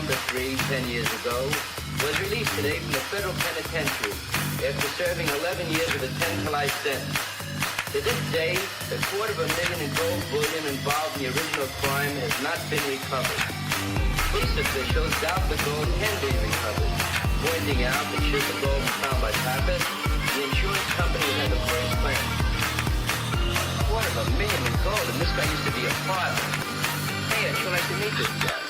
number 3 10 years ago, was released today from the federal penitentiary after serving 11 years of a 10-to-life sentence. To this day, the $250,000 in gold bullion involved in the original crime has not been recovered. Police officials doubt the gold can be recovered, pointing out that should the gold be found by Pappas, the insurance company would have the first claim. $250,000 in gold, and this guy used to be a father. Hey, I'd sure like to meet this guy.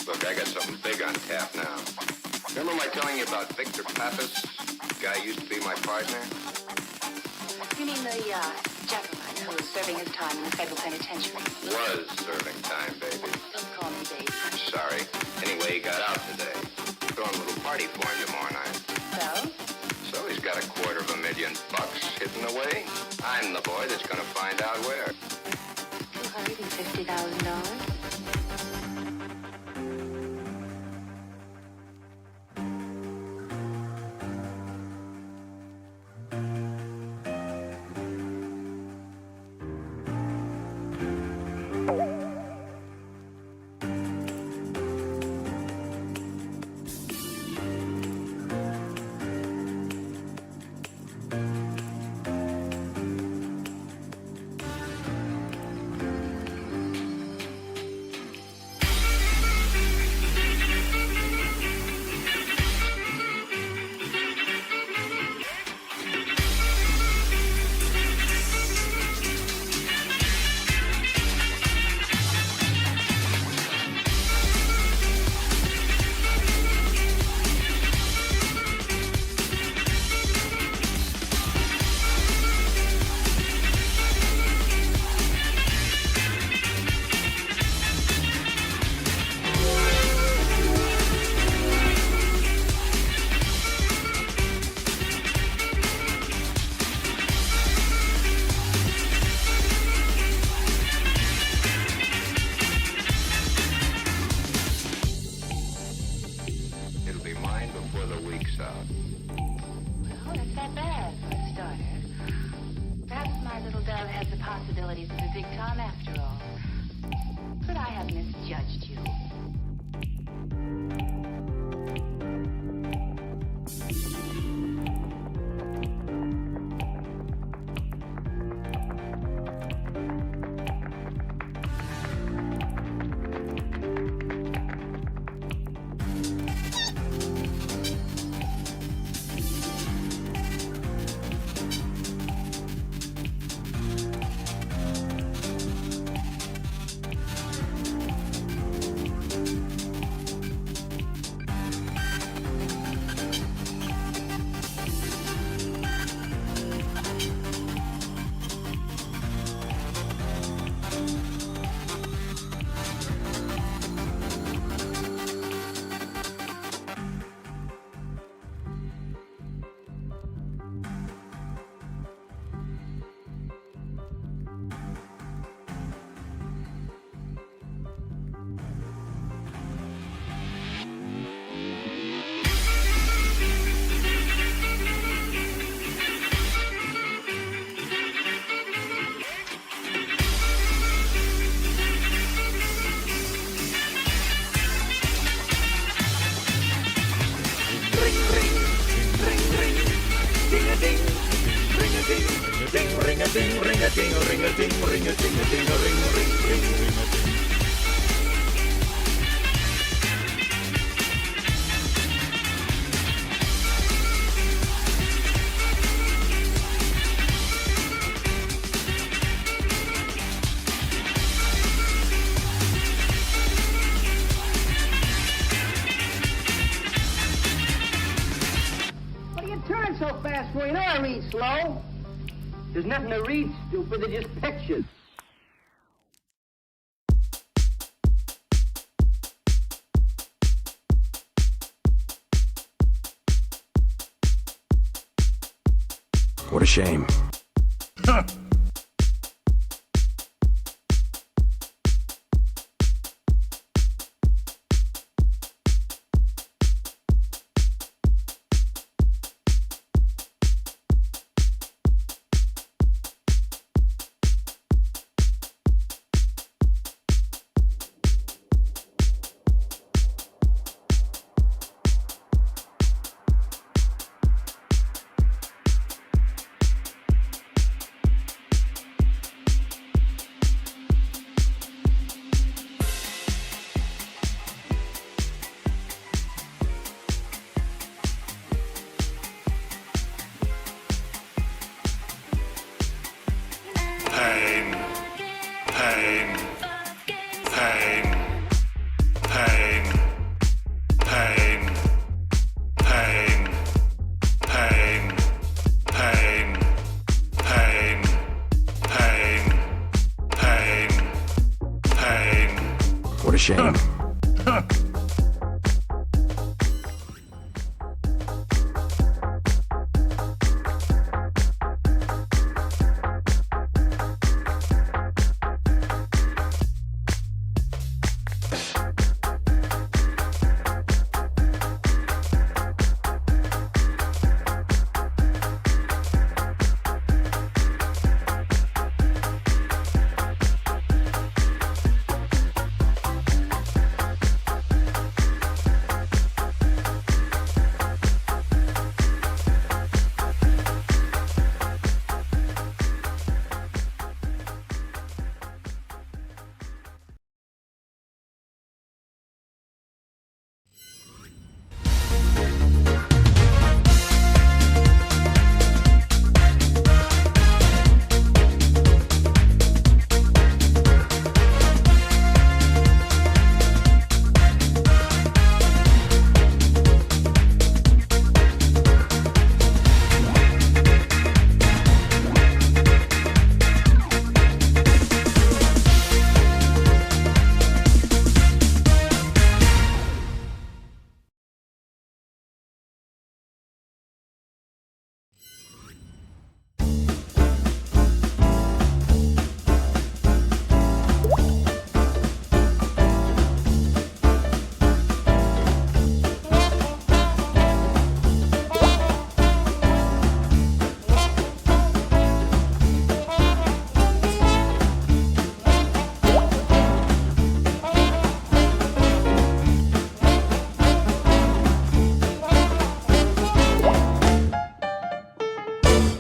Look, I got something big on tap now. Remember my telling you about Victor Pappas? Guy used to be my partner? You mean the gentleman who was serving his time in the federal penitentiary? Was serving time, baby. Don't call me baby. I'm sorry. Anyway, he got out today. Throwing a little party for him tomorrow night. So? So he's got $250,000 hidden away. I'm the boy that's gonna find out where. $250,000? What are you turning so fast for? You know I read slow. There's nothing to read, stupid. They're just pictures. What a shame. Pain, pain, pain, pain, pain, pain, pain, pain, pain, pain, pain, pain. What a shame.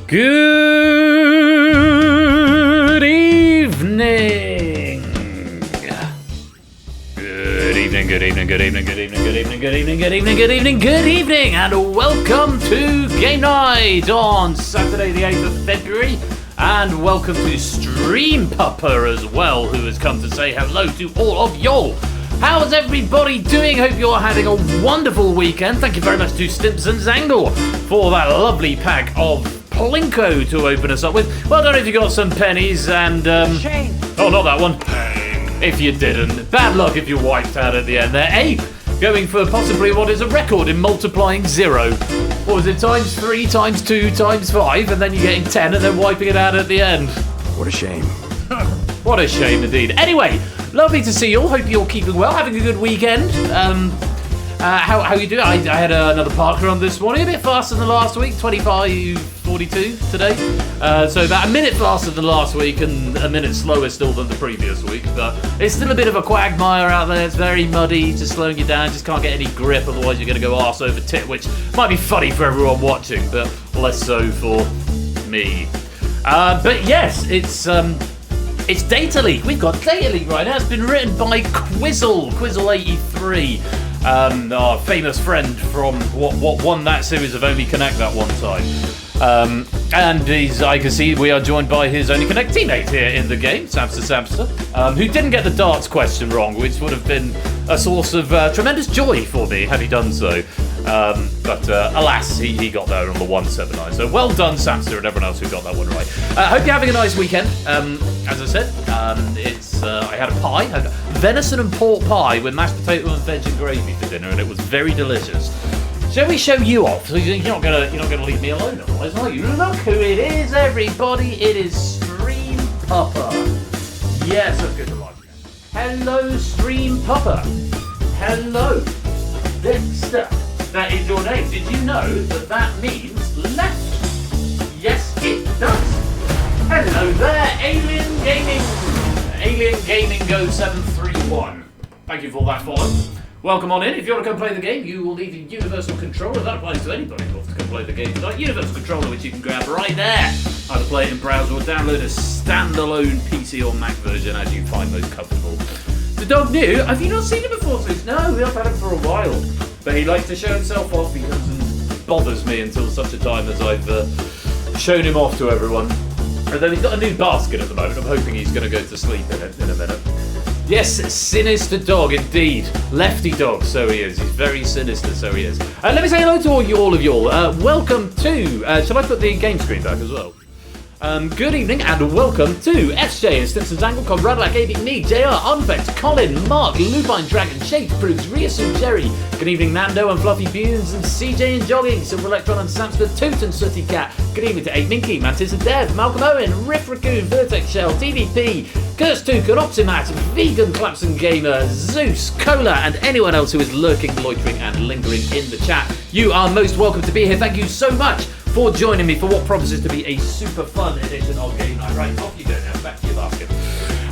Good evening. Good evening, good evening, good evening, good evening, good evening, good evening, good evening, good evening, good evening, and welcome to Game Night on Saturday the 8th of February, and welcome to Stream Pupper as well, who has come to say hello to all of y'all. How's everybody doing? Hope you're having a wonderful weekend. Thank you very much to Stimpson's Angle for that lovely pack of Plinko to open us up with. Well done if you got some pennies and Shame. oh, not that one. Pain. If you didn't. Bad luck if you wiped out at the end there. Ape going for possibly what is a record in multiplying 0. What was it? Times 3, times 2, times 5, and then you're getting 10 and then wiping it out at the end. What a shame. What a shame indeed. Anyway, lovely to see you all. Hope you're keeping well, having a good weekend. How you doing? I had another park run this morning, a bit faster than last week, 25:42 today. So about a minute faster than last week and a minute slower still than the previous week. But it's still a bit of a quagmire out there. It's very muddy, just slowing you down. Just can't get any grip, otherwise you're going to go arse over tit, which might be funny for everyone watching, but less so for me. But yes, it's Data Leak. We've got Data Leak right now. It's been written by Quizzle83, our famous friend from what won that series of Only Connect that one time. And I can see we are joined by his Only Connect teammate here in the game, Samster, who didn't get the darts question wrong, which would have been a source of tremendous joy for me had he done so. But alas, he got there on the 179. So well done, Samster, and everyone else who got that one right. Hope you're having a nice weekend. As I said, I had a pie, had venison and pork pie with mashed potato and veg and gravy for dinner, and it was very delicious. Shall we show you off? So you're not gonna leave me alone, otherwise, are you? Look who it is, everybody! It is Stream Pupper. Yes, that's good to like. Hello, Stream Pupper. Hello, Dexter. That is your name. Did you know that means left? Yes, it does. Hello there, Alien Gaming. Alien Gaming Go 731. Thank you for that follow. Welcome on in. If you want to come play the game, you will need a universal controller. That applies to anybody who wants to come play the game tonight. Universal controller, which you can grab right there. Either play it in browser or download a standalone PC or Mac version as you find most comfortable. The dog new. Have you not seen him before, Sis? No, we have had him for a while. But he likes to show himself off. He doesn't bothers me until such a time as I've shown him off to everyone. And then he's got a new basket at the moment. I'm hoping he's going to go to sleep in it in a minute. Yes, sinister dog indeed. Lefty dog, so he is. He's very sinister, so he is. Let me say hello to all of y'all. Welcome to... shall I put the game screen back as well? Good evening and welcome to SJ, Stimson's Angle, Conrad, Black, AB, me, JR, Unvex, Colin, Mark, Lupine, Dragon, Shade, Proofs, Ryasu, Jerry. Good evening, Nando and Fluffy Bunes and CJ and Jogging, Silver Electron and Samster, Toot and Sooty Cat. Good evening to 8 Minky, Mantis and Dev, Malcolm Owen, Riff Raccoon, Vertex Shell, TVP, Curse Took, Optimat, Vegan Clapson Gamer, Zeus, Cola, and anyone else who is lurking, loitering, and lingering in the chat. You are most welcome to be here. Thank you so much for joining me for what promises to be a super fun edition of Game Night. Right, off you go now, back to your basket.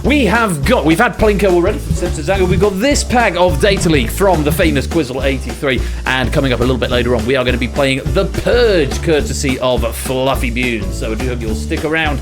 We've had Plinko already from Simpsons Angle. We've got this pack of Data Leak from the famous Quizzle83, and coming up a little bit later on, we are going to be playing The Purge, courtesy of Fluffy Bunes. So I do hope you'll stick around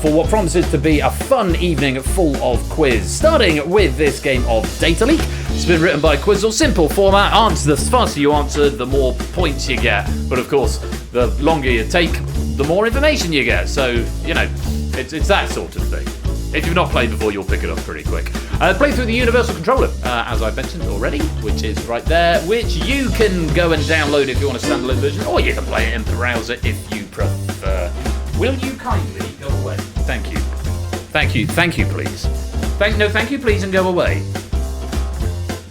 for what promises to be a fun evening full of quiz. Starting with this game of Data Leak. It's been written by Quizzle. Simple format. The faster you answer, the more points you get. But of course, the longer you take, the more information you get. So, you know, it's that sort of thing. If you've not played before, you'll pick it up pretty quick. Play through the Universal Controller, as I mentioned already, which is right there, which you can go and download if you want a standalone version, or you can play it in browser if you prefer. Will you kindly go away? Thank you. Thank you, please. Thank you, please, and go away.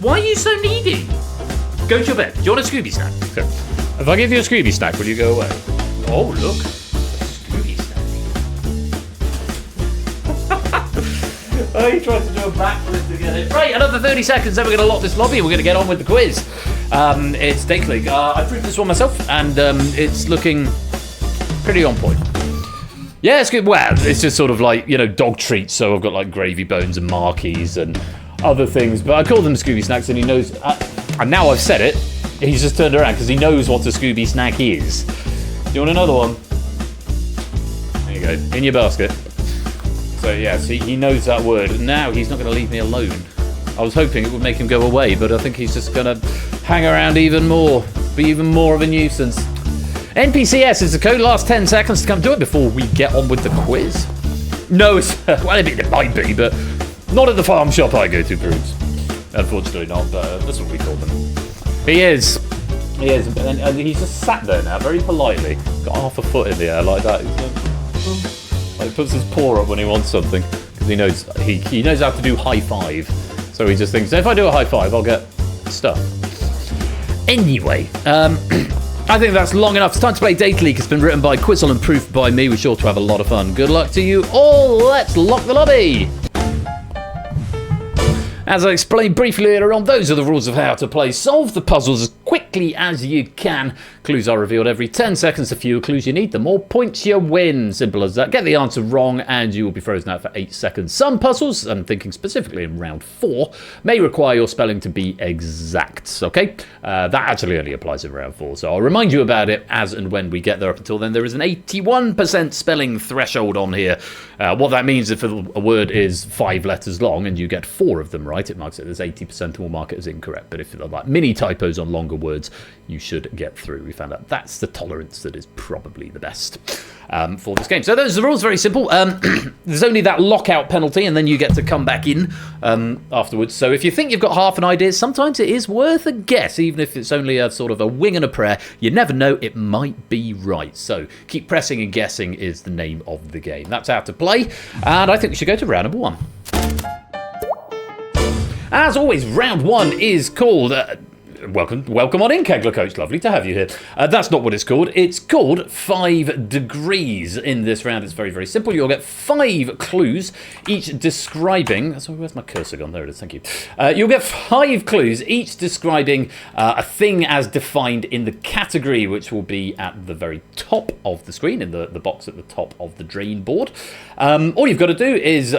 Why are you so needy? Go to your bed. Do you want a Scooby snack? Okay. If I give you a Scooby snack, will you go away? Oh, look. Scooby snack. Oh, he tried to do a backflip to get it. Right, another 30 seconds, then we're going to lock this lobby and we're going to get on with the quiz. It's Data Leak. I proved this one myself, and it's looking pretty on point. Yeah, it's good. Well, it's just sort of like, you know, dog treats. So I've got like gravy bones and markies and other things. But I call them Scooby snacks, and he knows. And now I've said it, he's just turned around because he knows what a Scooby snack is. Do you want another one? There you go, in your basket. So yeah, see, he knows that word. And now he's not going to leave me alone. I was hoping it would make him go away, but I think he's just going to hang around even more, be even more of a nuisance. NPCS is the code. Last 10 seconds to come do it before we get on with the quiz. No, it's, well, it might be, but not at the farm shop I go to, Prudes. Unfortunately not, but that's what we call them. He is, and he's just sat there now, very politely, got half a foot in the air like that. He puts his paw up when he wants something, because he knows he knows how to do high five. So he just thinks, if I do a high five, I'll get stuff. Anyway, I think that's long enough. It's time to play Data Leak. It's been written by Quizzle and proofed by me. We're sure to have a lot of fun. Good luck to you all. Let's lock the lobby. As I explained briefly earlier on, those are the rules of how to play. Solve the puzzles as quick quickly as you can. Clues are revealed every 10 seconds. The fewer clues you need, the more points you win. Simple as that. Get the answer wrong and you will be frozen out for 8 seconds. Some puzzles, I'm thinking specifically in round 4, may require your spelling to be exact. Okay? That actually only applies in round 4, so I'll remind you about it as and when we get there. Up until then, there is an 81% spelling threshold on here. What that means if a word is 5 letters long and you get 4 of them right, it marks it as 80%, will mark it as incorrect. But if there are like mini typos on longer words, you should get through. We found out that's the tolerance that is probably the best for this game. So those are the rules, very simple. There's only that lockout penalty and then you get to come back in afterwards. So if you think you've got half an idea, sometimes it is worth a guess, even if it's only a sort of a wing and a prayer. You never know, it might be right. So keep pressing and guessing is the name of the game. That's how to play, and I think we should go to round number 1. As always, round 1 is called... Welcome on in, Kegler Coach. Lovely to have you here. That's not what it's called. It's called 5 degrees. In this round, it's very, very simple. You'll get 5 clues, each describing... Sorry, where's my cursor gone? There it is. Thank you. You'll get 5 clues, each describing a thing as defined in the category, which will be at the very top of the screen, in the box at the top of the drain board. All you've got to do is...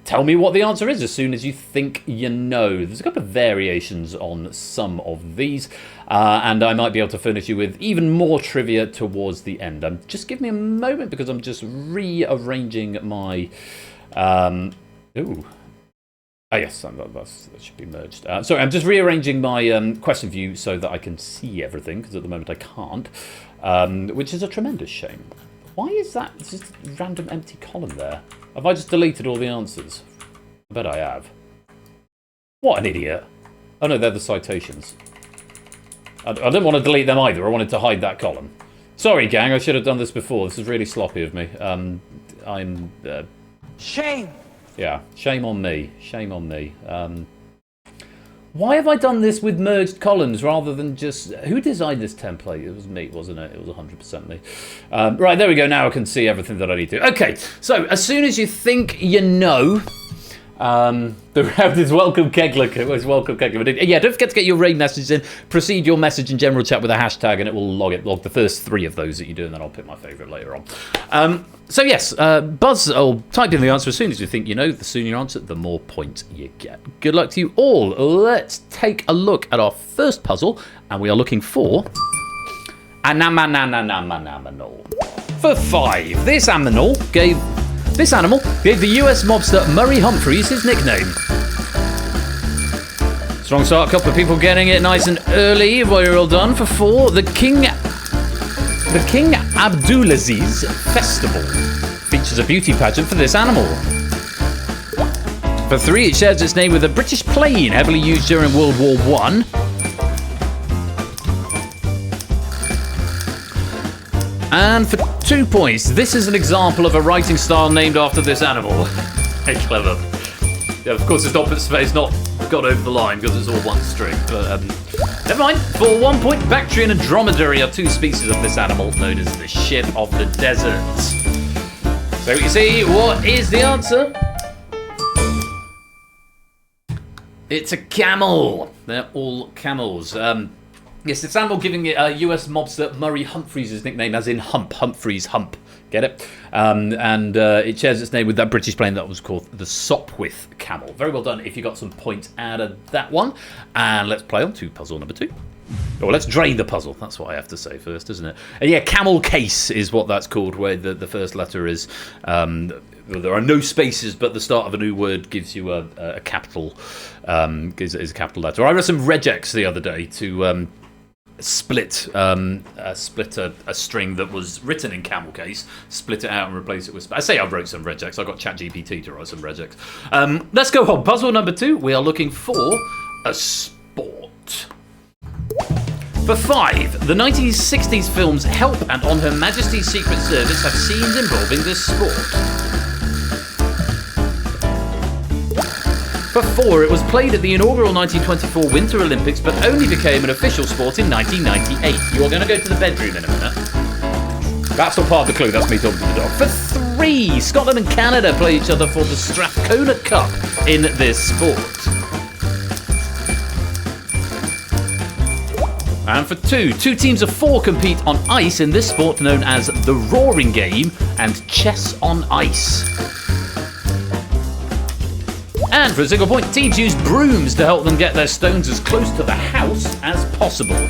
tell me what the answer is as soon as you think you know. There's a couple of variations on some of these, and I might be able to furnish you with even more trivia towards the end. Just give me a moment because I'm just rearranging my... Ooh. Oh, yes, that should be merged. Sorry, I'm just rearranging my question view so that I can see everything, because at the moment I can't, which is a tremendous shame. Why is that just a random empty column there? Have I just deleted all the answers? I bet I have. What an idiot. Oh no, they're the citations. I don't want to delete them either. I wanted to hide that column. Sorry, gang, I should have done this before. This is really sloppy of me. Shame. Yeah, shame on me. Shame on me. Why have I done this with merged columns rather than just... Who designed this template? It was me, wasn't it? It was 100% me. Right, there we go. Now I can see everything that I need to. Okay, so as soon as you think you know... the round is welcome Kegler. Welcome Kegler. Yeah, don't forget to get your raid messages in. Proceed your message in general chat with a hashtag, and it will log the first 3 of those that you do, and then I'll pick my favourite later on. So yes, buzz or type in the answer as soon as you think you know. The sooner you answer, the more points you get. Good luck to you all. Let's take a look at our first puzzle, and we are looking for Anamanamanal. For 5, this animal gave the US mobster Murray Humphreys his nickname. Strong start, a couple of people getting it nice and early. Very well done. For 4, the King Abdulaziz Festival features a beauty pageant for this animal. For 3, it shares its name with a British plane heavily used during World War I. And for 2 points, this is an example of a writing style named after this animal. Hey, clever. Yeah, of course, it's not got over the line because it's all one string. But never mind. For 1 point, Bactrian and Dromedary are 2 species of this animal known as the ship of the desert. So you see, what is the answer? It's a camel. They're all camels. Yes, this animal giving it US mobster Murray Humphreys' his nickname, as in Humphreys Hump. Get it? And it shares its name with that British plane that was called the Sopwith Camel. Very well done if you got some points out of that one. And let's play on to puzzle number 2. Or let's drain the puzzle. That's what I have to say first, isn't it? Yeah, camel case is what that's called, where the first letter is... there are no spaces, but the start of a new word gives you a capital, is a capital letter. I read some regex the other day to... split a string that was written in camel case, split it out and replace it with... I say I wrote some regex. I got ChatGPT to write some regex. Let's go on. Puzzle number 2. We are looking for a sport. For 5, the 1960s films Help and On Her Majesty's Secret Service have scenes involving this sport. For 4, it was played at the inaugural 1924 Winter Olympics, but only became an official sport in 1998. You are going to go to the bedroom in a minute. That's not part of the clue, that's me talking to the dog. For 3, Scotland and Canada play each other for the Strathcona Cup in this sport. And for two teams of 4 compete on ice in this sport known as the Roaring Game and Chess on Ice. And for a single point, teams use brooms to help them get their stones as close to the house as possible.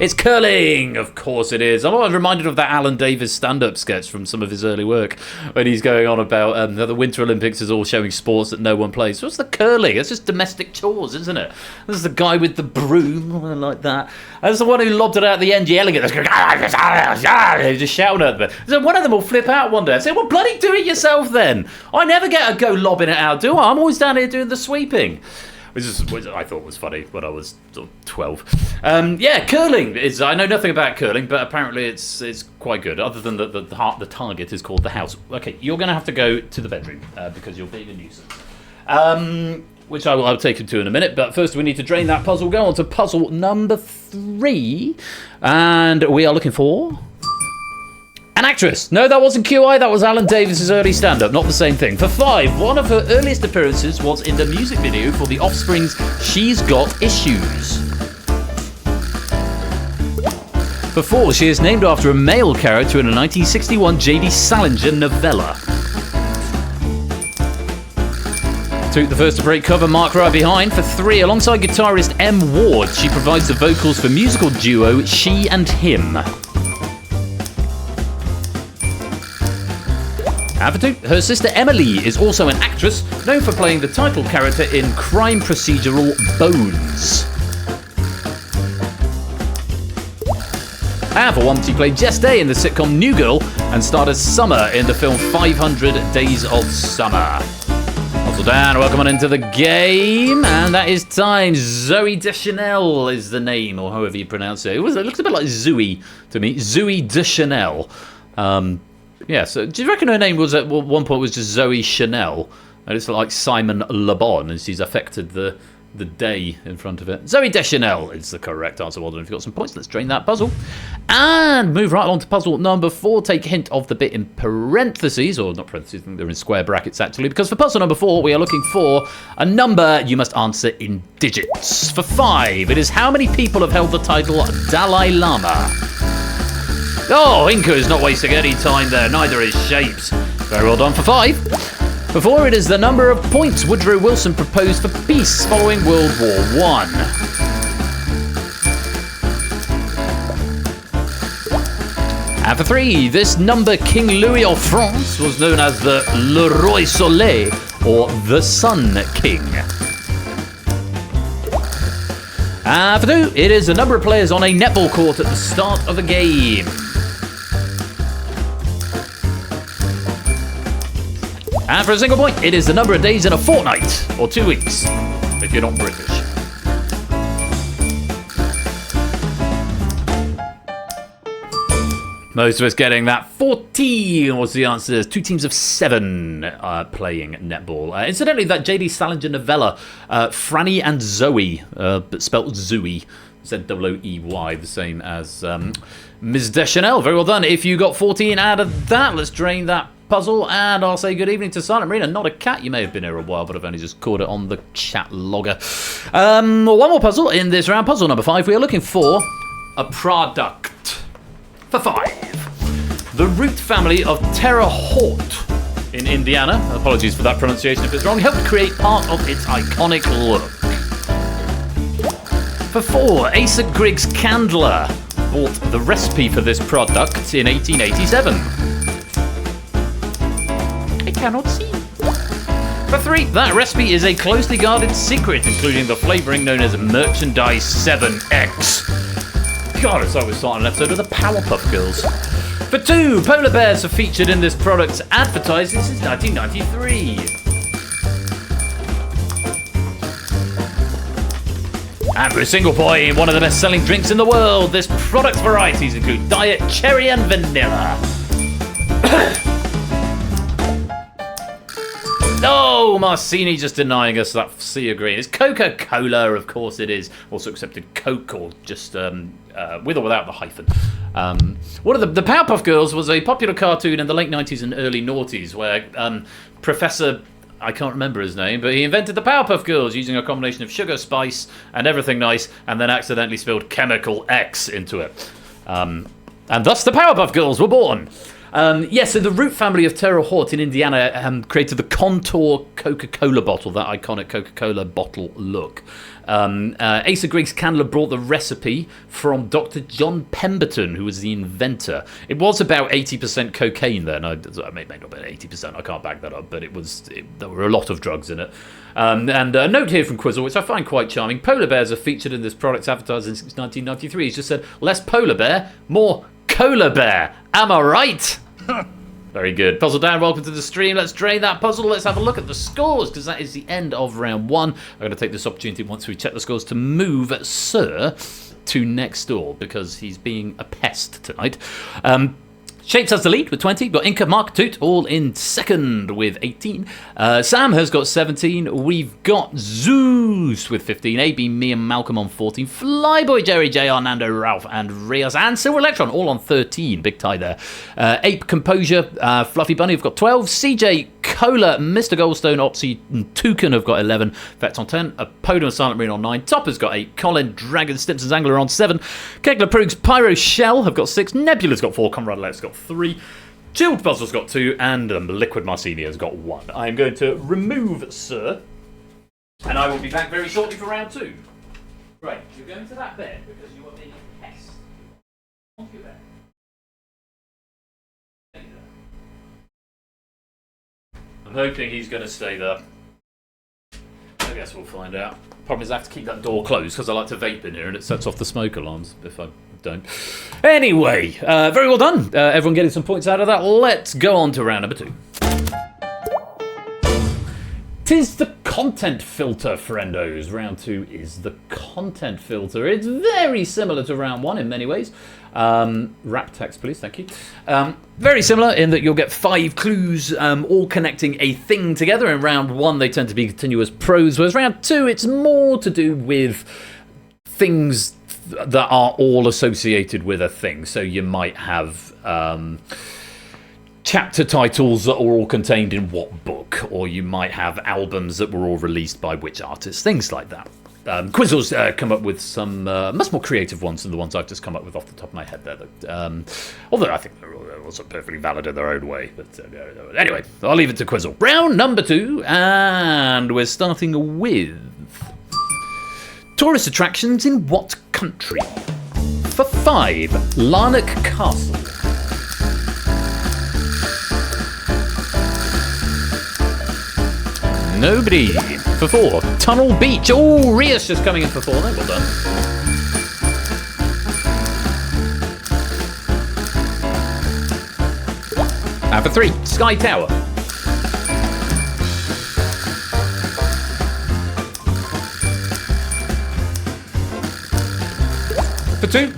It's curling! Of course it is. I'm reminded of that Alan Davis stand-up sketch from some of his early work when he's going on about the Winter Olympics is all showing sports that no one plays. What's the curling? It's just domestic chores, isn't it? There's the guy with the broom, like that. There's the one who lobbed it out at the end, yelling at us, he's just shouting at them. So one of them will flip out one day and say, well, bloody do it yourself then. I never get a go lobbing it out, do I? I'm always down here doing the sweeping. Which I thought was funny when I was 12. Yeah, curling is. I know nothing about curling, but apparently it's quite good. Other than the target is called the house. Okay, you're going to have to go to the bedroom because you're being a nuisance. Which I'll take you to in a minute. But first, we need to drain that puzzle. Go on to puzzle number 3, and we are looking for an actress. No, that wasn't QI, that was Alan Davis's early stand-up, not the same thing. For 5, one of her earliest appearances was in the music video for The Offspring's She's Got Issues. For 4, she is named after a male character in a 1961 J.D. Salinger novella. 2, the first to break cover, Mark Right Behind. For 3, alongside guitarist M. Ward, she provides the vocals for musical duo She and Him. And for 2, her sister Emily is also an actress, known for playing the title character in crime procedural Bones. And for 1, she played Jess Day in the sitcom New Girl and starred as Summer in the film 500 Days of Summer. Also Dan, welcome on into the game, and that is time. Zoe Deschanel is the name, or however you pronounce it. It looks a bit like Zooey to me. Zooey Deschanel. Yeah, so do you reckon her name was at one point was just Zoe Chanel? And it's like Simon Le Bon, and she's affected the day in front of it. Zoe Deschanel is the correct answer. Well done. If you've got some points, let's drain that puzzle. And move right on to puzzle number 4. Take hint of the bit in parentheses, or not parentheses, I think they're in square brackets actually, because for puzzle number 4, we are looking for a number you must answer in digits. For 5, it is how many people have held the title Dalai Lama? Oh, Inca is not wasting any time there, neither is Shapes. Very well done for 5. For 4, it is the number of points Woodrow Wilson proposed for peace following World War I. And for 3, this number King Louis of France was known as the Le Roi Soleil, or the Sun King. And for 2, it is the number of players on a netball court at the start of a game. And for a single point, it is the number of days in a fortnight, or 2 weeks, if you're not British. Most of us getting that. 14 was the answer. There's 2 teams of 7 playing netball. Incidentally, that J.D. Salinger novella, Franny and Zoe, but spelt Zooey, Z-O-O-E-Y, the same as Ms. Deschanel. Very well done. If you got 14 out of that, let's drain that puzzle, and I'll say good evening to Silent Marina. Not a cat. You may have been here a while, but I've only just caught it on the chat logger. One more puzzle in this round. Puzzle number 5. We are looking for a product. For 5, the root family of Terre Haute in Indiana, apologies for that pronunciation if it's wrong, helped create part of its iconic look. For 4, Asa Griggs Candler bought the recipe for this product in 1887. I cannot see. For 3, that recipe is a closely guarded secret, including the flavouring known as Merchandise 7X. God, it's like we're starting an episode of the Powerpuff Girls. For 2, polar bears have featured in this product's advertising since 1993. And for a single point, one of the best-selling drinks in the world, this product's varieties include Diet Cherry and Vanilla. No, Marcini just denying us that sea of green. It's Coca-Cola, of course it is. Also accepted Coke, or just with or without the hyphen. One of the Powerpuff Girls was a popular cartoon in the late 90s and early noughties where Professor I can't remember his name, but he invented the Powerpuff Girls using a combination of sugar, spice, and everything nice, and then accidentally spilled Chemical X into it. And thus the Powerpuff Girls were born. So the Root family of Terre Haute in Indiana created the Contour Coca-Cola bottle, that iconic Coca-Cola bottle look. Asa Griggs Candler brought the recipe from Dr. John Pemberton, who was the inventor. It was about 80% cocaine then. It may not be 80%, I can't back that up, but there were a lot of drugs in it. And a note here from Quizzle, which I find quite charming. Polar bears are featured in this product's advertising since 1993. He's just said, less polar bear, more cola bear. Am I right? Very good. Puzzle Dan, welcome to the stream. Let's drain that puzzle. Let's have a look at the scores, because that is the end of round one. I'm going to take this opportunity, once we check the scores, to move Sir to next door, because he's being a pest tonight. Shapes has the lead with 20. Got Inca, Mark, Toot all in second with 18. Sam has got 17. We've got Zeus with 15. AB, me and Malcolm on 14. Flyboy, Jerry, JR, Nando, Ralph, and Riaz, and Silver Electron all on 13. Big tie there. Ape, Composure, Fluffy Bunny have got 12. CJ, Cola, Mr. Goldstone, Opsy, and Toucan have got 11. Vets on 10. Apodo and Silent Marine on 9. Topper's got 8. Colin, Dragon, Stimson's Angler on 7. Kegler, Proogs, Pyro, Shell have got 6. Nebula's got 4. Conrad Let's got 3. Chilled Puzzle's got 2, and Liquid Marcini has got 1. I am going to remove Sir, and I will be back very shortly for round 2. Right, you're going to that bed because you are being a pest. Onto your bed. Stay there. I'm hoping he's going to stay there. I guess we'll find out. Problem is I have to keep that door closed because I like to vape in here and it sets off the smoke alarms if I don't. Anyway, very well done. Everyone getting some points out of that. Let's go on to round number 2. Tis the content filter, friendos. Round 2 is the content filter. It's very similar to round 1 in many ways. Wrap text, please, thank you. Very similar in that you'll get 5 clues, all connecting a thing together. In round 1, they tend to be continuous prose, whereas round 2, it's more to do with things that are all associated with a thing. So you might have chapter titles that are all contained in what book, or you might have albums that were all released by which artists, things like that. Quizzles come up with some much more creative ones than the ones I've just come up with off the top of my head there. Although I think they're also perfectly valid in their own way. But anyway, I'll leave it to Quizzle. Round number 2, and we're starting with tourist attractions in what country? For 5, Larnac Castle. Nobody. For 4, Tunnel Beach. Oh, Rias just coming in for 4. Well done. And for 3, Sky Tower. For 2,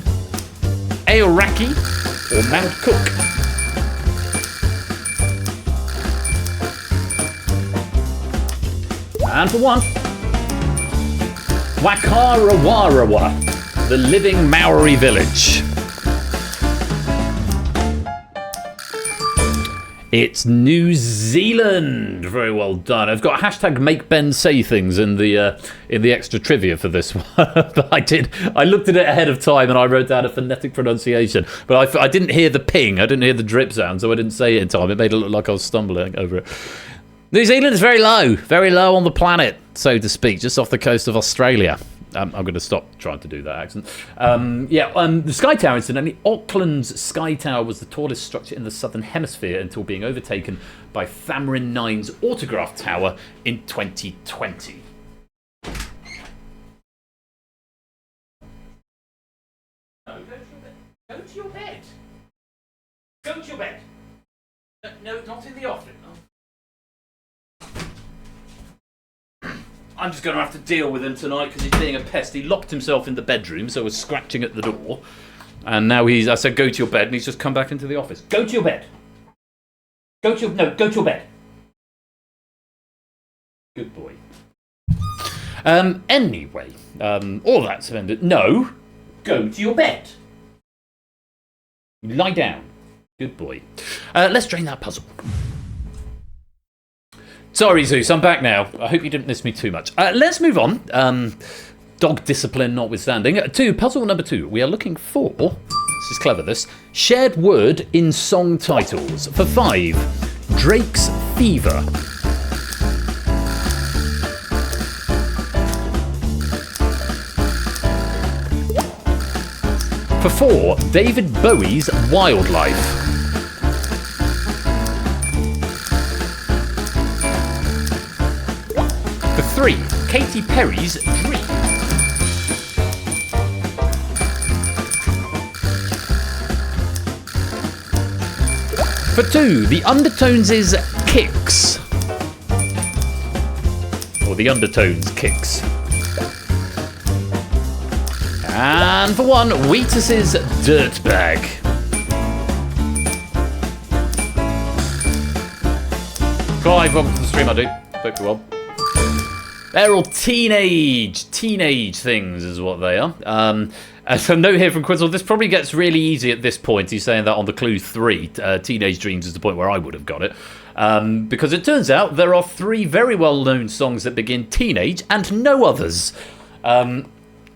Aoraki or Mount Cook. And for 1, Wakarawarawa, the living Maori village. It's New Zealand. Very well done. I've got hashtag make Ben say things in the extra trivia for this one. But I looked at it ahead of time and I wrote down a phonetic pronunciation. But I didn't hear the ping. I didn't hear the drip sound, so I didn't say it in time. It made it look like I was stumbling over it. New Zealand is very low on the planet, so to speak, just off the coast of Australia. I'm going to stop trying to do that accent. The Sky Tower, incidentally, Auckland's Sky Tower was the tallest structure in the Southern Hemisphere until being overtaken by Thamrin 9's Autograph Tower in 2020. No, go to your bed. Go to your bed. No, not in the office. I'm just going to have to deal with him tonight because he's being a pest. He locked himself in the bedroom, so was scratching at the door. And now I said, go to your bed, and he's just come back into the office. Go to your bed. Go to your bed. Good boy. Anyway, all that's ended. No, go to your bed. Lie down. Good boy. Let's drain that puzzle. Sorry, Zeus, I'm back now. I hope you didn't miss me too much. Let's move on. Dog discipline notwithstanding. To puzzle number 2. We are looking for, this is clever this, shared word in song titles. For 5, Drake's Fever. For 4, David Bowie's Wildlife. For 3, Katy Perry's Dream. For 2, The Undertones' Kicks. Or The Undertones' Kicks. And for 1, Wheatus's Dirtbag. Clive, welcome to the stream, I do. Hope you're well. They're all teenage things is what they are. So note here from Quizzle, this probably gets really easy at this point. He's saying that on the clue 3, Teenage Dreams is the point where I would have got it. Because it turns out there are 3 very well-known songs that begin teenage and no others.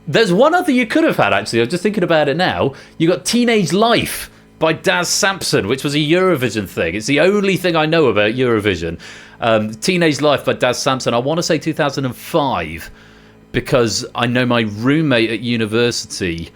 There's one other you could have had, actually. I was just thinking about it now. You got Teenage Life by Daz Sampson, which was a Eurovision thing. It's the only thing I know about Eurovision. Teenage Life by Daz Sampson. I want to say 2005, because I know my roommate at university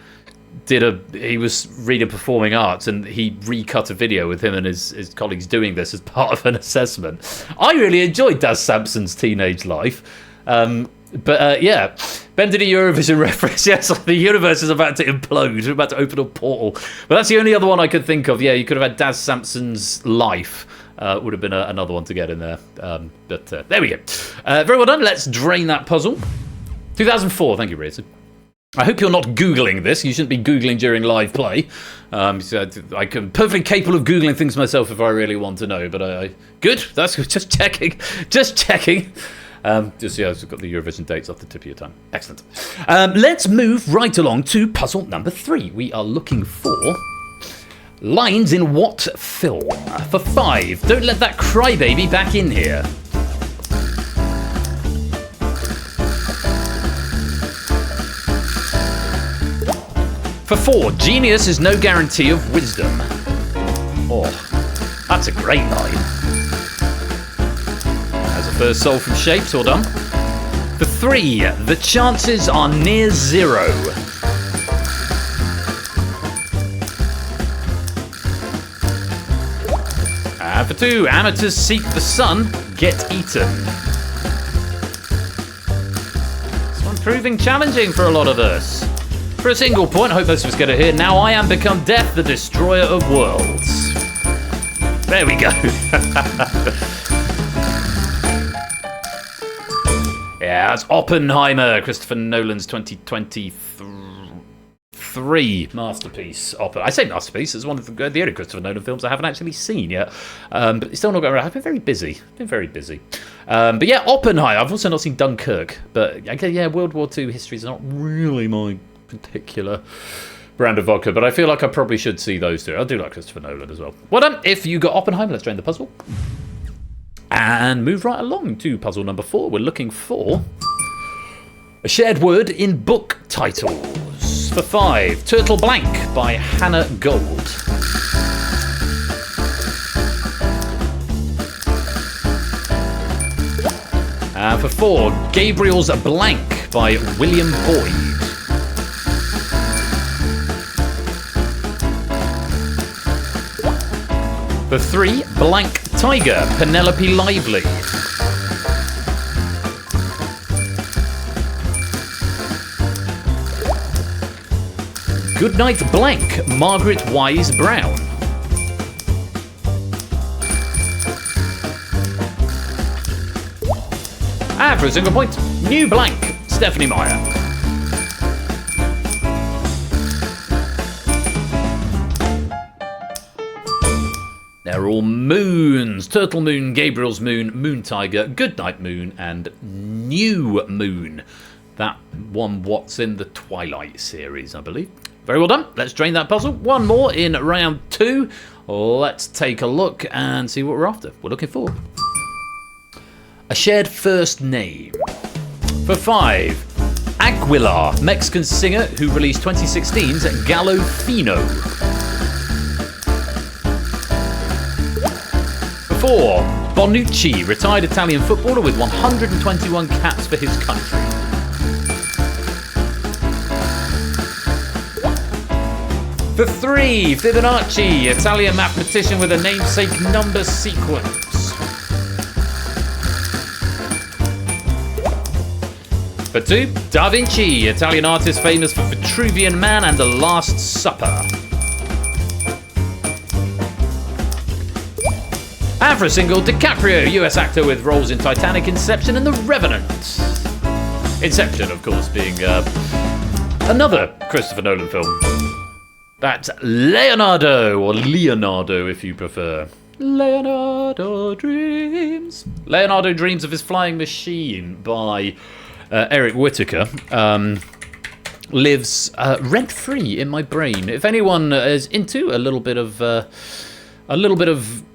he was reading performing arts, and he recut a video with him and his colleagues doing this as part of an assessment. I really enjoyed Daz Sampson's Teenage Life. Yeah, Ben did a Eurovision reference. Yes, the universe is about to implode. We're about to open a portal. But that's the only other one I could think of. Yeah, you could have had Daz Sampson's Life. Would have been another one to get in there. But there we go. Very well done. Let's drain that puzzle. 2004. Thank you, Razor. I hope you're not Googling this. You shouldn't be Googling during live play. So I'm perfectly capable of Googling things myself if I really want to know. But good. That's good. Just checking. Just checking. Just yeah, I've got the Eurovision dates off the tip of your tongue. Excellent. Let's move right along to puzzle number 3. We are looking for lines in what film? For 5, don't let that crybaby back in here. For 4, genius is no guarantee of wisdom. Oh, that's a great line. As a first soul from Shapes, well done. For 3, the chances are near 0. And for 2, amateurs seek the sun, get eaten. This one proving challenging for a lot of us. For a single point, I hope most of us get it here. Now I am become death, the destroyer of worlds. There we go. Yeah, that's Oppenheimer, Christopher Nolan's 2023 masterpiece. I say masterpiece, it's one of the only Christopher Nolan films I haven't actually seen yet. But it's still not going around. I've been very busy. But yeah, Oppenheimer. I've also not seen Dunkirk. But yeah, World War II history is not really my particular brand of vodka, but I feel like I probably should see those two. I do like Christopher Nolan as well. Well done. If you got Oppenheimer, let's drain the puzzle. And move right along to puzzle number 4. We're looking for a shared word in book titles. For 5, Turtle Blank by Hannah Gold. And for 4, Gabriel's Blank by William Boyd. For 3, Blank Tiger, Penelope Lively. Goodnight Blank, Margaret Wise Brown. And for a single point, New Blank, Stephanie Meyer. They're all moons. Turtle Moon, Gabriel's Moon, Moon Tiger, Goodnight Moon, and New Moon. That one, what's in the Twilight series, I believe. Very well done. Let's drain that puzzle. One more in round 2. Let's take a look and see what we're after. We're looking for A shared first name. For 5, Aguilar, Mexican singer who released 2016's Gallo Fino. For 4, Bonucci, retired Italian footballer with 121 caps for his country. For 3, Fibonacci, Italian mathematician with a namesake number sequence. For 2, Da Vinci, Italian artist famous for Vitruvian Man and The Last Supper. And for a single, DiCaprio, US actor with roles in Titanic, Inception and The Revenant. Inception, of course, being another Christopher Nolan film. That's Leonardo, or Leonardo if you prefer. Leonardo dreams. Leonardo dreams of his flying machine by Eric Whittaker. Lives rent-free in my brain. If anyone is into a little bit of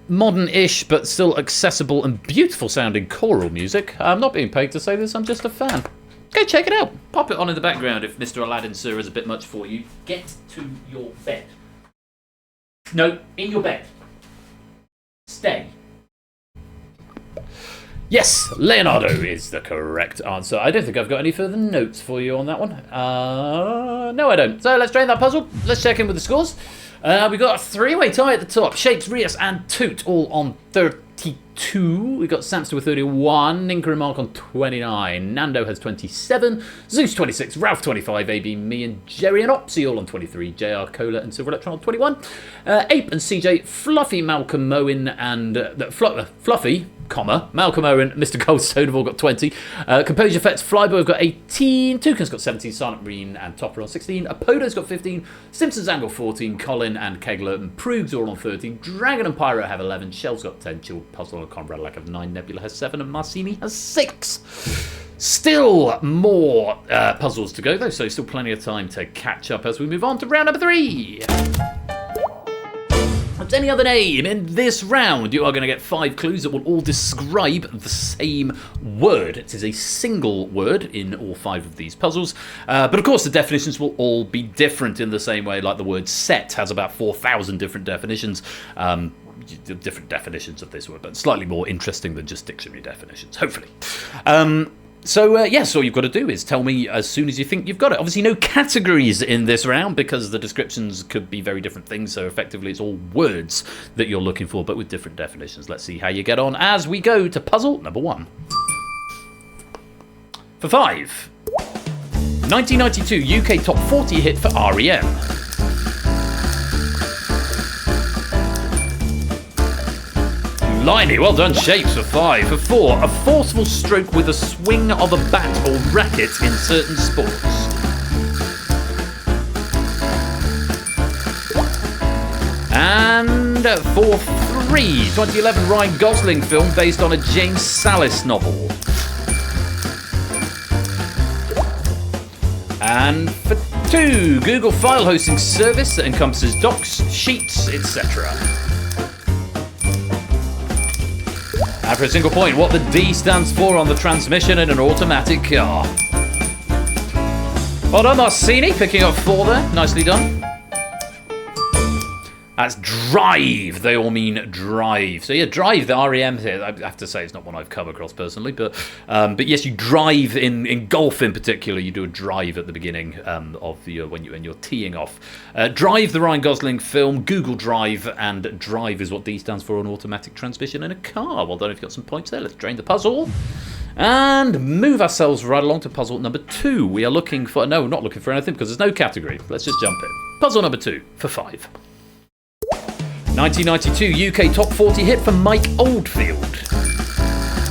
modern-ish but still accessible and beautiful-sounding choral music, I'm not being paid to say this. I'm just a fan. Go check it out. Pop it on in the background if Mr. Aladdin Sir is a bit much for you. Get to your bed. No, in your bed. Stay. Yes, Leonardo is the correct answer. I don't think I've got any further notes for you on that one. No, I don't. So let's drain that puzzle. Let's check in with the scores. We've got a three-way tie at the top. Shapes, Rias and Toot all on 32. We've got Samster with 31, Ninka and Mark on 29, Nando has 27, Zeus 26, Ralph 25, AB, me and Jerry and Opsy all on 23, JR, Cola and Silver Electron on 21, Ape and CJ, Fluffy, Malcolm Moen and Fluffy, Malcolm Owen, Mr. Goldstone have all got 20. Composure Effects, Flyboy have got 18. Toucan's got 17. Silent Marine and Topper on 16. Apodo's got 15. Simpsons Angle 14. Colin and Kegler and Proogs all on 13. Dragon and Pyro have 11. Shell's got 10. Chill Puzzle and Conrad Lack have 9. Nebula has 7. And Marcini has 6. Still more puzzles to go though, so still plenty of time to catch up as we move on to round number 3. What's any other name? In this round, you are going to get 5 clues that will all describe the same word. It is a single word in all 5 of these puzzles. But of course, the definitions will all be different in the same way, like the word set has about 4,000 different definitions. Different definitions of this word, but slightly more interesting than just dictionary definitions, hopefully. So, yes, all you've got to do is tell me as soon as you think you've got it. Obviously, no categories in this round because the descriptions could be very different things, so effectively it's all words that you're looking for, but with different definitions. Let's see how you get on as we go to puzzle number 1. For 5, 1992 UK Top 40 hit for R.E.M. Liney, well done, Shapes for 5. For 4, a forceful stroke with a swing of a bat or racket in certain sports. And for 3, 2011 Ryan Gosling film based on a James Sallis novel. And for 2, Google file hosting service that encompasses docs, sheets, etc. And for a single point, what the D stands for on the transmission in an automatic car. Well done, Marcini, picking up 4 there. Nicely done. That's drive. They all mean drive. So yeah, drive, the REM here. I have to say it's not one I've come across personally, but yes, you drive in golf in particular. You do a drive at the beginning of the when you're teeing off. Drive, the Ryan Gosling film. Google Drive, and drive is what D stands for on automatic transmission in a car. Well done if you've got some points there. Let's drain the puzzle and move ourselves right along to puzzle number 2. We are looking for not looking for anything because there's no category. Let's just jump in. Puzzle number 2 for 5. 1992 UK Top 40 hit for Mike Oldfield.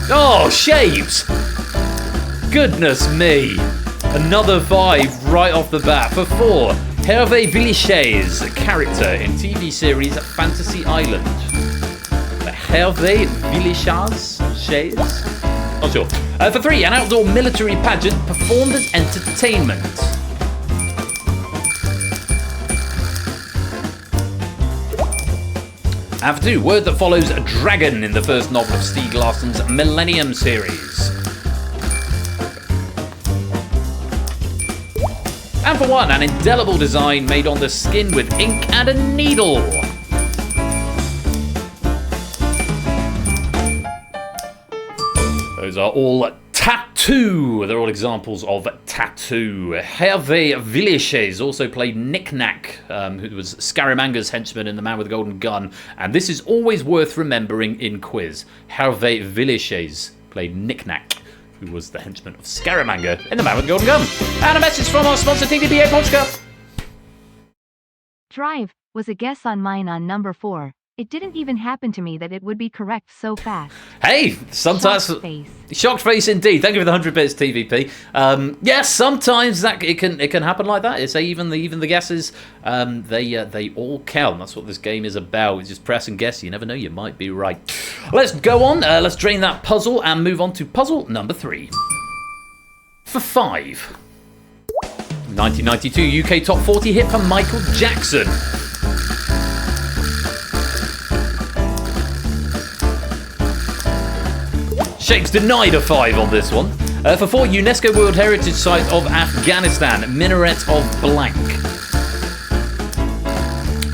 Oh, Shapes! Goodness me. Another 5 right off the bat. For 4, Hervé Villechaize, a character in TV series Fantasy Island. Hervé Villechaize? Not sure. For 3, an outdoor military pageant performed as entertainment. And for 2, word that follows a dragon in the first novel of Stieg Larsson's Millennium series. And for 1, an indelible design made on the skin with ink and a needle. Those are all tattoo. They're all examples of tattoo. Hervé Villechaize also played Knick-Knack, who was Scaramanga's henchman in The Man with the Golden Gun. And this is always worth remembering in quiz. Hervé Villechaize played Knick-Knack, who was the henchman of Scaramanga in The Man with the Golden Gun. And a message from our sponsor, TVBA Podcast. Drive was a guess on mine on number 4. It didn't even happen to me that it would be correct so fast. Hey, sometimes Shocked face. Shocked face indeed. Thank you for the 100 bits, TVP. Yes, sometimes that it can happen like that. It's even the guesses, they all count. That's what this game is about. It's just press and guess. You never know, you might be right. Let's go on. Let's drain that puzzle and move on to puzzle number 3. For 5. 1992 UK Top 40 hit for Michael Jackson. Shakes denied a 5 on this one. For 4, UNESCO World Heritage Site of Afghanistan, Minaret of Blank.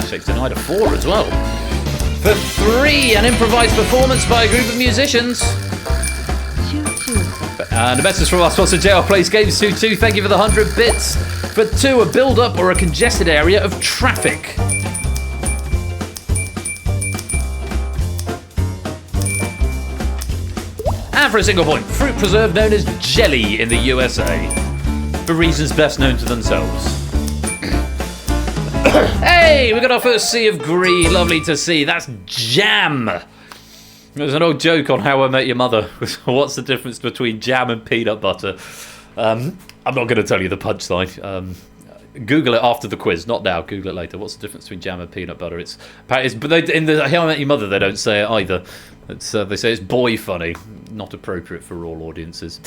Shakes denied a 4 as well. For 3, an improvised performance by a group of musicians. And a message from our sponsor, JR Plays Games 22. Thank you for the 100 bits. For 2, a build-up or a congested area of traffic. And for a single point, fruit preserve known as jelly in the USA, for reasons best known to themselves. Hey, we got our first sea of green, lovely to see. That's jam. There's an old joke on How I Met Your Mother. What's the difference between jam and peanut butter? I'm not going to tell you the punchline. Google it after the quiz, not now. Google it later. What's the difference between jam and peanut butter? But in the How I Met Your Mother, they don't say it either. They say it's boy funny, not appropriate for all audiences.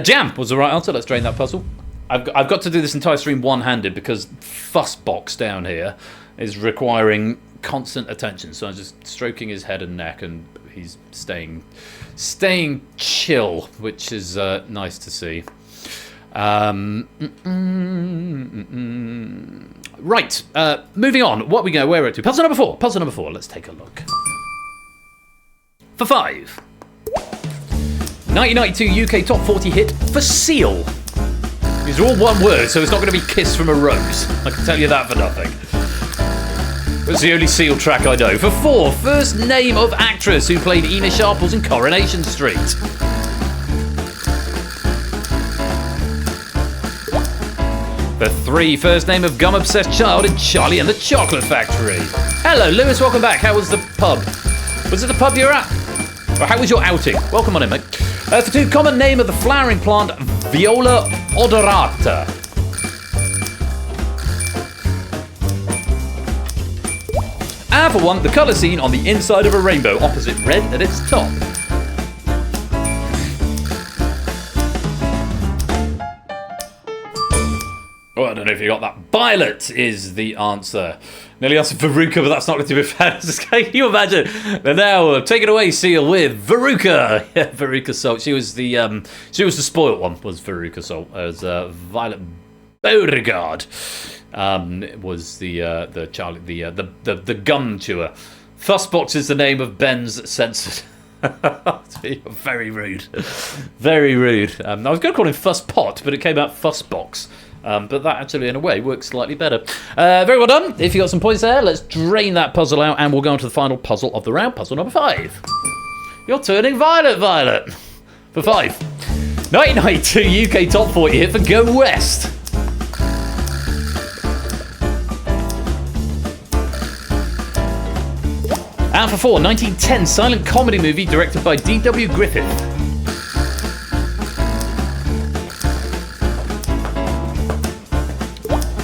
Jam was the right answer. Let's drain that puzzle. I've got to do this entire stream one-handed because Fussbox down here is requiring constant attention. So I'm just stroking his head and neck, and he's staying chill, which is nice to see. Right, moving on. What are we going? Where are we to? Puzzle number 4. Puzzle number 4. Let's take a look. For 5. 1992 UK Top 40 hit for Seal. These are all one word, so it's not going to be Kiss from a Rose. I can tell you that for nothing. It's the only Seal track I know. For 4, first name of actress who played Ina Sharples in Coronation Street. For 3, first name of gum-obsessed child in Charlie and the Chocolate Factory. Hello, Lewis, welcome back. How was the pub? Was it the pub you're at? Or how was your outing? Welcome on in, mate. For 2, common name of the flowering plant Viola odorata. And for 1, the colour seen on the inside of a rainbow opposite red at its top. Oh, I don't know if you got that. Violet is the answer. Nearly answered Veruca, but that's not going to be fair. Can you imagine? And now, take it away, Seal, with Veruca. Yeah, Veruca Salt. She was the spoiled one. Was Veruca Salt? As Violet Beauregard was the Charlie, the gum chewer. Fussbox is the name of Ben's censored. Very rude. Very rude. I was going to call him Fusspot, but it came out Fussbox. But that actually, in a way, works slightly better. Very well done. If you got some points there, let's drain that puzzle out, and we'll go on to the final puzzle of the round, puzzle number 5. You're turning violet. For 5. 1992 UK Top 40 hit for Go West. And for 4, 1910 silent comedy movie directed by D.W. Griffith.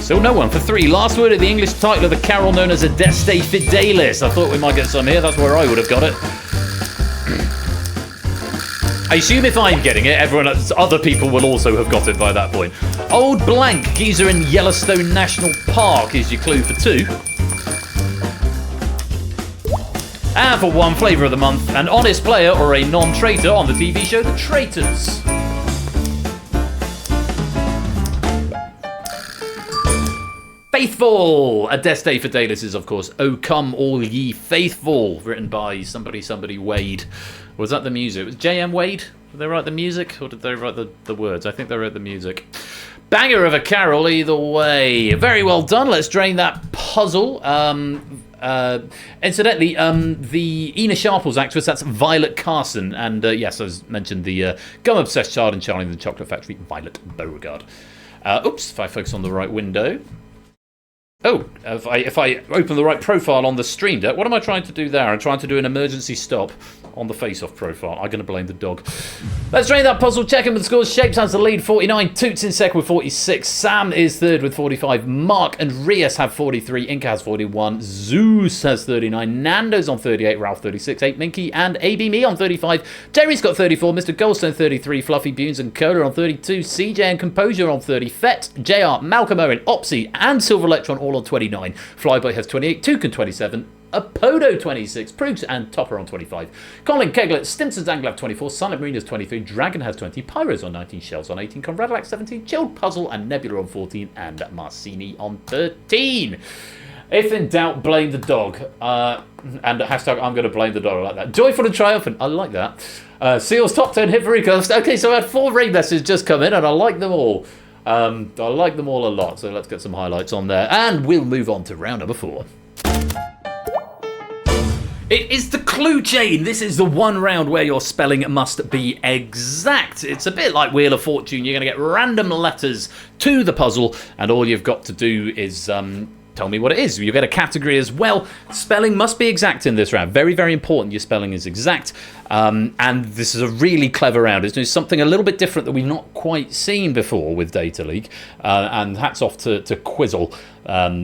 Still no one. For 3, last word of the English title of the carol known as Adeste Fidelis. I thought we might get some here. That's where I would have got it. I assume if I'm getting it, other people will also have got it by that point. Old blank geezer in Yellowstone National Park is your clue for 2. And for one flavour of the month, an honest player or a non-traitor on the TV show The Traitors. Faithful! A Death Day for Dayless is, of course, O Come All Ye Faithful, written by somebody Wade. Was that the music? Was J.M. Wade? Did they write the music, or did they write the words? I think they wrote the music. Banger of a carol either way. Very well done. Let's drain that puzzle. Incidentally, the Ina Sharples actress, that's Violet Carson. And yes, as mentioned, the gum-obsessed child in Charlie and the Chocolate Factory, Violet Beauregard. Oops, if I focus on the right window. Oh, if I open the right profile on the stream deck, what am I trying to do there? I'm trying to do an emergency stop on the face-off profile. I'm going to blame the dog. Let's drain that puzzle, check in with the scores. Shapes has the lead, 49. Toots in second with 46. Sam is third with 45. Mark and Rias have 43. Inca has 41. Zeus has 39. Nando's on 38. Ralph 36. 8 Minky and AB Me on 35. Terry's got 34. Mr. Goldstone 33. Fluffy Bunes and Cola on 32. CJ and Composure on 30. Fett, JR, Malcolm Owen, Opsy and Silver Electron all on 29. Flyboy has 28. Toucan 27. Apodo 26, Proogs and Topper on 25, Colin Keglet, Stimson's Anglav 24, Silent Marina's 23, Dragon has 20, Pyro's on 19, Shells on 18, Conradalac 17, Chilled Puzzle and Nebula on 14, and Marcini on 13. If in doubt, blame the dog. And hashtag I'm going to blame the dog. I like that. Joyful and triumphant. I like that. Seals top 10 hit for Rico. Okay, so I had 4 ring messages just come in and I like them all. I like them all a lot. So let's get some highlights on there. And we'll move on to round number 4. It is the clue chain. This is the one round where your spelling must be exact. It's a bit like Wheel of Fortune. You're going to get random letters to the puzzle, and all you've got to do is tell me what it is. You get a category as well. Spelling must be exact in this round. Very, very important your spelling is exact. And this is a really clever round. It's doing something a little bit different that we've not quite seen before with Data League. And hats off to Quizzle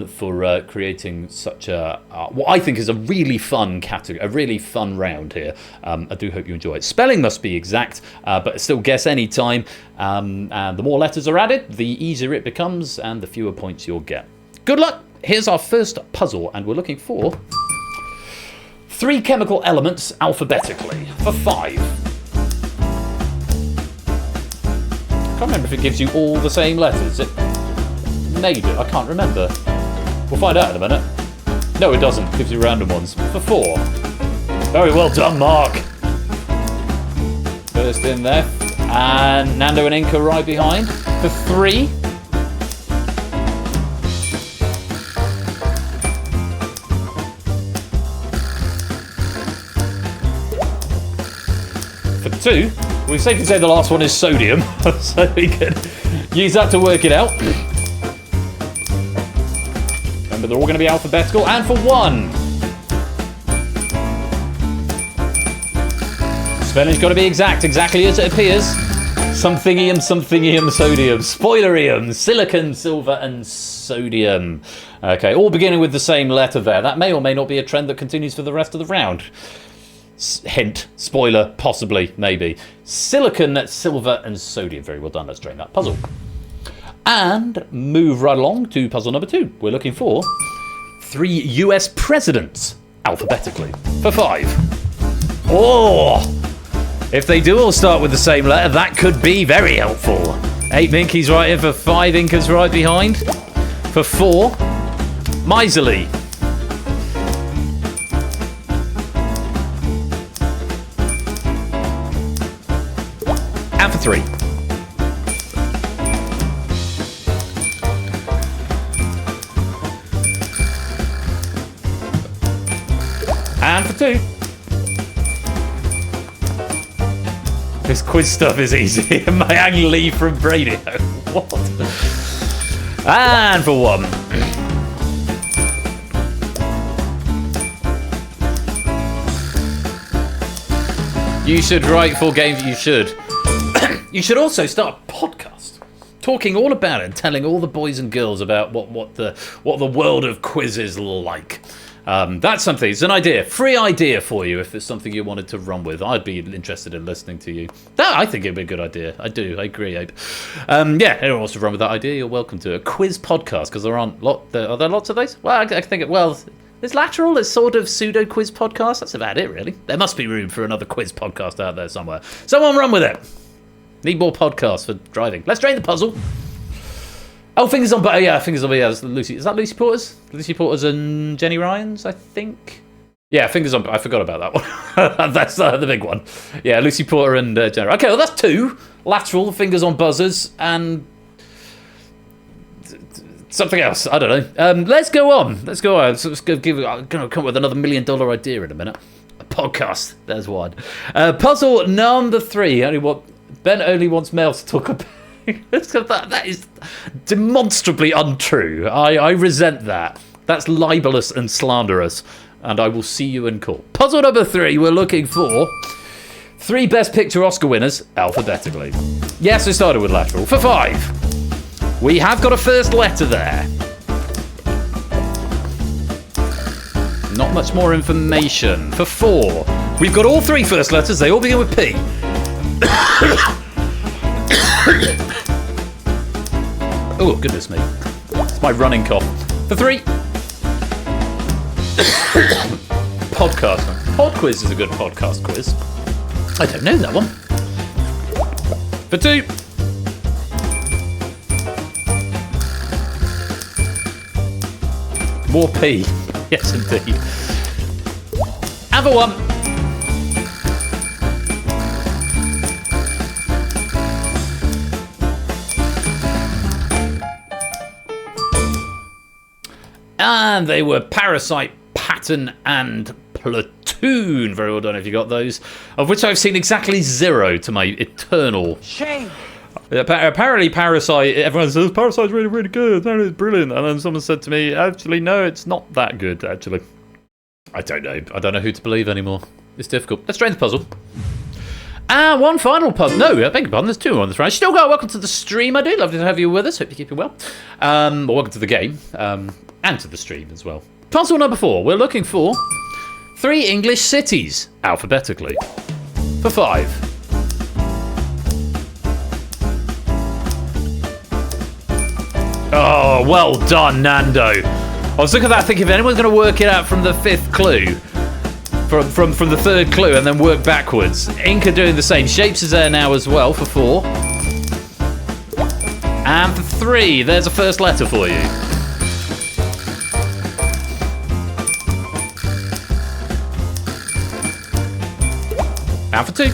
for creating such a what I think is a really fun category, a really fun round here. I do hope you enjoy it. Spelling must be exact, but still guess any time. And the more letters are added, the easier it becomes, and the fewer points you'll get. Good luck. Here's our first puzzle, and we're looking for 3 chemical elements alphabetically for 5. Can't remember if it gives you all the same letters. It maybe, I can't remember. We'll find out in a minute. No, it doesn't. It gives you random ones for 4. Very well done, Mark. First in there, and Nando and Inca right behind for 3. For 2, we safely say the last one is sodium, so we can use that to work it out. Remember, they're all going to be alphabetical. And for 1, spelling's got to be exact, exactly as it appears. Somethingium, sodium, spoilerium, silicon, silver, and sodium. Okay, all beginning with the same letter there. That may or may not be a trend that continues for the rest of the round. Hint, spoiler, possibly, maybe. Silicon, silver, and sodium. Very well done. Let's drain that puzzle. And move right along to puzzle number 2. We're looking for 3 US presidents, alphabetically, for 5. Oh! If they do all start with the same letter, that could be very helpful. 8 Minky's right in for 5. Inca's right behind. For 4, miserly. And for 3. And for 2. This quiz stuff is easy. My annual leave from radio. What? And for 1. You should write full games. You should. You should also start a podcast, talking all about it, and telling all the boys and girls about what the world of quiz is like. That's something. It's an idea, free idea for you. If it's something you wanted to run with, I'd be interested in listening to you. I think it'd be a good idea. I do. I agree, Abe. Yeah, anyone wants to run with that idea, you're welcome to a quiz podcast, because are there lots of those? Well, I think There's Lateral, there's sort of pseudo quiz podcast. That's about it, really. There must be room for another quiz podcast out there somewhere. Someone run with it. Need more podcasts for driving. Let's drain the puzzle. Oh, Fingers on Buzzers. Yeah, Fingers on Buzzers. Yeah, that's Lucy. Is that Lucy Porter's? Lucy Porter's and Jenny Ryan's, I think. Yeah, Fingers on. I forgot about that one. That's the big one. Yeah, Lucy Porter and Jenny. Okay, well that's 2. Lateral, Fingers on Buzzers, and something else. I don't know. Let's go on. Let's go on. So let's go I'm going to come up with another $1 million idea in a minute. A podcast. There's one. Puzzle number 3. Ben only wants Mel to talk about. That is demonstrably untrue. I resent that. That's libelous and slanderous. And I will see you in court. Puzzle number 3. We're looking for 3 Best Picture Oscar winners alphabetically. Yes, we started with Lateral. For 5. We have got a first letter there. Not much more information. For 4, we've got all 3 first letters. They all begin with P. Oh, goodness me. It's my running cough. For 3. Podcast. Pod quiz is a good podcast quiz. I don't know that one. For 2. More P. Yes, indeed. And for 1. And they were Parasite, Patton, and Platoon. Very well done if you got those. Of which I've seen exactly 0 to my eternal shame. Apparently Parasite, everyone says Parasite's really, really good. It's brilliant. And then someone said to me, actually, no, it's not that good, actually. I don't know. I don't know who to believe anymore. It's difficult. Let's drain the puzzle. And one final puzzle. No, I beg your pardon. There's 2 on this round. Still go. Welcome to the stream, I do. Lovely to have you with us. Hope you're keeping well. Welcome to the game. And to the stream as well. Puzzle number 4. We're looking for 3 English cities, alphabetically. For 5. Oh, well done, Nando. I was looking at that thinking if anyone's going to work it out from the 5th clue, from the 3rd clue, and then work backwards. Inca doing the same. Shapes is there now as well for 4. And for 3, there's a first letter for you. And for 2.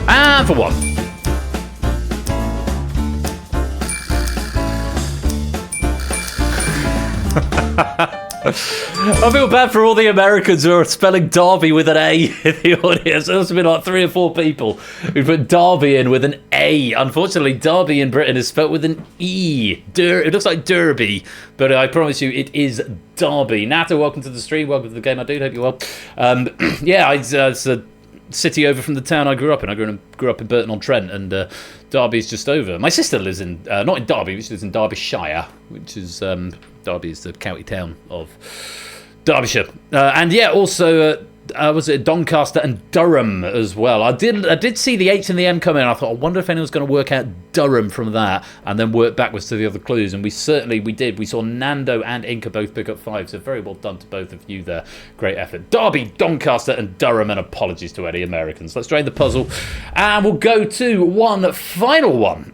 And for 1. I feel bad for all the Americans who are spelling Derby with an A in the audience. There must have been like 3 or 4 people who put Derby in with an A. Unfortunately, Derby in Britain is spelled with an E. It looks like Derby, but I promise you it is Derby. Nato, welcome to the stream. Welcome to the game. I do hope you're well. It's a city over from the town I grew up in. I grew up in Burton-on-Trent, and Derby's just over. My sister lives in, not in Derby, she lives in Derbyshire, which is, Derby is the county town of Derbyshire. Also, was it Doncaster and Durham as well? I did see the H and the M come in. I thought, I wonder if anyone's going to work out Durham from that and then work backwards to the other clues. And we did. We saw Nando and Inca both pick up 5. So very well done to both of you there. Great effort. Derby, Doncaster and Durham. And apologies to any Americans. Let's drain the puzzle. And we'll go to one final one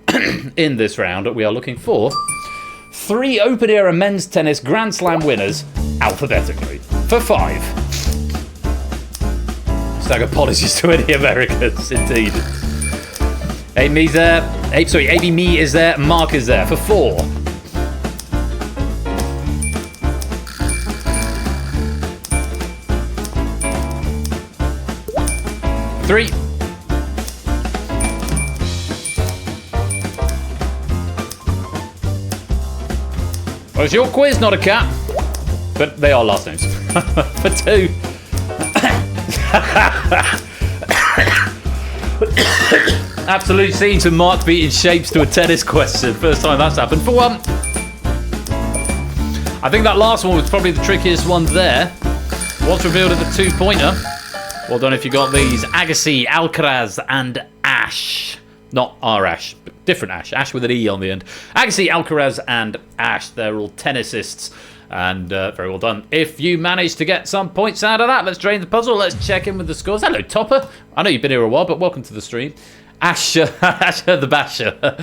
in this round that we are looking for. 3 open era men's tennis Grand Slam winners alphabetically. For 5. Apologies to any Americans, indeed. Amy's there. Amy Me is there. Mark is there for 4. Three. Well, it's your quiz, not a cat. But they are last names. For 2. Absolute scene to Mark beating shapes to a tennis question. First time that's happened. For 1. I think that last one was probably the trickiest one there. What's revealed at the 2-pointer? Well done if you got these. Agassi, Alcaraz and Ash. Not our Ash, but different Ash. Ash with an E on the end. Agassi, Alcaraz, and Ash. They're all tennisists. And very well done. If you manage to get some points out of that, let's drain the puzzle. Let's check in with the scores. Hello, Topper. I know you've been here a while, but welcome to the stream. Asher, Asher the Basher.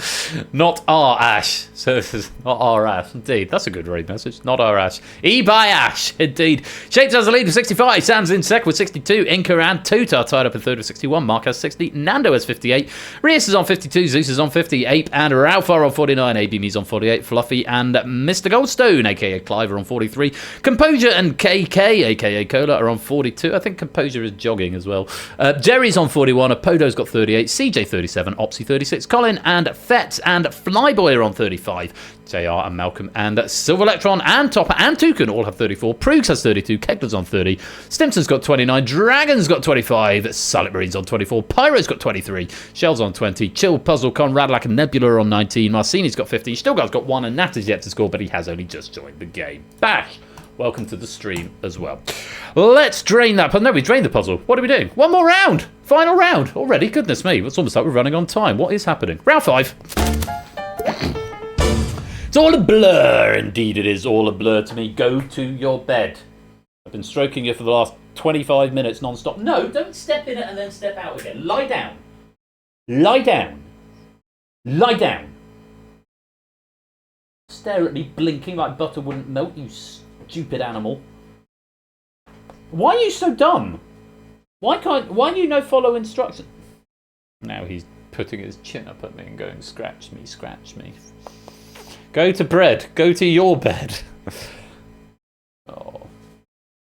Not our Ash. So this is not our Ash. Indeed, that's a good raid message. Not our Ash. E by Ash. Indeed. Shapes has the lead with 65. Sam's in second with 62. Inca and Tutar tied up in third with 61. Mark has 60. Nando has 58. Rias is on 52. Zeus is on 50. Ape and Ralph are on 49. ABM's on 48. Fluffy and Mr. Goldstone, a.k.a. Clive, are on 43. Composure and KK, a.k.a. Cola, are on 42. I think Composure is jogging as well. Jerry's on 41. Apodo's got 38. CJ 37, Opsy 36, Colin and Fetz and Flyboy are on 35, JR and Malcolm and Silver Electron and Topper and Toucan all have 34, Proogs has 32, Kegler's on 30, Stimson's got 29, Dragon's got 25, Silent Marine's on 24, Pyro's got 23, Shell's on 20, Chill, Puzzle, Conradlac and Nebula are on 19, Marcini's got 15, Stilgar's got 1 and Nat is yet to score, but he has only just joined the game. Bash! Welcome to the stream as well. Let's drain that puzzle. No, we drained the puzzle. What are we doing? One more round. Final round already. Goodness me. It's almost like we're running on time. What is happening? Round 5. It's all a blur. Indeed, it is all a blur to me. Go to your bed. I've been stroking you for the last 25 minutes non-stop. No, don't step in it and then step out again. Lie down. Lie down. Lie down. Stare at me blinking like butter wouldn't melt, you stupid animal. Why are you so dumb? Why do you no follow instruction? Now he's putting his chin up at me and going, scratch me, scratch me. Go to bed. Go to your bed.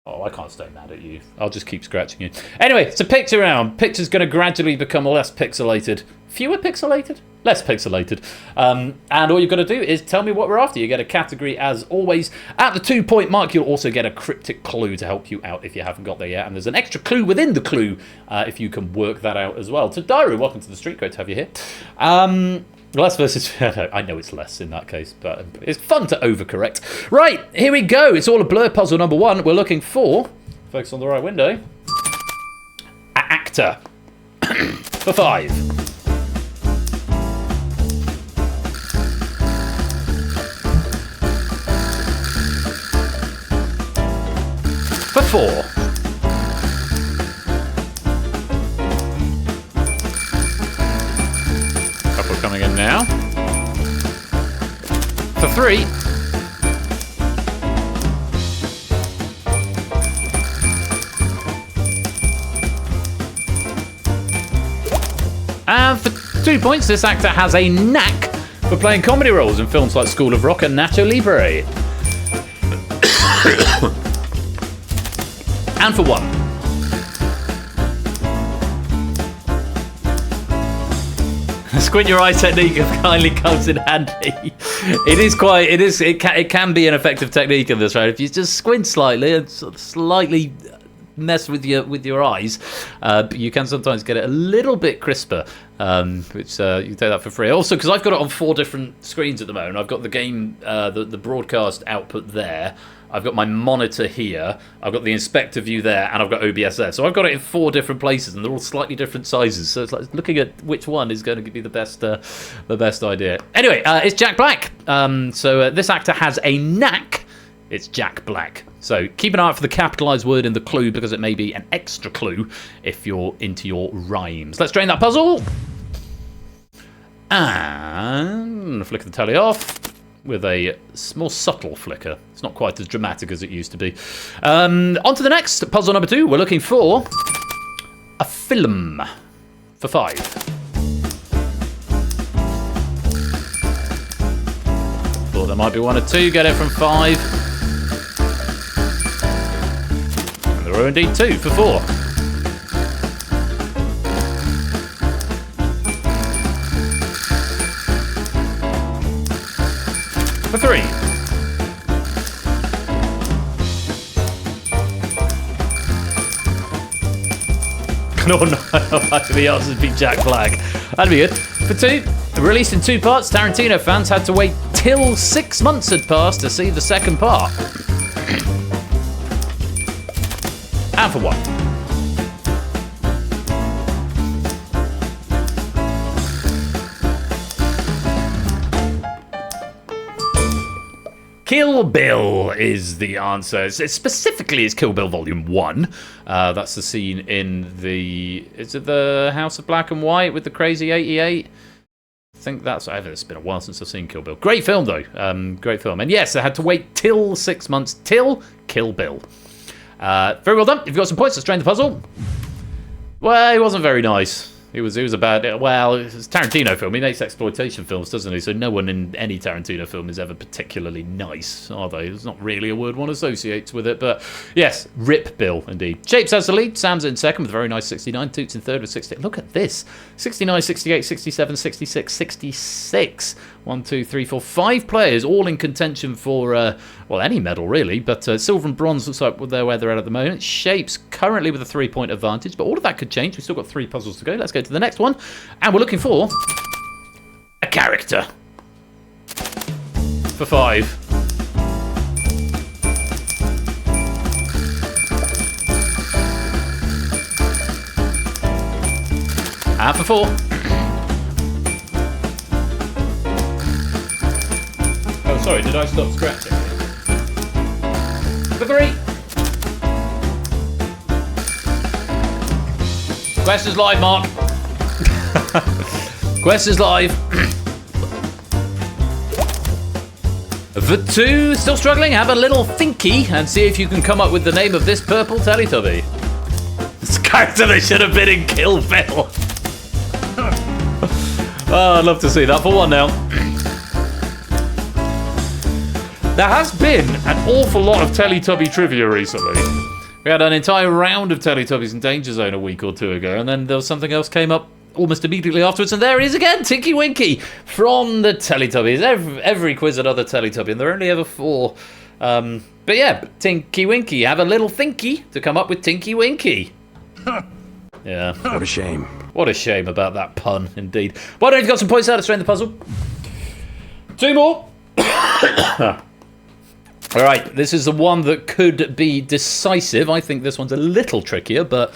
Oh, I can't stay mad at you. I'll just keep scratching you. Anyway, it's a picture round. Picture's going to gradually become less pixelated. Fewer pixelated? Less pixelated. And all you've got to do is tell me what we're after. You get a category as always. At the 2-point mark, you'll also get a cryptic clue to help you out if you haven't got there yet. And there's an extra clue within the clue if you can work that out as well. Tadaru, welcome to the street. Great to have you here. Less versus... I know it's less in that case, but it's fun to overcorrect. Right, here we go. It's all a blur. Puzzle number 1. We're looking for... Focus on the right window. Actor. For 5. For 4. Couple coming in now. For 3. And for 2 points, this actor has a knack for playing comedy roles in films like School of Rock and Nacho Libre. And for 1. Squint your eye technique kindly comes in handy. It can be an effective technique in this round. If you just squint slightly and sort of slightly mess with your eyes, you can sometimes get it a little bit crisper, which you can take that for free. Also, because I've got it on 4 different screens at the moment. I've got the game, the broadcast output there. I've got my monitor here, I've got the inspector view there, and I've got OBS there. So I've got it in 4 different places, and they're all slightly different sizes. So it's like looking at which one is going to be the best idea. Anyway, it's Jack Black. So this actor has a knack. It's Jack Black. So keep an eye out for the capitalised word in the clue, because it may be an extra clue if you're into your rhymes. Let's drain that puzzle. And flick the telly off. With a more subtle flicker. It's not quite as dramatic as it used to be. On to the next, puzzle number 2. We're looking for a film for 5. Thought there might be 1 or 2. Get it from 5. And there are indeed 2 for 4. For 3. No, the answer would be Jack Black. That'd be good. For 2, released in 2 parts, Tarantino fans had to wait till 6 months had passed to see the second part. And for 1. Kill Bill is the answer. Specifically, it's Kill Bill Volume 1. That's the scene in the... Is it the House of Black and White with the crazy 88? I think that's... It's been a while since I've seen Kill Bill. Great film, though. Great film. And yes, I had to wait till 6 months till Kill Bill. Very well done. If you've got some points, let's drain the puzzle. Well, it wasn't very nice. It was a bad... Well, it's a Tarantino film. He makes exploitation films, doesn't he? So no one in any Tarantino film is ever particularly nice, are they? There's not really a word one associates with it. But yes, Rip Bill, indeed. Shapes has the lead. Sam's in second with a very nice 69. Toots in third with 68. Look at this. 69, 68, 67, 66, 66. 1, 2, 3, 4, 5 players all in contention for, well, any medal, really. But silver and bronze looks like they're where they're at the moment. Shapes currently with a 3-point advantage, but all of that could change. We've still got 3 puzzles to go. Let's go to the next one. And we're looking for a character. For 5. And for 4. Oh, sorry, did I stop scratching? For 3. Quest is live, Mark. Quest is live. For 2, still struggling? Have a little thinky and see if you can come up with the name of this purple Teletubby. This character that should have been in Kill Bill. Oh, I'd love to see that. For 1 now. There has been an awful lot of Teletubby trivia recently. We had an entire round of Teletubbies in Danger Zone a week or 2 ago, and then there was something else came up almost immediately afterwards, and there he is again, Tinky Winky from the Teletubbies. Every quiz another Teletubby, and there are only ever 4. But yeah, Tinky Winky. Have a little thinky to come up with Tinky Winky. Yeah. What a shame. What a shame about that pun, indeed. Well, you've got some points out to strain the puzzle. 2 more. All right, this is the one that could be decisive. I think this one's a little trickier, but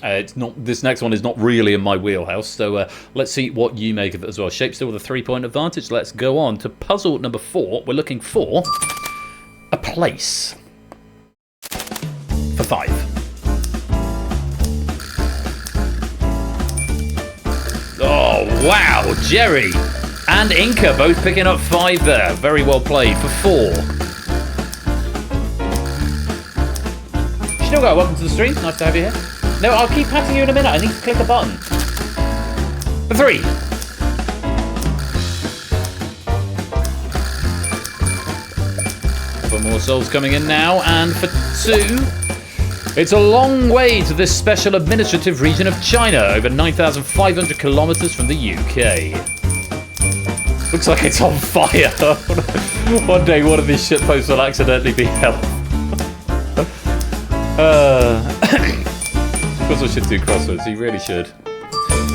it's not. This next one is not really in my wheelhouse. So let's see what you make of it as well. Shape still with a 3-point advantage. Let's go on to puzzle number 4. We're looking for a place. For 5. Oh, wow, Jerry and Inca both picking up 5 there. Very well played. For 4. Still go. Welcome to the stream. Nice to have you here. No, I'll keep patting you in a minute. I need to click a button. For 3. Couple more souls coming in now. And for 2. It's a long way to this special administrative region of China, over 9,500 kilometers from the UK. Looks like it's on fire. One day one of these shitposts will accidentally be held. Puzzle should do crosswords, he really should.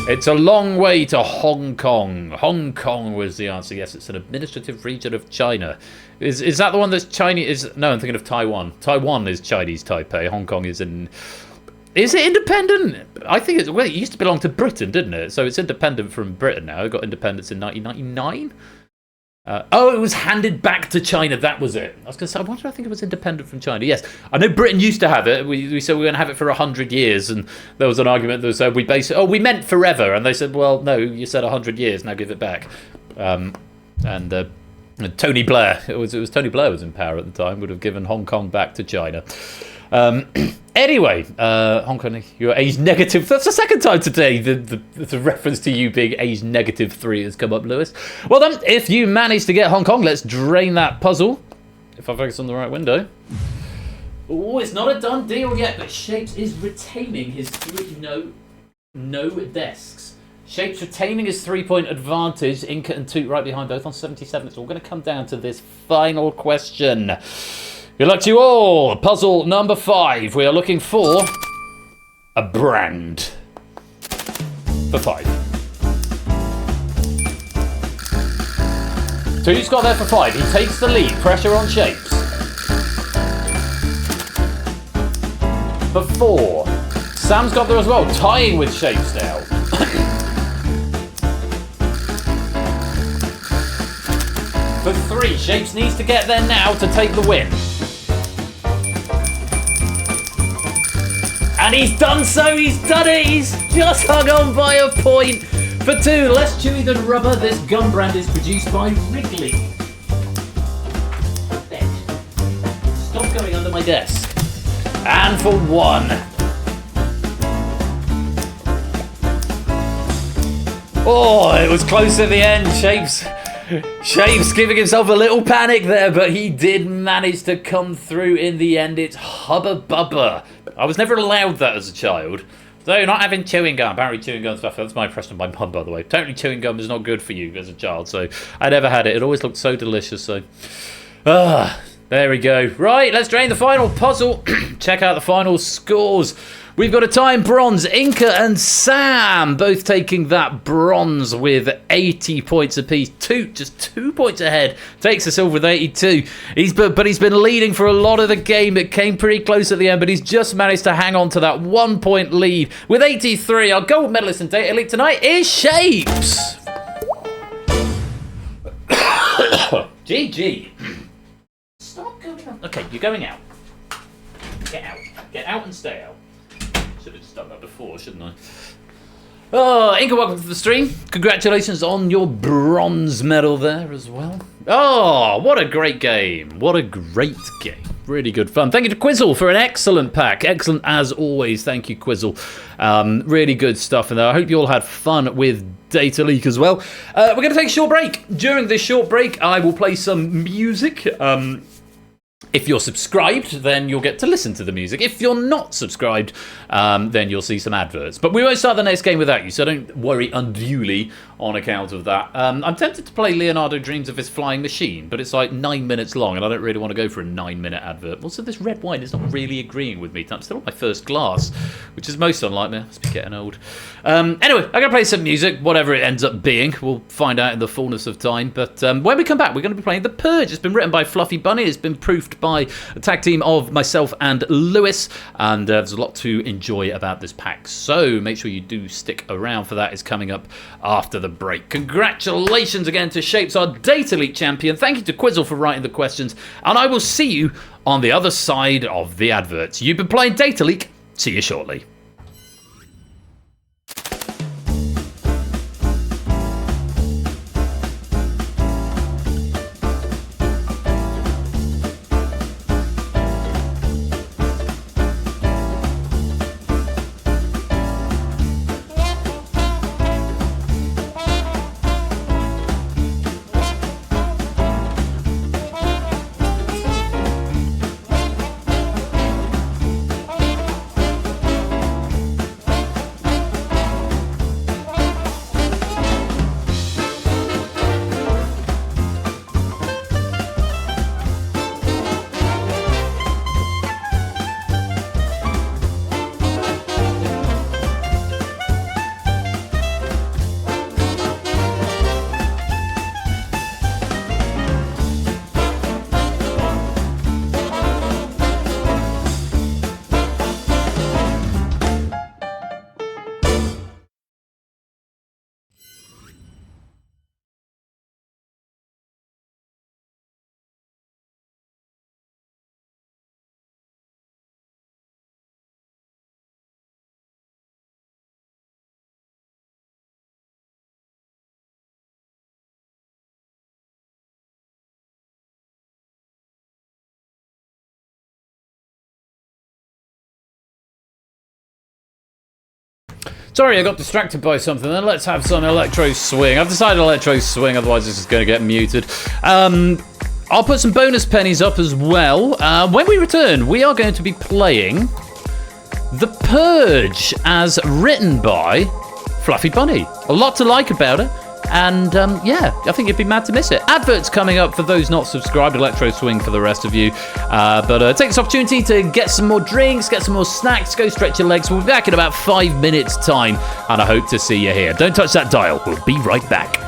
It's a long way to Hong Kong. Hong Kong was the answer. Yes, it's an administrative region of China. Is that the one that's Chinese? No, I'm thinking of Taiwan. Taiwan is Chinese Taipei. Hong Kong is in... Is it independent? I think it's... Well, it used to belong to Britain, didn't it? So it's independent from Britain now. It got independence in 1999. Oh, it was handed back to China. That was it. I was going to say, why did I think it was independent from China? Yes, I know Britain used to have it. We said we were going to have it for 100 years, and there was an argument that said we meant forever, and they said, well, no, you said 100 years. Now give it back. Tony Blair. It was Tony Blair was in power at the time. Would have given Hong Kong back to China. Anyway, Hong Kong, you're age negative. That's the second time today the reference to you being age negative 3 has come up, Lewis. Well then, if you manage to get Hong Kong, let's drain that puzzle. If I focus on the right window. Oh, it's not a done deal yet, but Shapes is retaining his 3 no desks. Shapes retaining his 3-point advantage. Inca and Toot right behind, both on 77. It's all going to come down to this final question. Good luck to you all. Puzzle number 5. We are looking for a brand. For 5. Toot's got there for 5. He takes the lead. Pressure on Shapes. For 4. Sam's got there as well, tying with Shapes now. For for 3. Shapes needs to get there now to take the win. And he's done so, he's done it, he's just hung on by a point for 2. Less chewy than rubber, this gum brand is produced by Wrigley. Stop going under my desk. And for 1. Oh, it was close at the end. Shapes giving himself a little panic there, but he did manage to come through in the end. It's Hubba Bubba. I was never allowed that as a child. So not having chewing gum. Apparently chewing gum stuff. That's my impression of my mum, by the way. Totally chewing gum is not good for you as a child. So I never had it. It always looked so delicious. So, there we go. Right, let's drain the final puzzle. Check out the final scores. We've got a time bronze. Inca and Sam both taking that bronze with 80 points apiece. Just 2 points ahead. Takes the silver with 82. But he's been leading for a lot of the game. It came pretty close at the end, but he's just managed to hang on to that 1 point lead with 83. Our gold medalist in Data League tonight is Shapes. GG. Stop going out. Okay, you're going out. Get out. Get out and stay out. Should have just done that before, shouldn't I? Oh, Inca, welcome to the stream. Congratulations on your bronze medal there as well. Oh, what a great game. What a great game. Really good fun. Thank you to Quizzle for an excellent pack. Excellent as always. Thank you, Quizzle. Really good stuff in there. I hope you all had fun with Data Leak as well. We're going to take a short break. During this short break, I will play some music. If you're subscribed, then you'll get to listen to the music. If you're not subscribed, then you'll see some adverts. But we won't start the next game without you, so don't worry unduly on account of that. I'm tempted to play Leonardo Dreams of His Flying Machine, but it's like 9 minutes long, and I don't really want to go for a 9-minute advert. Also, this red wine is not really agreeing with me. I'm still on my first glass, which is most unlike me. I must be getting old. Anyway, I'm going to play some music, whatever it ends up being. We'll find out in the fullness of time. But when we come back, we're going to be playing The Purge. It's been written by Fluffy Bunny. It's been proofed by a tag team of myself and Lewis, and there's a lot to enjoy about this pack, so make sure you do stick around for that. It's coming up after the break. Congratulations again to Shapes, our Data Leak champion. Thank you to Quizzle for writing the questions, and I will see you on the other side of the adverts. You've been playing Data Leak. See you shortly. Sorry, I got distracted by something. Then let's have some electro swing. I've decided electro swing, otherwise this is going to get muted. I'll put some bonus pennies up as well. When we return, we are going to be playing The Purge, as written by Fluffy Bunny. A lot to like about it. And yeah, I think you'd be mad to miss it. Adverts coming up for those not subscribed. Electro swing for the rest of you. But take this opportunity to get some more drinks, get some more snacks, go stretch your legs. We'll be back in about 5 minutes' time, and I hope to see you here. Don't touch that dial. We'll be right back.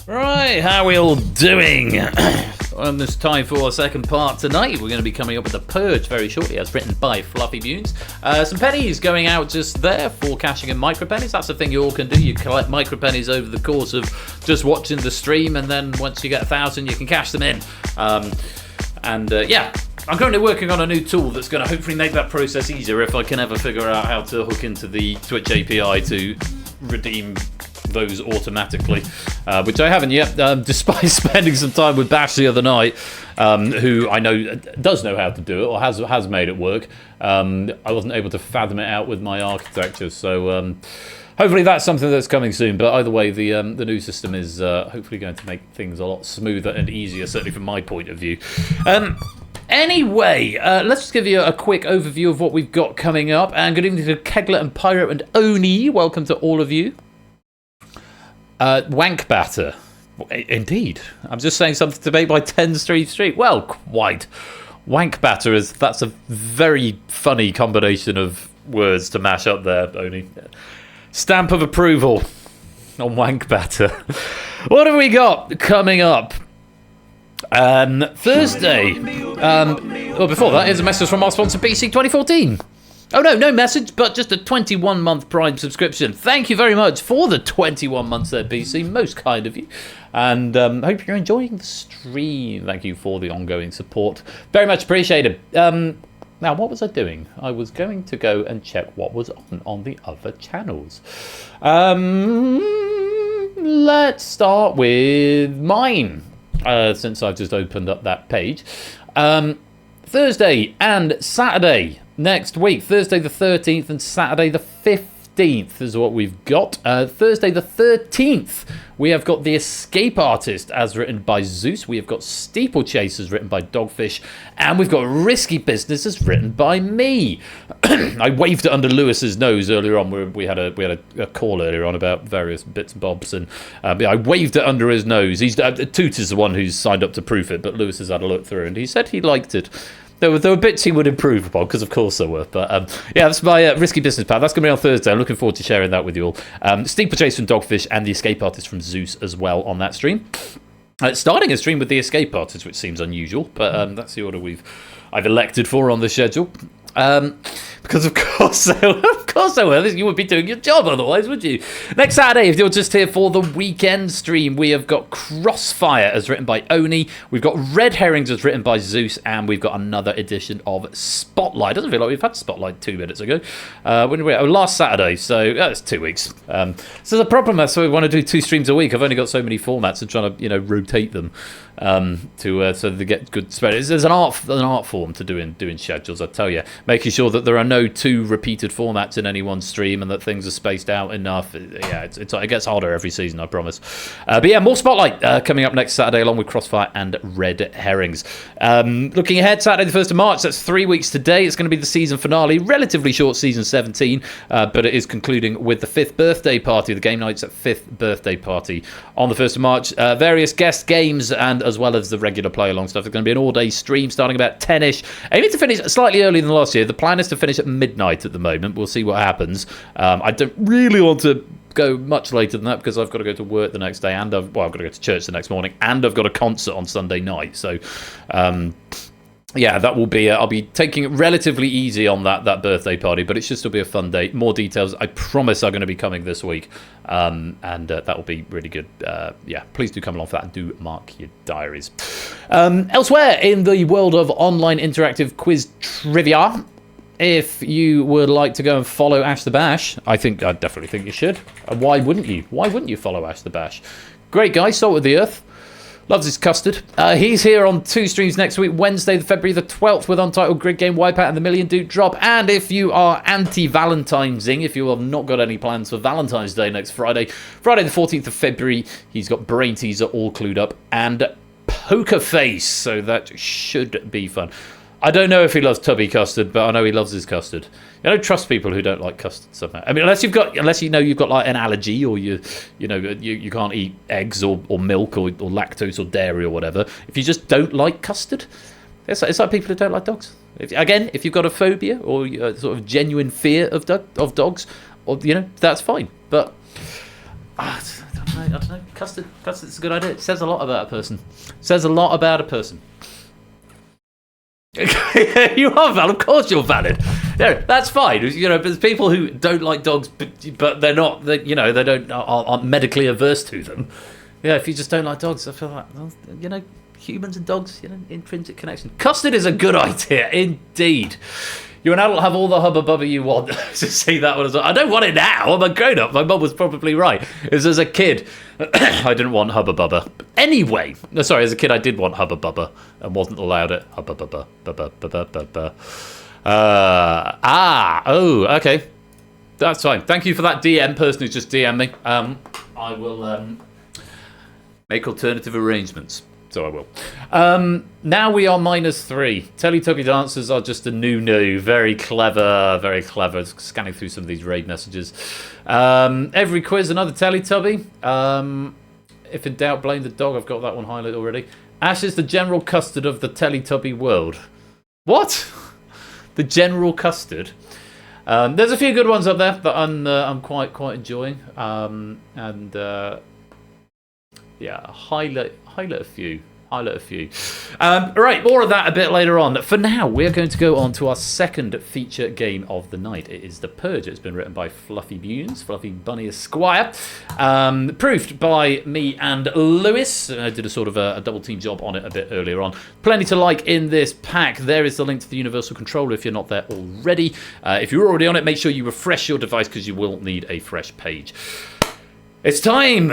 Right, how are we all doing? On this time for our second part tonight, we're going to be coming up with the Purge very shortly, as written by Fluffy Munes. Some pennies going out just there for cashing in micro pennies. That's the thing you all can do. You collect micro pennies over the course of just watching the stream, and then once you get 1,000, you can cash them in. Yeah, I'm currently working on a new tool that's going to hopefully make that process easier if I can ever figure out how to hook into the Twitch API to redeem those automatically, which I haven't yet, despite spending some time with Bash the other night, who I know does know how to do it or has made it work. I wasn't able to fathom it out with my architecture, so hopefully that's something that's coming soon. But either way, the new system is hopefully going to make things a lot smoother and easier, certainly from my point of view. Anyway, let's just give you a quick overview of what we've got coming up. And good evening to Kegler and Pyro and Oni. Welcome to all of you. Wank batter. Indeed. I'm just saying something to make my 10 Street. Well, quite. Wank batter that's a very funny combination of words to mash up there, Oni. Stamp of approval on wank batter. What have we got coming up? Thursday. Well, before that, here's a message from our sponsor, BC 2014. Oh no message, but just a 21-month Prime subscription. Thank you very much for the 21 months there, BC. Most kind of you. And hope you're enjoying the stream. Thank you for the ongoing support. Very much appreciated. Now, what was I doing? I was going to go and check what was on the other channels. Let's start with mine, since I've just opened up that page. Thursday and Saturday next week, Thursday the 13th and Saturday the 15th is what we've got. Thursday the 13th, we have got The Escape Artist as written by Zeus. We have got Steeplechase as written by Dogfish. And we've got Risky Business as written by me. I waved it under Lewis's nose earlier on. We had a call earlier on about various bits and bobs. And I waved it under his nose. Toot is the one who's signed up to proof it, but Lewis has had a look through and he said he liked it. There were bits he would improve upon, because of course there were. But yeah, that's my Risky Business Pal. That's going to be on Thursday. I'm looking forward to sharing that with you all. Steeplechase from Dogfish and The Escape Artist from Zeus as well on that stream. Starting a stream with The Escape Artist, which seems unusual, but that's the order I've elected for on the schedule. Because of course I will. You would be doing your job otherwise, would you? Next Saturday, if you're just here for the weekend stream, we have got Crossfire as written by Oni. We've got Red Herrings as written by Zeus, and we've got another edition of Spotlight. Doesn't feel like we've had Spotlight 2 minutes ago. Last Saturday, so that's 2 weeks. So the problem is, we want to do 2 streams a week. I've only got so many formats and trying to rotate them so they get good spread. There's an art form to doing schedules, I tell you, making sure that there are no 2 repeated formats in any one stream and that things are spaced out enough. Yeah, it gets harder every season, I promise. But yeah, more Spotlight coming up next Saturday along with Crossfire and Red Herrings. Looking ahead, Saturday the 1st of March, that's 3 weeks today. It's going to be the season finale, relatively short season 17, but it is concluding with the 5th birthday party, the Game Night's 5th birthday party on the 1st of March. Various guest games and as well as the regular play-along stuff. It's going to be an all-day stream starting about 10ish. Aiming to finish slightly earlier than last year. The plan is to finish at midnight at the moment. We'll see what happens. I don't really want to go much later than that because I've got to go to work the next day and I've got to go to church the next morning and I've got a concert on Sunday night. So yeah, that will be. I'll be taking it relatively easy on that birthday party, but it should still be a fun day. More details, I promise, are going to be coming this week, and that will be really good. Yeah, please do come along for that and do mark your diaries. Elsewhere in the world of online interactive quiz trivia, if you would like to go and follow Ash the Bash, I definitely think you should. Why wouldn't you? Why wouldn't you follow Ash the Bash? Great guy, salt of the earth. Loves his custard. He's here on 2 streams next week, Wednesday, February the 12th, with Untitled Grid Game, Wipeout, and the Million Dude Drop. And if you are anti-Valentine'sing, if you have not got any plans for Valentine's Day next Friday, Friday the 14th of February, he's got Brain Teaser all clued up and Poker Face, so that should be fun. I don't know if he loves tubby custard, but I know he loves his custard. I don't trust people who don't like custard somehow. I mean, unless you've got like an allergy, or you can't eat eggs or milk or lactose or dairy or whatever. If you just don't like custard, it's like people who don't like dogs. If you've got a phobia or a sort of genuine fear of dogs, or that's fine. But I don't know. Custard's a good idea. It says a lot about a person. Says a lot about a person. You are valid. Of course you're valid. Yeah, that's fine. You know, there's people who don't like dogs, but they're not. You know, they aren't medically averse to them. Yeah, if you just don't like dogs, I feel like, well, you know, humans and dogs, you know, intrinsic connection. Custard is a good idea, indeed. You're an adult, have all the hubba bubba you want. To see that one as well. I don't want it now. I'm a grown up. My mum was probably right. As a kid, I didn't want hubba bubba. Anyway, no, sorry, as a kid, I did want hubba bubba and wasn't allowed it. Hubba bubba, bubba, bubba, bubba. Oh, okay. That's fine. Thank you for that DM person who just DM'd me. I will make alternative arrangements. So I will. Now we are -3. Teletubby dancers are just a no. Very clever. Scanning through some of these raid messages. Every quiz, another Teletubby. If in doubt, blame the dog. I've got that one highlighted already. Ash is the general custard of the Teletubby world. What? The general custard? There's a few good ones up there that I'm quite enjoying. Yeah, highlight a few. Right, more of that a bit later on. For now, we're going to go on to our second feature game of the night. It is The Purge. It's been written by Fluffy Bunes, Fluffy Bunny Esquire. Proofed by me and Lewis. I did a sort of a double team job on it a bit earlier on. Plenty to like in this pack. There is the link to the Universal Controller if you're not there already. If you're already on it, make sure you refresh your device because you will need a fresh page. It's time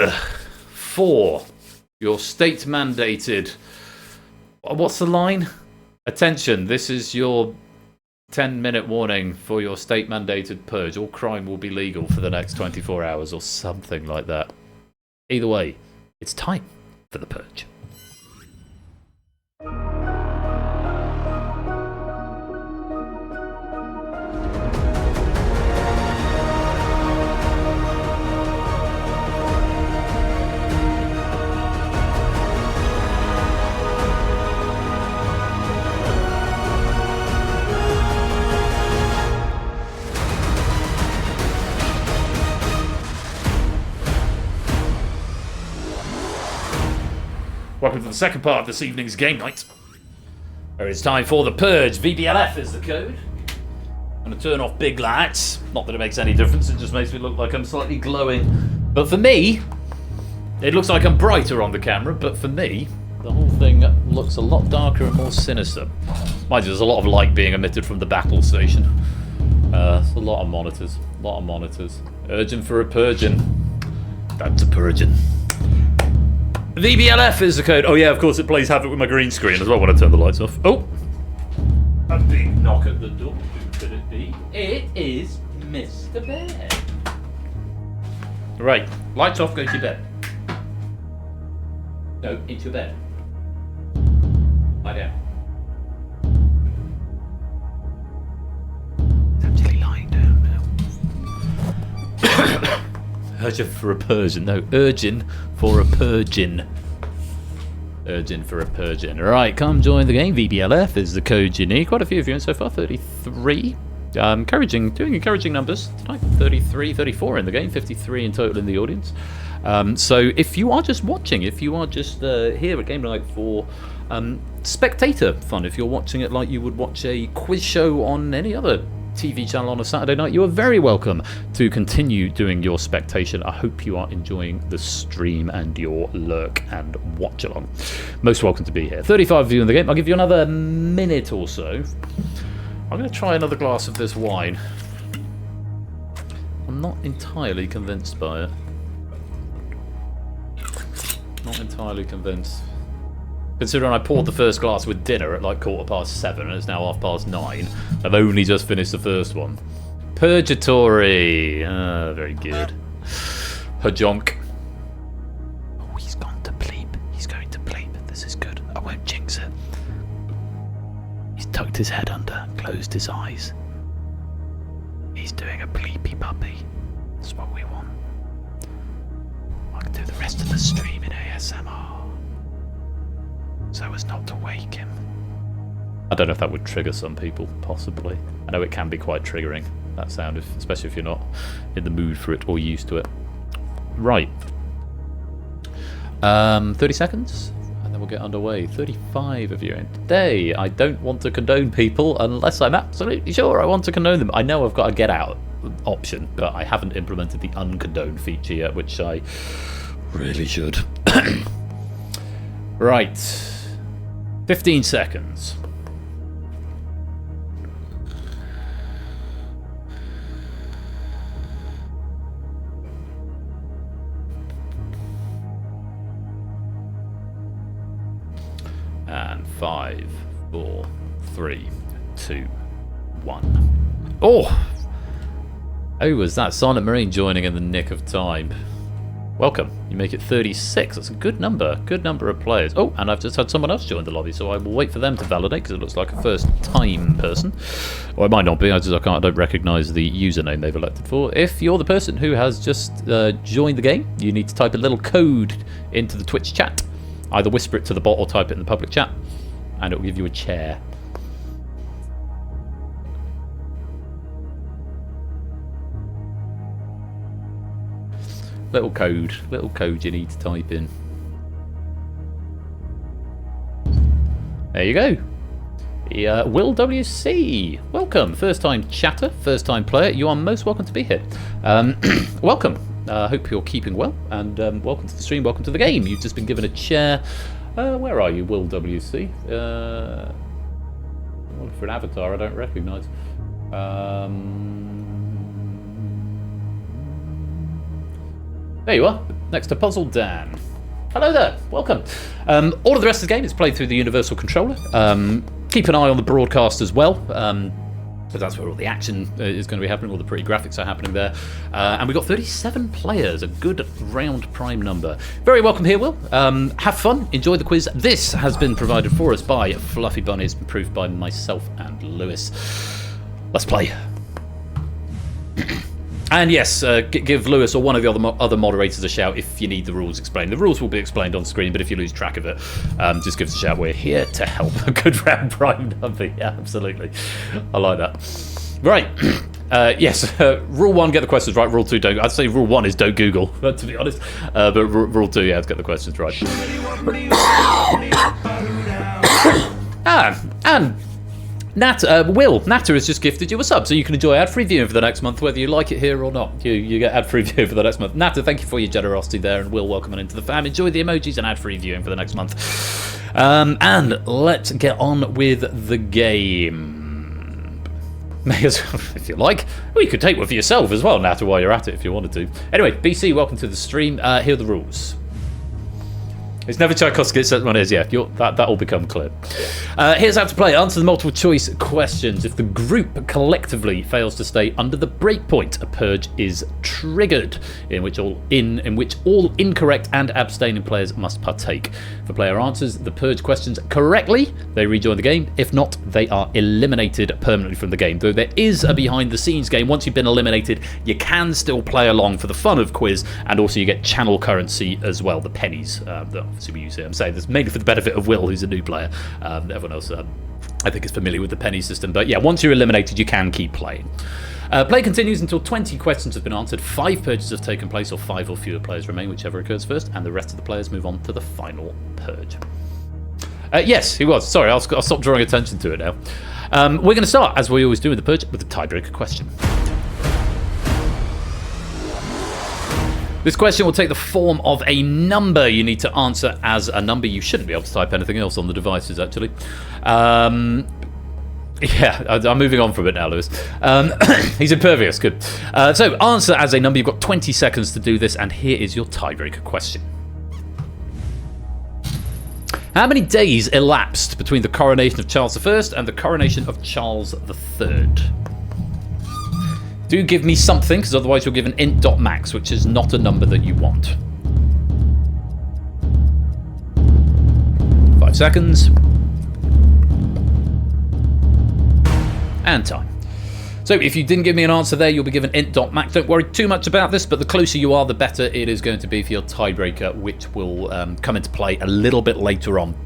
for your state-mandated... What's the line? Attention, this is your 10-minute warning for your state-mandated purge. All crime will be legal for the next 24 hours or something like that. Either way, it's time for the purge. Welcome to the second part of this evening's game night, where it's time for the Purge. VBLF is the code. I'm going to turn off big lights. Not that it makes any difference, it just makes me look like I'm slightly glowing. But for me, it looks like I'm brighter on the camera, but for me, the whole thing looks a lot darker and more sinister. Mind you, there's a lot of light being emitted from the battle station. It's a lot of monitors. Urgent for a purging. That's a purging. VBLF is the code. Oh yeah, of course it plays havoc with my green screen as well when I turn the lights off. Oh! A big knock at the door. Who could it be? It is Mr. Bear. Right, lights off, go to your bed. No, into your bed. Lie down. It's actually lying down now. Urgent for a Persian. No, urging for a purging. Urgent for a purging. Right, come join the game. VBLF is the code you need. Quite a few of you in so far. 33. Doing encouraging numbers tonight. 33, 34 in the game. 53 in total in the audience. So if you are just watching, if you are just here at Game Night for spectator fun, if you're watching it like you would watch a quiz show on any other TV channel on a Saturday night, you are very welcome to continue doing your spectation. I hope you are enjoying the stream and your lurk and watch along. Most welcome to be here. 35 of you in the game. I'll give you another minute or so. I'm going to try another glass of this wine. I'm not entirely convinced by it. Not entirely convinced. Considering I poured the first glass with dinner at like 7:15 and it's now 9:30. I've only just finished the first one. Purgatory. Very good. Hajonk. Oh, he's gone to bleep. He's going to bleep. This is good. I won't jinx it. He's tucked his head under, closed his eyes. He's doing a bleepy puppy. That's what we want. I can do the rest of the stream in ASMR. So as not to wake him. I don't know if that would trigger some people, possibly. I know it can be quite triggering, that sound, especially if you're not in the mood for it or used to it. Right. 30 seconds, and then we'll get underway. 35 of you in today. I don't want to condone people unless I'm absolutely sure I want to condone them. I know I've got a get out option, but I haven't implemented the uncondone feature yet, which I really should. Right. 15 seconds. And 5, 4, 3, 2, 1. Oh! Oh, was that Silent Marine joining in the nick of time? Welcome. You make it 36. That's a good number. Good number of players. Oh, and I've just had someone else join the lobby, so I will wait for them to validate because it looks like a first-time person. Or it might not be. I don't recognise the username they've elected for. If you're the person who has just joined the game, you need to type a little code into the Twitch chat. Either whisper it to the bot or type it in the public chat, and it will give you a chair. Little code you need to type in. There you go. Will WC, welcome. First time chatter, first time player. You are most welcome to be here. Welcome. Hope you're keeping well, and welcome to the stream, welcome to the game. You've just been given a chair. Where are you, Will WC? Looking for an avatar I don't recognise. There you are, next to Puzzle Dan. Hello there, welcome. All of the rest of the game is played through the Universal Controller. Keep an eye on the broadcast as well. So that's where all the action is going to be happening, all the pretty graphics are happening there. And we've got 37 players, a good round prime number. Very welcome here, Will. Have fun, enjoy the quiz. This has been provided for us by Fluffy Bunny. It's been proved by myself and Lewis. Let's play. And yes, give Lewis or one of the other moderators a shout if you need the rules explained. The rules will be explained on screen, but if you lose track of it, just give us a shout. We're here to help. A good round prime number. Yeah, absolutely. I like that. Right. Yes, rule 1, get the questions right. Rule 2, don't. I'd say rule 1 is don't Google, to be honest. But rule 2, yeah, get the questions right. And Will, Natter has just gifted you a sub, so you can enjoy ad-free viewing for the next month, whether you like it here or not. You get ad-free viewing for the next month. Natter, thank you for your generosity there, and Will, welcome into the fam. Enjoy the emojis and ad-free viewing for the next month. And let's get on with the game. May as well, if you like. Well, you could take one for yourself as well, Natter, while you're at it, if you wanted to. Anyway, BC, welcome to the stream. Here are the rules. It's never Tchaikovsky, it's one is, yeah, that will become clear. Here's how to play. Answer the multiple choice questions. If the group collectively fails to stay under the breakpoint, a purge is triggered, in which all incorrect and abstaining players must partake. If a player answers the purge questions correctly, they rejoin the game. If not, they are eliminated permanently from the game. Though there is a behind the scenes game, once you've been eliminated, you can still play along for the fun of quiz, and also you get channel currency as well, the pennies that obviously we use here. I'm saying this mainly for the benefit of Will, who's a new player. Everyone else, I think, is familiar with the penny system. But yeah, once you're eliminated, you can keep playing. Play continues until 20 questions have been answered, 5 purges have taken place, or 5 or fewer players remain, whichever occurs first, and the rest of the players move on to the final purge. Yes, he was. Sorry, I'll stop drawing attention to it now. We're going to start, as we always do with the purge, with the tiebreaker question. This question will take the form of a number. You need to answer as a number. You shouldn't be able to type anything else on the devices, actually. Yeah, I'm moving on from it now, Lewis. He's impervious, good. So, answer as a number. You've got 20 seconds to do this, and here is your tiebreaker question. How many days elapsed between the coronation of Charles I and the coronation of Charles III? Do give me something, because otherwise you'll give an int.max, which is not a number that you want. 5 seconds. And time. So if you didn't give me an answer there, you'll be given int.max. Don't worry too much about this, but the closer you are, the better it is going to be for your tiebreaker, which will come into play a little bit later on,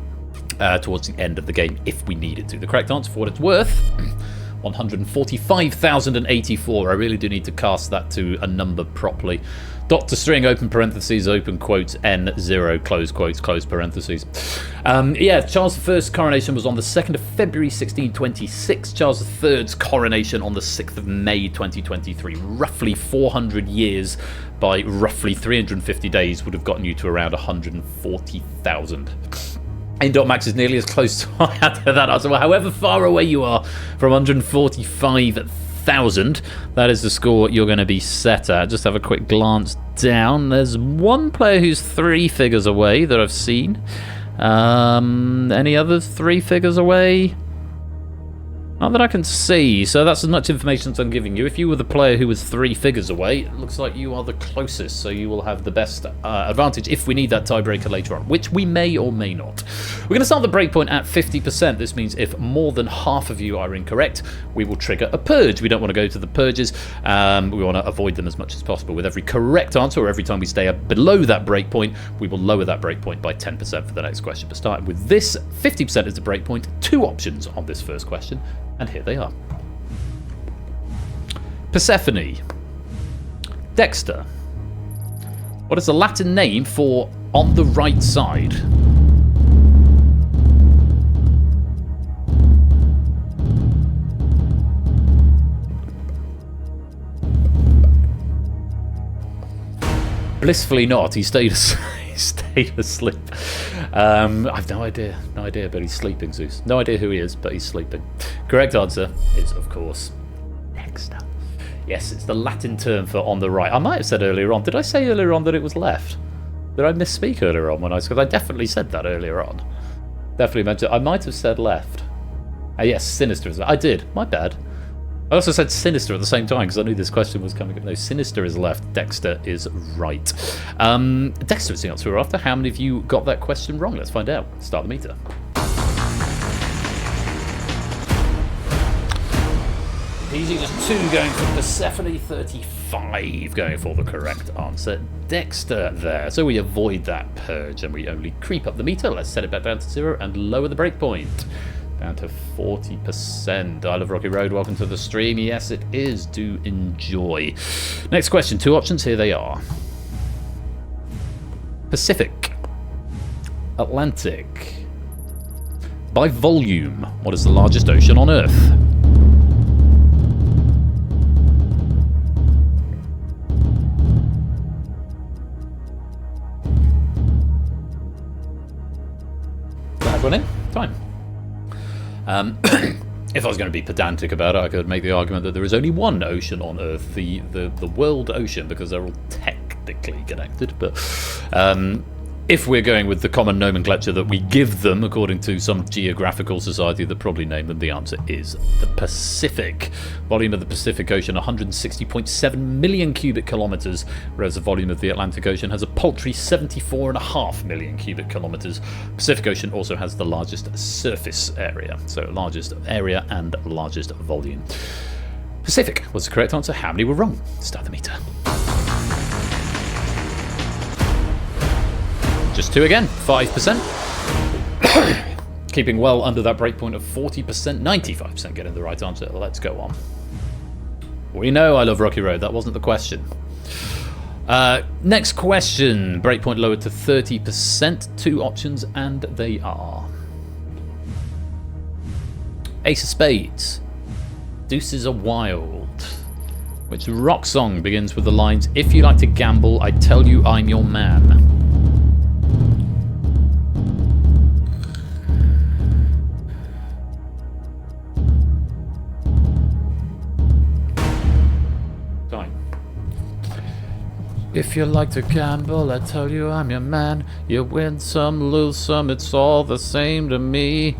towards the end of the game, if we needed to. The correct answer, for what it's worth, 145,084. I really do need to cast that to a number properly Dr. String, open parentheses, open quotes, N0, close quotes, close parentheses. Charles I's coronation was on the 2nd of February 1626. Charles III's coronation on the 6th of May 2023. Roughly 400 years by roughly 350 days would have gotten you to around 140,000. Max is nearly as close to that answer. Well, however far away you are from 145,000, that is the score you're going to be set at. Just have a quick glance down. There's one player who's 3 figures away that I've seen. Any others 3 figures away? Not that I can see, so that's as much information as I'm giving you. If you were the player who was 3 figures away, it looks like you are the closest, so you will have the best advantage if we need that tiebreaker later on, which we may or may not. We're going to start the breakpoint at 50%. This means if more than half of you are incorrect, we will trigger a purge. We don't want to go to the purges. We want to avoid them as much as possible. With every correct answer, or every time we stay below that breakpoint, we will lower that breakpoint by 10% for the next question. But starting with this, 50% is the breakpoint. 2 options on this first question. And here they are. Persephone. Dexter. What is the Latin name for on the right side? Blissfully not. He stayed asleep. I've no idea, but he's sleeping, Zeus. No idea who he is, but he's sleeping. Correct answer is, of course, Dexter. Yes, it's the Latin term for on the right. I might have said earlier on, did I say earlier on that it was left? Did I misspeak earlier on because I definitely said that earlier on. Definitely meant to. I might have said left. Yes, sinister is. I did. My bad. I also said sinister at the same time because I knew this question was coming up. No, sinister is left, Dexter is right. Dexter is the answer we're after. How many of you got that question wrong? Let's find out. Start the meter. Easy, just 2 going for Persephone, 35 going for the correct answer. Dexter there. So we avoid that purge and we only creep up the meter. Let's set it back down to 0 and lower the breakpoint. Down to 40%. I love Rocky Road. Welcome to the stream. Yes, it is. Do enjoy. Next question. 2 options. Here they are. Pacific. Atlantic. By volume, what is the largest ocean on Earth? That one in? Time. If I was going to be pedantic about it, I could make the argument that there is only one ocean on Earth, the world ocean, because they're all technically connected. But if we're going with the common nomenclature that we give them, according to some geographical society that probably named them, the answer is the Pacific. Volume of the Pacific Ocean, 160.7 million cubic kilometers, whereas the volume of the Atlantic Ocean has a paltry 74.5 million cubic kilometers. Pacific Ocean also has the largest surface area, so largest area and largest volume. Pacific was the correct answer. How many were wrong? Start the meter. Just 2 again, 5%. Keeping well under that breakpoint of 40%, 95% getting the right answer. Let's go on. We know I love Rocky Road, that wasn't the question. Next question, breakpoint lowered to 30%, 2 options, and they are Ace of Spades, Deuces Are Wild. Which rock song begins with the lines, "If you like to gamble, I tell you I'm your man"? If you like to gamble, I tell you I'm your man. You win some, lose some, it's all the same to me.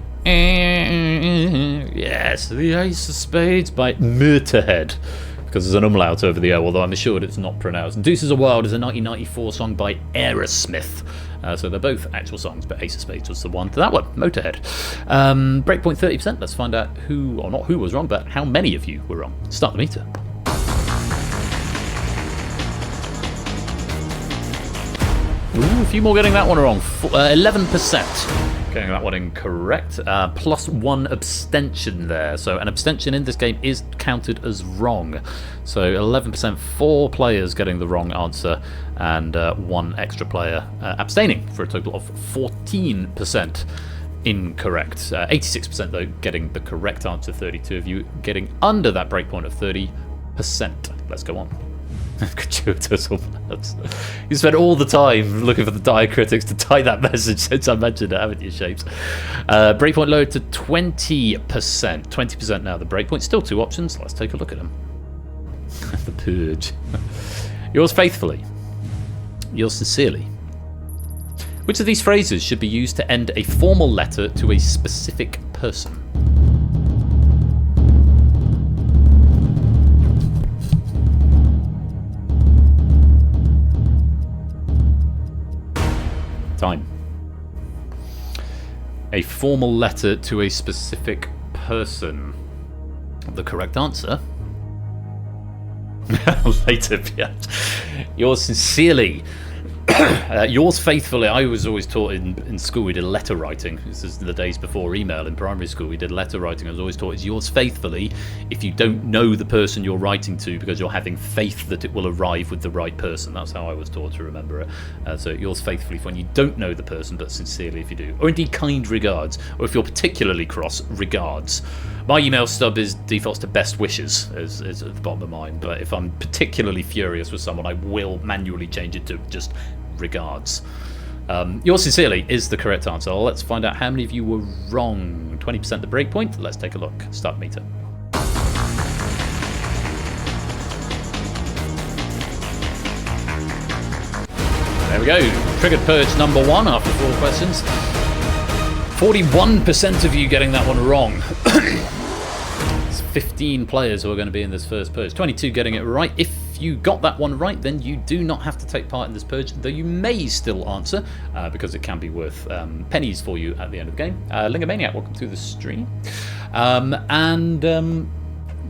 Yes, the Ace of Spades by Motorhead. Because there's an umlaut over the O, although I'm assured it's not pronounced. And Deuces Are Wild is a 1994 song by Aerosmith. So they're both actual songs, but Ace of Spades was the one to that one, Motorhead. Breakpoint 30%. Let's find out who, or not who was wrong, but how many of you were wrong. Start the meter. Ooh, a few more getting that one wrong. 11% getting that one incorrect. Plus 1 abstention there. So an abstention in this game is counted as wrong. So 11%, 4 players getting the wrong answer, and 1 extra player abstaining, for a total of 14% incorrect. 86% though getting the correct answer, 32 of you getting under that breakpoint of 30%. Let's go on. Gratuitous words. You spent all the time looking for the diacritics to tie that message since I mentioned it, haven't you, Shapes? Breakpoint lowered to 20%. 20% now, the breakpoint. Still 2 options. Let's take a look at them. The Purge. Yours faithfully. Yours sincerely. Which of these phrases should be used to end a formal letter to a specific person? Time. A formal letter to a specific person. The correct answer. Later, yeah. Yours sincerely. Yours faithfully. I was always taught in school we did letter writing. This is the days before email. In primary school we did letter writing. I was always taught it's yours faithfully if you don't know the person you're writing to, because you're having faith that it will arrive with the right person. That's how I was taught to remember it. So yours faithfully for when you don't know the person, but sincerely if you do. Or indeed kind regards. Or if you're particularly cross, regards. My email stub defaults to best wishes is at the bottom of mine, but if I'm particularly furious with someone, I will manually change it to just regards. Yours sincerely is the correct answer. Let's find out how many of you were wrong. 20% the breakpoint. Let's take a look. Start meter. There we go. Triggered Purge number 1 after 4 questions. 41% of you getting that one wrong. It's 15 players who are going to be in this first Purge. 22 getting it right. If you got that one right, then you do not have to take part in this Purge, though you may still answer, because it can be worth pennies for you at the end of the game. Lingomaniac, welcome to the stream.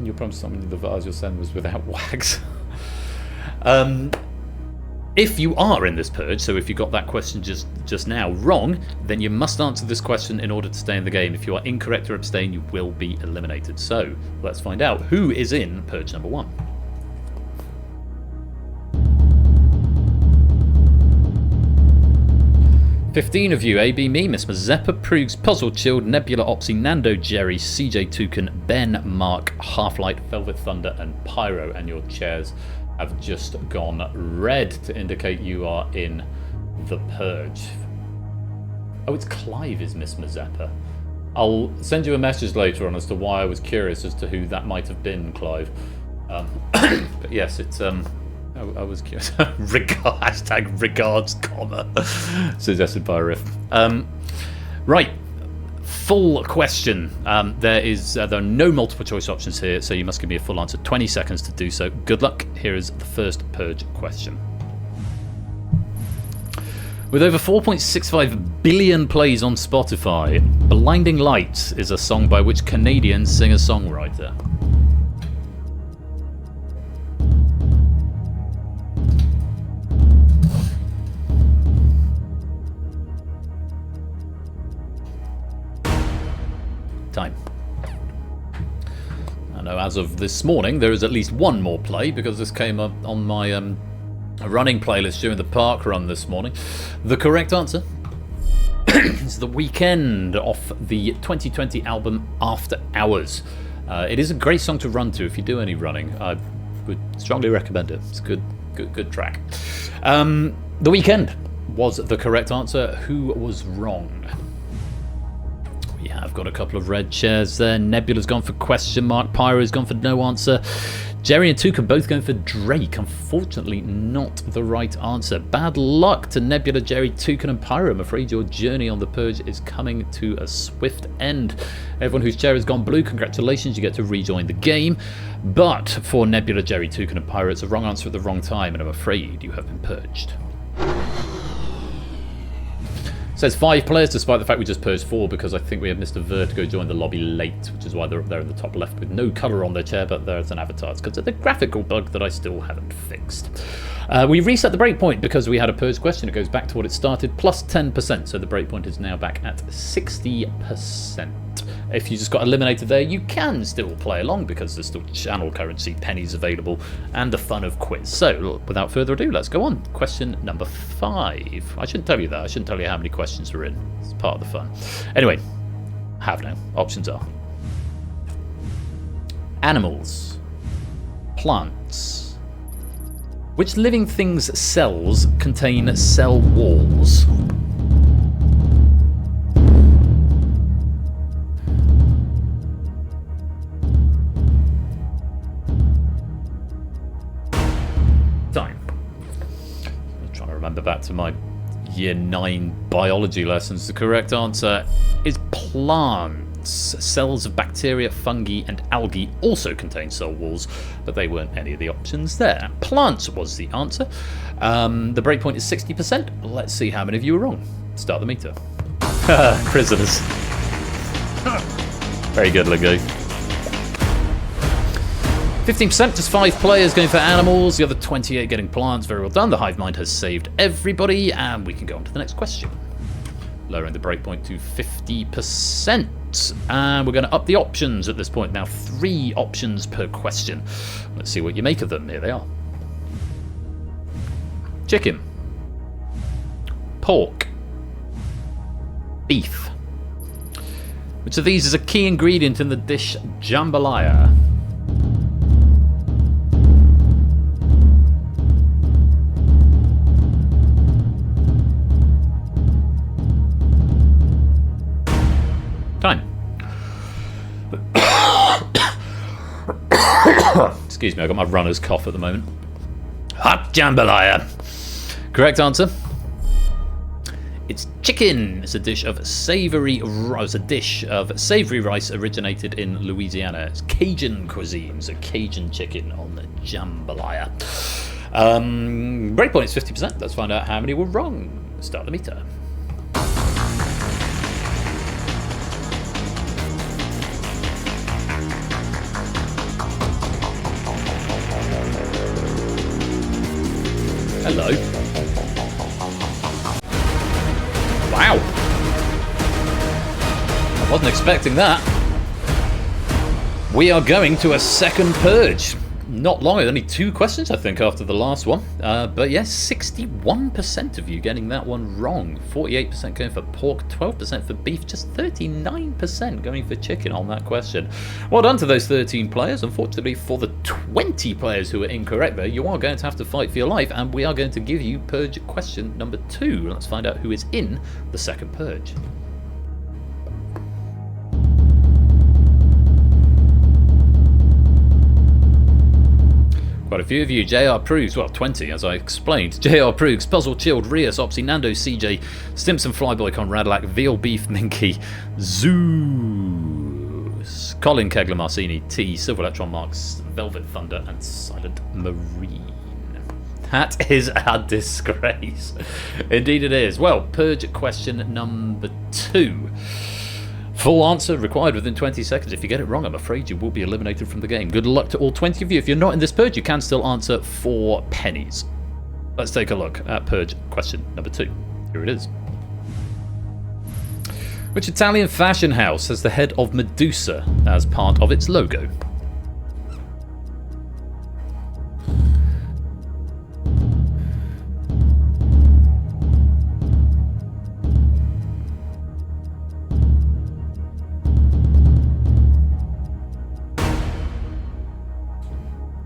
You'll promise something the vase you'll send was without wax. If you are in this Purge, so if you got that question just now wrong, then you must answer this question in order to stay in the game. If you are incorrect or abstain, you will be eliminated. So let's find out who is in Purge number 1. $15 of you, AB me, Miss Mazeppa, Proogs, Puzzle Chilled, Nebula Opsy, Nando Jerry, CJ Toucan, Ben, Mark, Half-Light, Velvet Thunder, and Pyro, and your chairs have just gone red to indicate you are in the Purge. Oh, it's Clive is Miss Mazeppa. I'll send you a message later on as to why I was curious as to who that might have been, Clive. But yes, it's I was curious. Hashtag regards, comma, suggested by a riff. Right. Full question. There are no multiple choice options here, so you must give me a full answer. 20 seconds to do so. Good luck. Here is the first Purge question. With over 4.65 billion plays on Spotify, Blinding Lights is a song by which Canadian singer-songwriter? Time. I know as of this morning there is at least one more play, because this came up on my running playlist during the park run this morning. The correct answer is The Weekend off the 2020 album After Hours. It is a great song to run to if you do any running. I would strongly recommend it. It's a good track. The Weekend was the correct answer. Who was wrong? Yeah, I've got a couple of red chairs there. Nebula's gone for question mark. Pyro's gone for no answer. Jerry and Toucan both going for Drake. Unfortunately, not the right answer. Bad luck to Nebula, Jerry, Toucan, and Pyro. I'm afraid your journey on the Purge is coming to a swift end. Everyone whose chair has gone blue, congratulations, you get to rejoin the game. But for Nebula, Jerry, Toucan, and Pyro, it's the wrong answer at the wrong time, and I'm afraid you have been purged. says 5 players, despite the fact we just purged 4, because I think we have Mr. Vertigo join the lobby late, which is why they're up there in the top left with no colour on their chair, but there's an avatar. It's because of the graphical bug that I still haven't fixed. We reset the breakpoint because we had a purge question. It goes back to what it started, plus 10%, so the breakpoint is now back at 60%. If you just got eliminated there, you can still play along because there's still channel currency, pennies available, and the fun of quiz. So, without further ado, let's go on. Question number 5. I shouldn't tell you that. I shouldn't tell you how many questions are in. It's part of the fun. Anyway, have now. Options are animals, plants. Which living thing's cells contain cell walls? Time. I'm trying to remember back to my year 9 biology lessons. The correct answer is plants. Cells of bacteria, fungi, and algae also contain cell walls, but they weren't any of the options there. Plants was the answer. The breakpoint is 60%. Let's see how many of you are wrong. Start the meter. Prisoners. Very good, Lego. 15%, just 5 players going for animals, the other 28 getting plants. Very well done. The hive mind has saved everybody, and we can go on to the next question. Lowering the breakpoint to 50%. And we're going to up the options at this point. Now 3 options per question. Let's see what you make of them. Here they are. Chicken. Pork. Beef. Which of these is a key ingredient in the dish jambalaya? Time. Excuse me, I got my runner's cough at the moment. Hot jambalaya. Correct answer. It's chicken. It's a dish of savory rice. A dish of savory rice originated in Louisiana. It's Cajun cuisine, so Cajun chicken on the jambalaya. Breakpoint is 50%. Let's find out how many were wrong. Start the meter. Hello. Wow. I wasn't expecting that. We are going to a second purge. Not long, only 2 questions, I think, after the last one. But yes, 61% of you getting that one wrong. 48% going for pork, 12% for beef, just 39% going for chicken on that question. Well done to those 13 players. Unfortunately, for the 20 players who are incorrect there, you are going to have to fight for your life, and we are going to give you purge question number 2. Let's find out who is in the second purge. Quite a few of you. JR Proves, well, 20 as I explained. JR Proves, Puzzle Chilled, Rios, Opsy, Nando, CJ, Stimson, Flyboy, Conradlac, Veal Beef, Minky, Zeus, Colin Kegler, Marcini, T, Silver Electron Marks, Velvet Thunder, and Silent Marine. That is a disgrace. Indeed it is. Well, purge question number 2. Full answer required within 20 seconds. If you get it wrong, I'm afraid you will be eliminated from the game. Good luck to all 20 of you. If you're not in this purge, you can still answer 4 pennies. Let's take a look at purge question number 2. Here it is. Which Italian fashion house has the head of Medusa as part of its logo?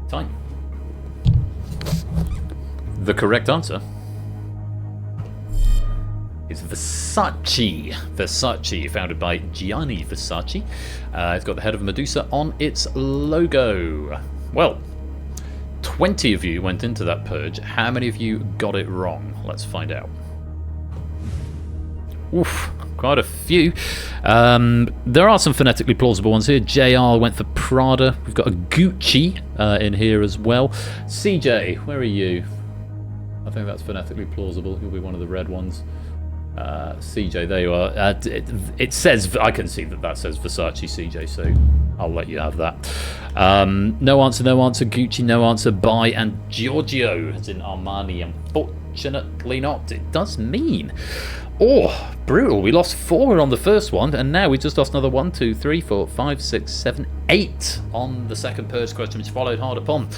Time. The correct answer is Versace. Versace, founded by Gianni Versace. It's got the head of Medusa on its logo. Well, 20 of you went into that purge. How many of you got it wrong? Let's find out. Oof, quite a few. There are some phonetically plausible ones here. JR went for Prada. We've got a Gucci in here as well. CJ, where are you? I think that's phonetically plausible. You'll be one of the red ones. CJ, there you are. It says, I can see that says Versace CJ, so I'll let you have that. No answer, Gucci, no answer, Buy, and Giorgio, as in Armani, unfortunately not. It does mean. Oh, brutal. We lost 4 on the first one, and now we just lost another 1, 2, 3, 4, 5, 6, 7, 8 on the second Purge question, which followed hard upon.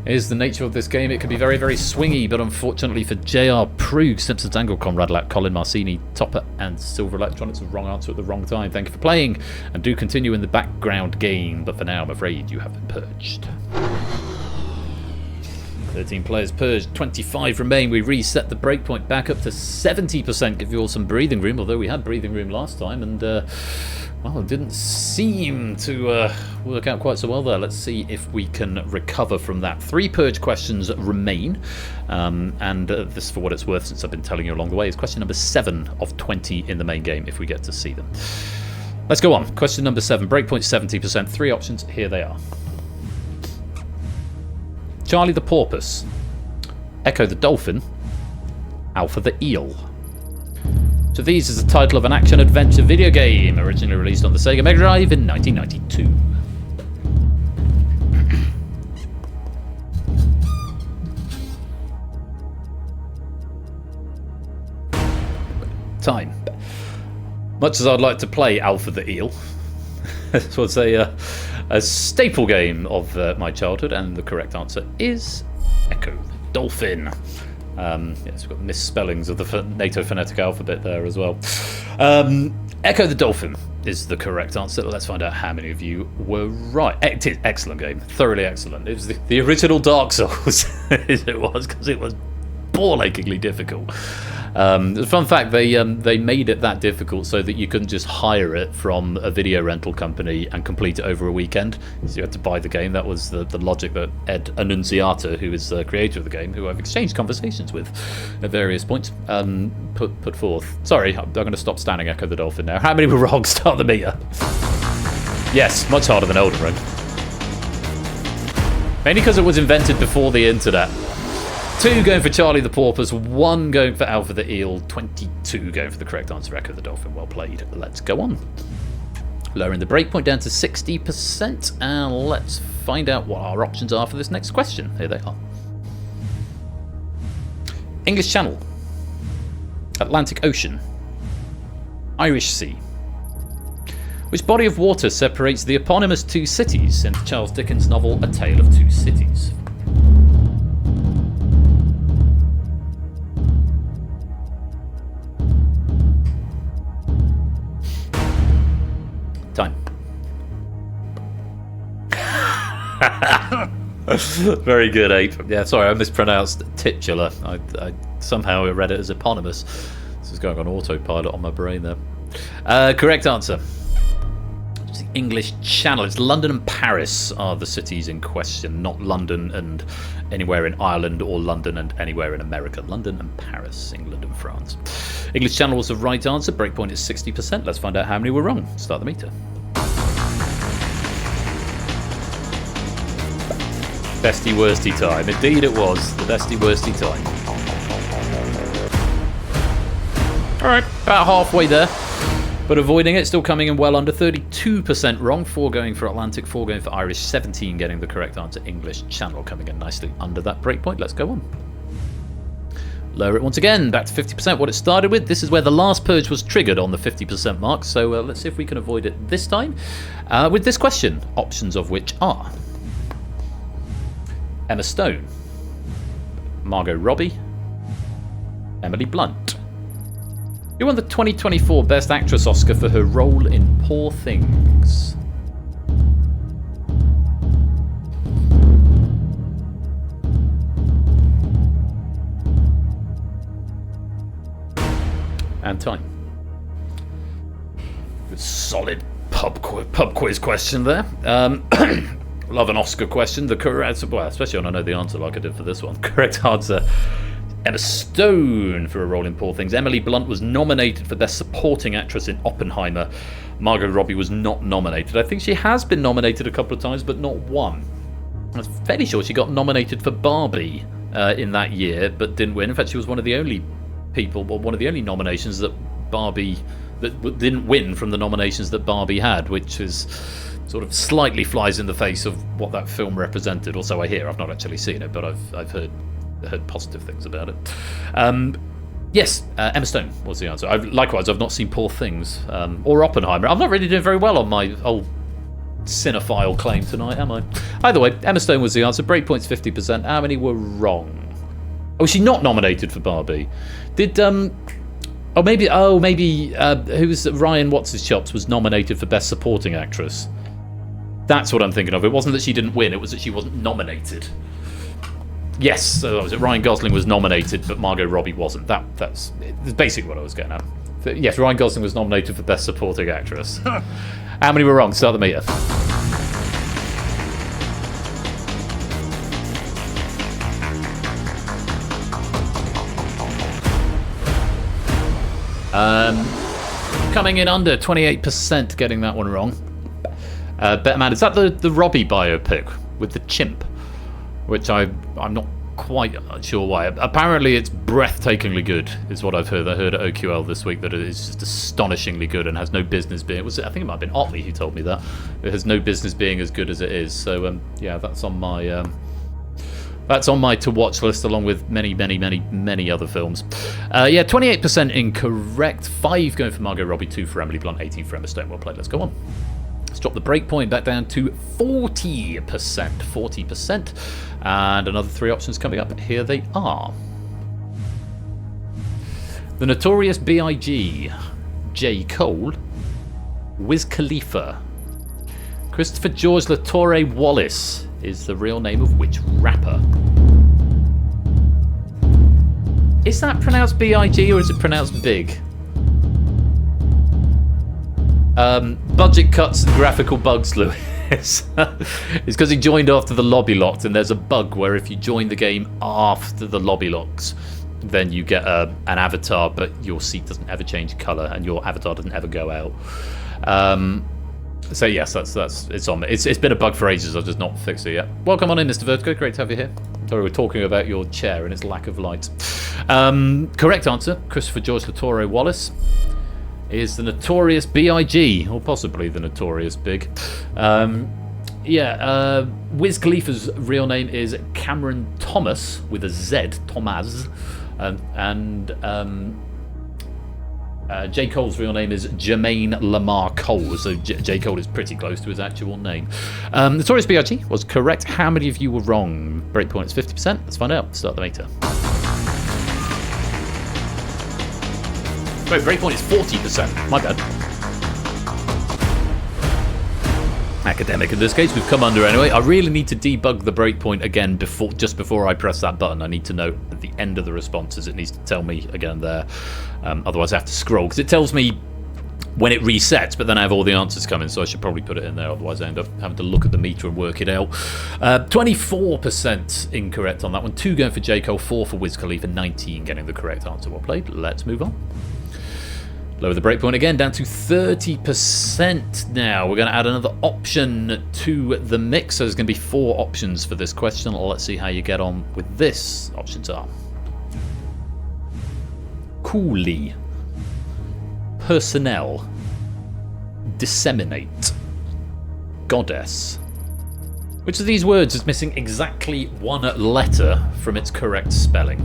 Is the nature of this game. It can be very, very swingy, but unfortunately for JR Prug, Simpsons Angle, Conrad Lack, Colin Marcini, Topper, and Silver Electronics, wrong answer at the wrong time. Thank you for playing, and do continue in the background game, but for now, I'm afraid you have been purged. 13 players purged, 25 remain. We reset the breakpoint back up to 70%, give you all some breathing room, although we had breathing room last time, and well, it didn't seem to work out quite so well there. Let's see if we can recover from that. 3 purge questions remain, and this, for what it's worth, since I've been telling you along the way, is question number 7 of 20 in the main game, if we get to see them. Let's go on. Question number 7, breakpoint 70%. 3 options, here they are. Charlie the Porpoise, Echo the Dolphin, Alpha the Eel. So these is the title of an action-adventure video game, originally released on the Sega Mega Drive in 1992. Time. Much as I'd like to play Alpha the Eel, this was a staple game of my childhood, and the correct answer is Echo the Dolphin. Yes, we've got misspellings of the NATO phonetic alphabet there as well. Echo the Dolphin is the correct answer. Let's find out how many of you were right. Excellent game, thoroughly excellent. It was the original Dark Souls, as it was, because it was ball-achingly difficult. Fun fact, they made it that difficult so that you couldn't just hire it from a video rental company and complete it over a weekend. So you had to buy the game. That was the logic that Ed Annunziata, who is the creator of the game, who I've exchanged conversations with at various points, put forth. Sorry, I'm going to stop standing Echo the Dolphin now. How many were wrong? Start the meter. Yes, much harder than Elden Ring. Mainly because it was invented before the internet. 2 going for Charlie the Porpoise, 1 going for Alpha the Eel, 22 going for the correct answer, Echo the Dolphin. Well played. Let's go on. Lowering the breakpoint down to 60%, and let's find out what our options are for this next question. Here they are. English Channel, Atlantic Ocean, Irish Sea. Which body of water separates the eponymous 2 cities in Charles Dickens' novel A Tale of Two Cities? Time. Very good, Ape. Yeah, sorry, I mispronounced titular. I somehow read it as eponymous. This is going on autopilot on my brain there. Correct answer. It's the English Channel. It's London and Paris are the cities in question, not London and anywhere in Ireland or London and anywhere in America. London and Paris, England and France. English Channel was the right answer. Breakpoint is 60%. Let's find out how many were wrong. Start the meter. Bestie worsty time. Indeed it was. The bestie worsty time. Alright, about halfway there. But avoiding it, still coming in well under 32% wrong. 4 going for Atlantic, 4 going for Irish, 17 getting the correct answer. English Channel coming in nicely under that breakpoint. Let's go on. Lower it once again, back to 50%, what it started with. This is where the last purge was triggered on the 50% mark, so let's see if we can avoid it this time. With this question, options of which are Emma Stone, Margot Robbie, Emily Blunt. Who won the 2024 Best Actress Oscar for her role in Poor Things? And time. Good solid pub quiz question there. Love an Oscar question. The correct, well, especially when I know the answer like I did for this one. Correct answer, Emma Stone for a role in Poor Things. Emily Blunt was nominated for Best Supporting Actress in Oppenheimer. Margot Robbie was not nominated. I think she has been nominated a couple of times, but not won. I'm fairly sure she got nominated for Barbie in that year, but didn't win. In fact, she was one of the only people, well, one of the only nominations that Barbie didn't win from the nominations that Barbie had, which is sort of slightly flies in the face of what that film represented. Also, I hear, I've not actually seen it, but I've heard positive things about it. Yes, Emma Stone was the answer. Likewise, I've not seen Poor Things or Oppenheimer. I'm not really doing very well on my old cinephile claim tonight, am I? Either way, Emma Stone was the answer. Breakpoint's 50%. How many were wrong? Oh, was she not nominated for Barbie? Did maybe who's Ryan What's-His-Chops was nominated for Best Supporting Actress. That's what I'm thinking of. It wasn't that she didn't win, it was that she wasn't nominated. Yes, so was it. Ryan Gosling was nominated, but Margot Robbie wasn't. That's basically what I was getting at. Yes, Ryan Gosling was nominated for Best Supporting Actress. How many were wrong? Start the meter. Coming in under 28%, getting that one wrong. Better man, is that the Robbie biopic with the chimp? Which I'm not quite sure why. Apparently it's breathtakingly good, is what I've heard. I heard at OQL this week that it is just astonishingly good and has no business being... I think it might have been Otley who told me that. It has no business being as good as it is. So, yeah, that's on my... That's on my to-watch list, along with many, many, many, many other films. Yeah, 28% incorrect. 5 going for Margot Robbie, 2 for Emily Blunt, 18 for Emma Stone. Well played. Let's go on. Let's drop the break point back down to 40%. 40%. And another 3 options coming up. Here they are. The Notorious B.I.G., J. Cole, Wiz Khalifa, Christopher George LaTorre Wallace is the real name of which rapper? Is that pronounced B.I.G. or is it pronounced Big? Budget cuts and graphical bugs, Lewis. It's because he joined after the lobby locked, and there's a bug where if you join the game after the lobby locks, then you get an avatar, but your seat doesn't ever change colour and your avatar doesn't ever go out. So yes, it's on. It's been a bug for ages. I've just not fixed it yet. Welcome on in, Mr. Vertigo. Great to have you here. Sorry, we're talking about your chair and its lack of light. Correct answer, Christopher George LaTorre Wallace, is the Notorious B.I.G., or possibly the Notorious Big. Wiz Khalifa's real name is Cameron Thomas with a Z, Thomas, and J. Cole's real name is Jermaine Lamar Cole, so J. Cole is pretty close to his actual name. Notorious B.I.G. was correct. How many of you were wrong? Breakpoint is 50%. Let's find out. Start the meter. Wait, breakpoint is 40%. My bad. Academic in this case. We've come under anyway. I really need to debug the breakpoint again just before I press that button. I need to know at the end of the responses. It needs to tell me again there. Otherwise I have to scroll, because it tells me when it resets, but then I have all the answers coming, so I should probably put it in there. Otherwise I end up having to look at the meter and work it out. 24% incorrect on that one. 2 going for J. Cole, 4 for Wiz Khalifa, 19 getting the correct answer. Well played. Let's move on. Lower the breakpoint again, down to 30% now. We're going to add another option to the mix. So there's going to be 4 options for this question. Let's see how you get on with this. Options are Coolie, Personnel, Disseminate, Goddess. Which of these words is missing exactly 1 letter from its correct spelling?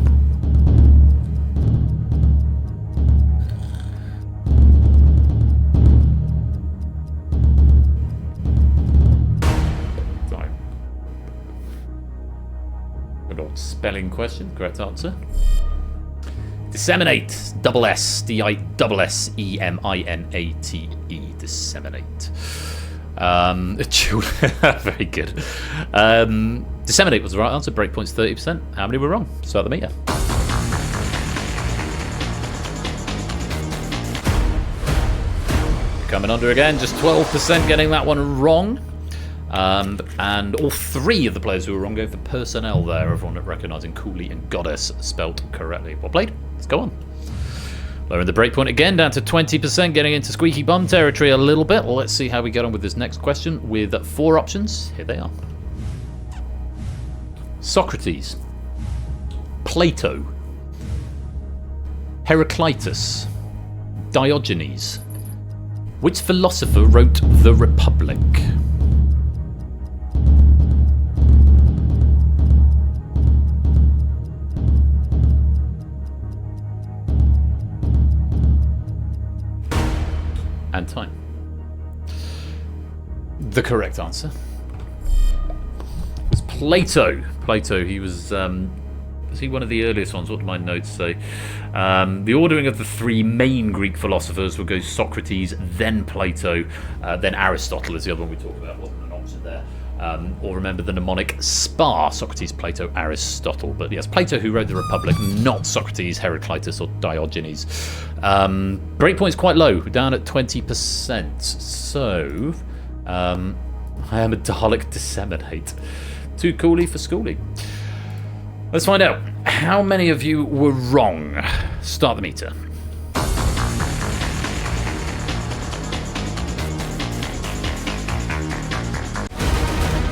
Spelling question, correct answer. Disseminate, double S, D-I-S-S-E-M-I-N-A-T-E, disseminate. Very good. Disseminate was the right answer, breakpoint's 30%. How many were wrong? Start the meter. Coming under again, just 12% getting that one wrong. And all 3 of the players who were wrong go for personnel there. Everyone recognising Coolie and Goddess spelt correctly. Well played. Let's go on. Lowering the breakpoint again down to 20%, getting into squeaky bum territory a little bit. Let's see how we get on with this next question with 4 options. Here they are. Socrates, Plato, Heraclitus, Diogenes. Which philosopher wrote The Republic? And time. The correct answer was Plato. Plato, he was he one of the earliest ones? What do my notes say? The ordering of the three main Greek philosophers would go Socrates, then Plato, then Aristotle is the other one we talked about. Wasn't an option there. Or remember the mnemonic SPAR, Socrates, Plato, Aristotle. But yes, Plato who wrote The Republic, not Socrates, Heraclitus or Diogenes. Breakpoint's quite low, down at 20%. So, I am a Dalek disseminate. Too coolie for schoolie. Let's find out. How many of you were wrong? Start the meter.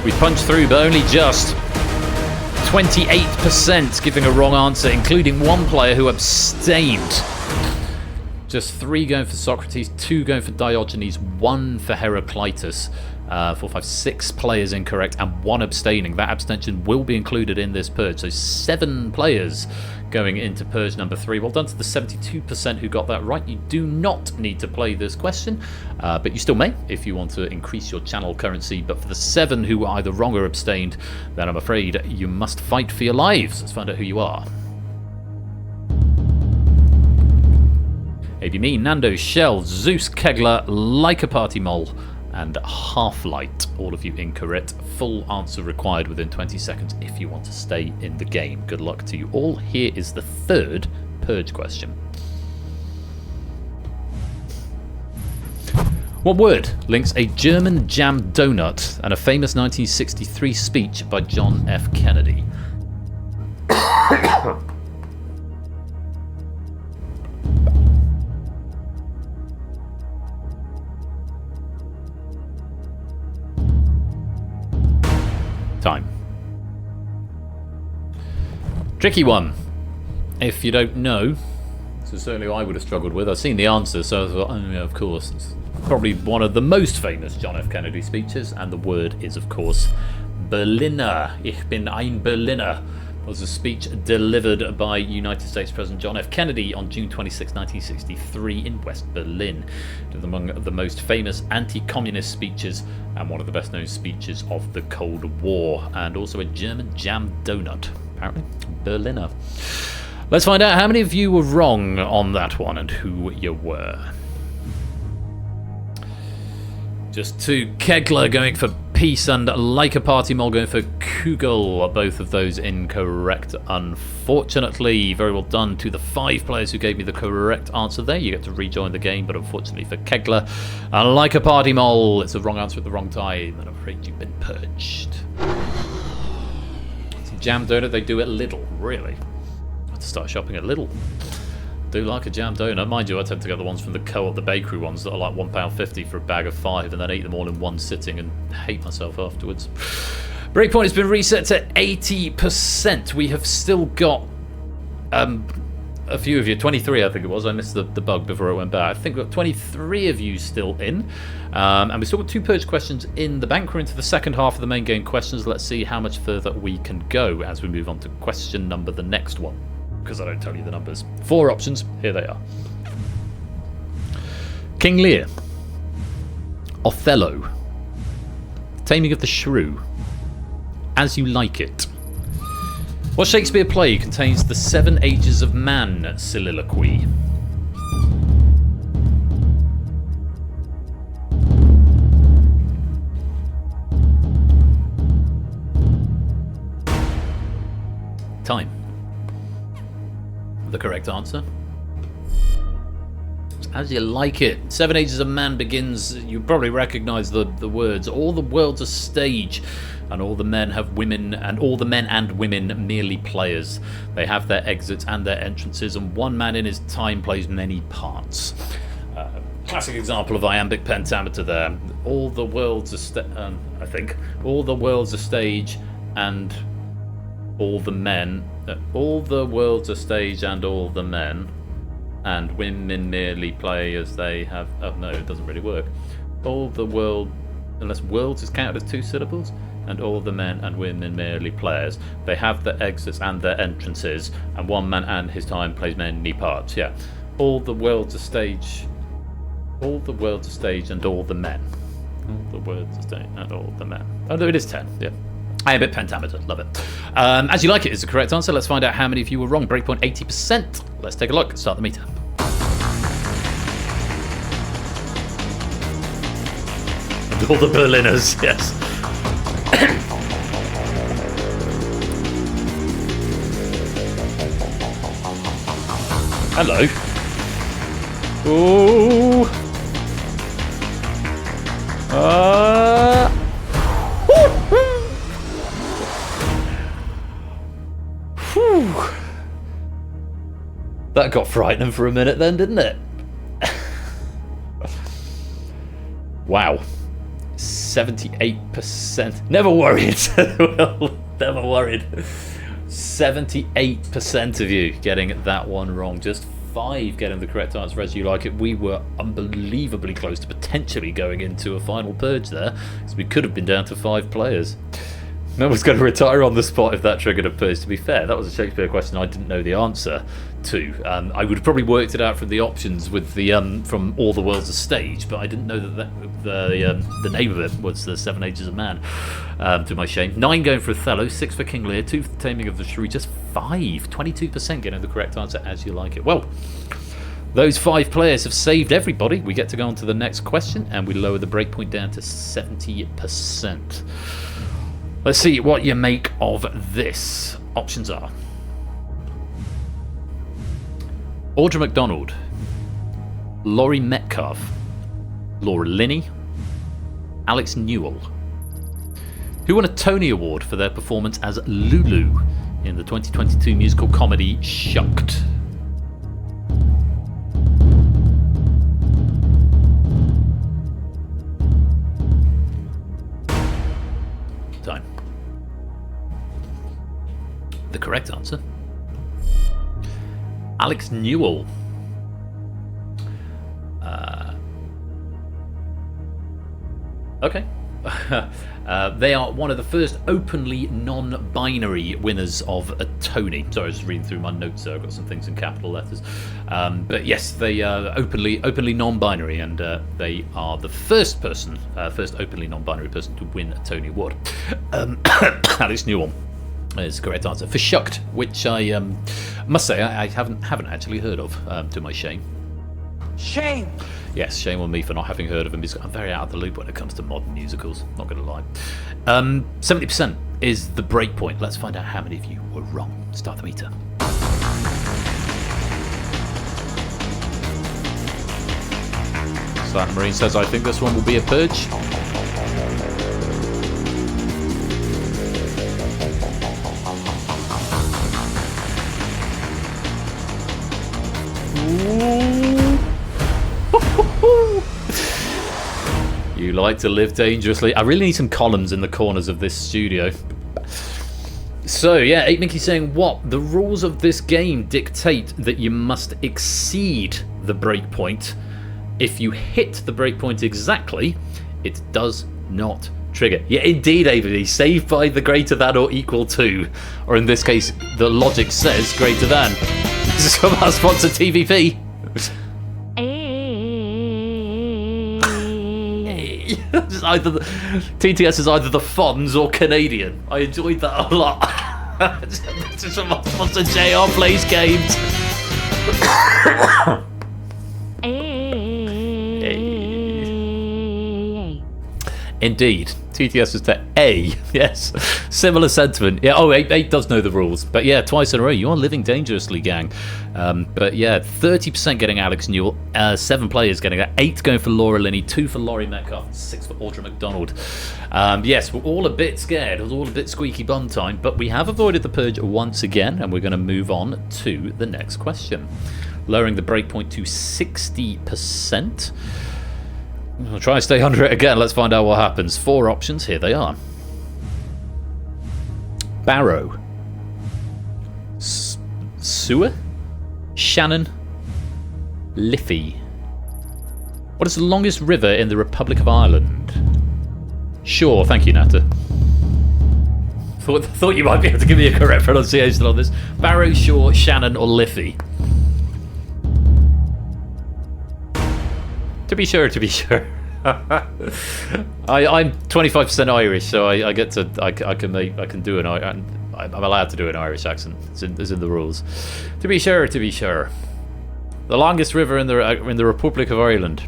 We punched through, but only just. 28% giving a wrong answer, including one player who abstained. Just 3 going for Socrates, 2 going for Diogenes, 1 for Heraclitus. 4, 5, 6 players incorrect and 1 abstaining. That abstention will be included in this purge. So 7 players going into purge number 3. Well done to the 72% who got that right. You do not need to play this question, but you still may if you want to increase your channel currency. But for the 7 who were either wrong or abstained, then I'm afraid you must fight for your lives. Let's find out who you are. AB Me, Nando, Shell, Zeus, Kegler, Like a Party Mole, and Half-Light. All of you incorrect. Full answer required within 20 seconds if you want to stay in the game. Good luck to you all. Here is the 3rd purge question. What word links a German jam donut and a famous 1963 speech by John F. Kennedy? Time. Tricky one. If you don't know, so certainly I would have struggled with. I've seen the answer, so I thought, oh yeah, of course. It's probably one of the most famous John F. Kennedy speeches, and the word is, of course, Berliner. Ich bin ein Berliner was a speech delivered by United States President John F. Kennedy on June 26, 1963 in West Berlin. It was among the most famous anti-communist speeches and one of the best-known speeches of the Cold War, and also a German jam donut, apparently. Berliner. Let's find out how many of you were wrong on that one and who you were. Just 2. Kegler going for peace and Like a Party Mole going for Kugel. Both of those incorrect, unfortunately. Very well done to the 5 players who gave me the correct answer there. You get to rejoin the game, but unfortunately for Kegler, Like a Party Mole, it's the wrong answer at the wrong time, and I'm afraid you've been purged. Some jam donut, they do at Lidl, really. I have to start shopping at Lidl. Do like a jam donut. Mind you, I tend to get the ones from the Co-op, the bakery ones that are like £1.50 for a bag of 5, and then eat them all in one sitting and hate myself afterwards. Breakpoint has been reset to 80%. We have still got a few of you, 23 I think it was. I missed the bug before it went bad. I think we've got 23 of you still in. And we've still got 2 purge questions in the bank. We're into the second half of the main game questions. Let's see how much further we can go as we move on to question number, the next one, because I don't tell you the numbers. 4 options, here they are. King Lear, Othello, Taming of the Shrew, As You Like It. What Shakespeare play contains the 7 Ages of Man soliloquy? Time. The correct answer. As You Like It. 7 Ages of Man begins, you probably recognise the words, all the world's a stage, and all the men have women, and all the men and women merely players. They have their exits and their entrances, and one man in his time plays many parts. Classic example of iambic pentameter there. All the world's I think. All the world's a stage, and all the men. All the world's a stage, and all the men. and women merely play as they have... Oh, no, it doesn't really work. All the world... Unless worlds is counted as 2 syllables, and all the men and women merely players. They have their exits and their entrances, and one man and his time plays many parts. Yeah. All the world's a stage... All the world's a stage and all the men. All the world's a stage and all the men. Oh, no, it is 10. Yeah. I am a bit pentameter. Love it. As you like it is the correct answer. Let's find out how many of you were wrong. Breakpoint 80%. Let's take a look. Start the meter. And all the Berliners, yes. Hello. Ooh. Whew. That got frightening for a minute then, didn't it? Wow. 78%. Never worried. Well, never worried. 78% of you getting that one wrong. Just 5 getting the correct answer as you like it. We were unbelievably close to potentially going into a final purge there, because we could have been down to 5 players. No one's going to retire on the spot if that triggered a purge. To be fair, that was a Shakespeare question I didn't know the answer to. I would have probably worked it out from the options with the from All the World's a Stage, but I didn't know that the name of it was the 7 Ages of Man. To my shame. 9 going for Othello, 6 for King Lear, 2 for the Taming of the Shrew, just 5. 22% getting the correct answer as you like it. Well, those 5 players have saved everybody. We get to go on to the next question, and we lower the breakpoint down to 70%. Let's see what you make of this. Options are Audra McDonald, Laurie Metcalf, Laura Linney, Alex Newell, who won a Tony Award for their performance as Lulu in the 2022 musical comedy Shucked. Time. The correct answer, Alex Newell. Okay. They are one of the first openly non-binary winners of a Tony. Sorry, I was just reading through my notes there. I've got some things in capital letters. But yes, they are openly non-binary, and they are the first openly non-binary person to win a Tony Award. Alex Newell is the correct answer for Shucked, which I must say I haven't actually heard of, to my shame. Shame. Yes, shame on me for not having heard of him. I'm very out of the loop when it comes to modern musicals, not going to lie. 70% is the break point. Let's find out how many of you were wrong. Start the meter. Santa Marine says, I think this one will be a purge. You like to live dangerously. I really need some columns in the corners of this studio. So yeah, 8 Mickey saying what? The rules of this game dictate that you must exceed the breakpoint. If you hit the breakpoint exactly, it does not trigger. Yeah, indeed, ABD. Saved by the greater than or equal to. Or in this case, the logic says greater than. This is from our sponsor, TVP. TTS is either the Fonz or Canadian. I enjoyed that a lot. This is from our sponsor, JR Plays Games. Indeed. TTS is to A. Yes. Similar sentiment. Yeah, 8 does know the rules. But yeah, twice in a row. You are living dangerously, gang. But yeah, 30% getting Alex Newell. 7 players getting that. 8 going for Laura Linney. 2 for Laurie Metcalf. 6 for Audra McDonald. Yes, we're all a bit scared. It was all a bit squeaky bum time. But we have avoided the purge once again. And we're going to move on to the next question. Lowering the breakpoint to 60%. I'll try and stay under it again. Let's find out what happens. 4 options. Here they are. Barrow. Sewer. Shannon. Liffey. What is the longest river in the Republic of Ireland? Sure, thank you, Nata. Thought you might be able to give me a correct pronunciation on this. Barrow, Shaw, Shannon, or Liffey? To be sure. I'm 25% Irish, so I get to I can do I'm allowed to do an Irish accent. It's in the rules. To be sure. The longest river in the Republic of Ireland.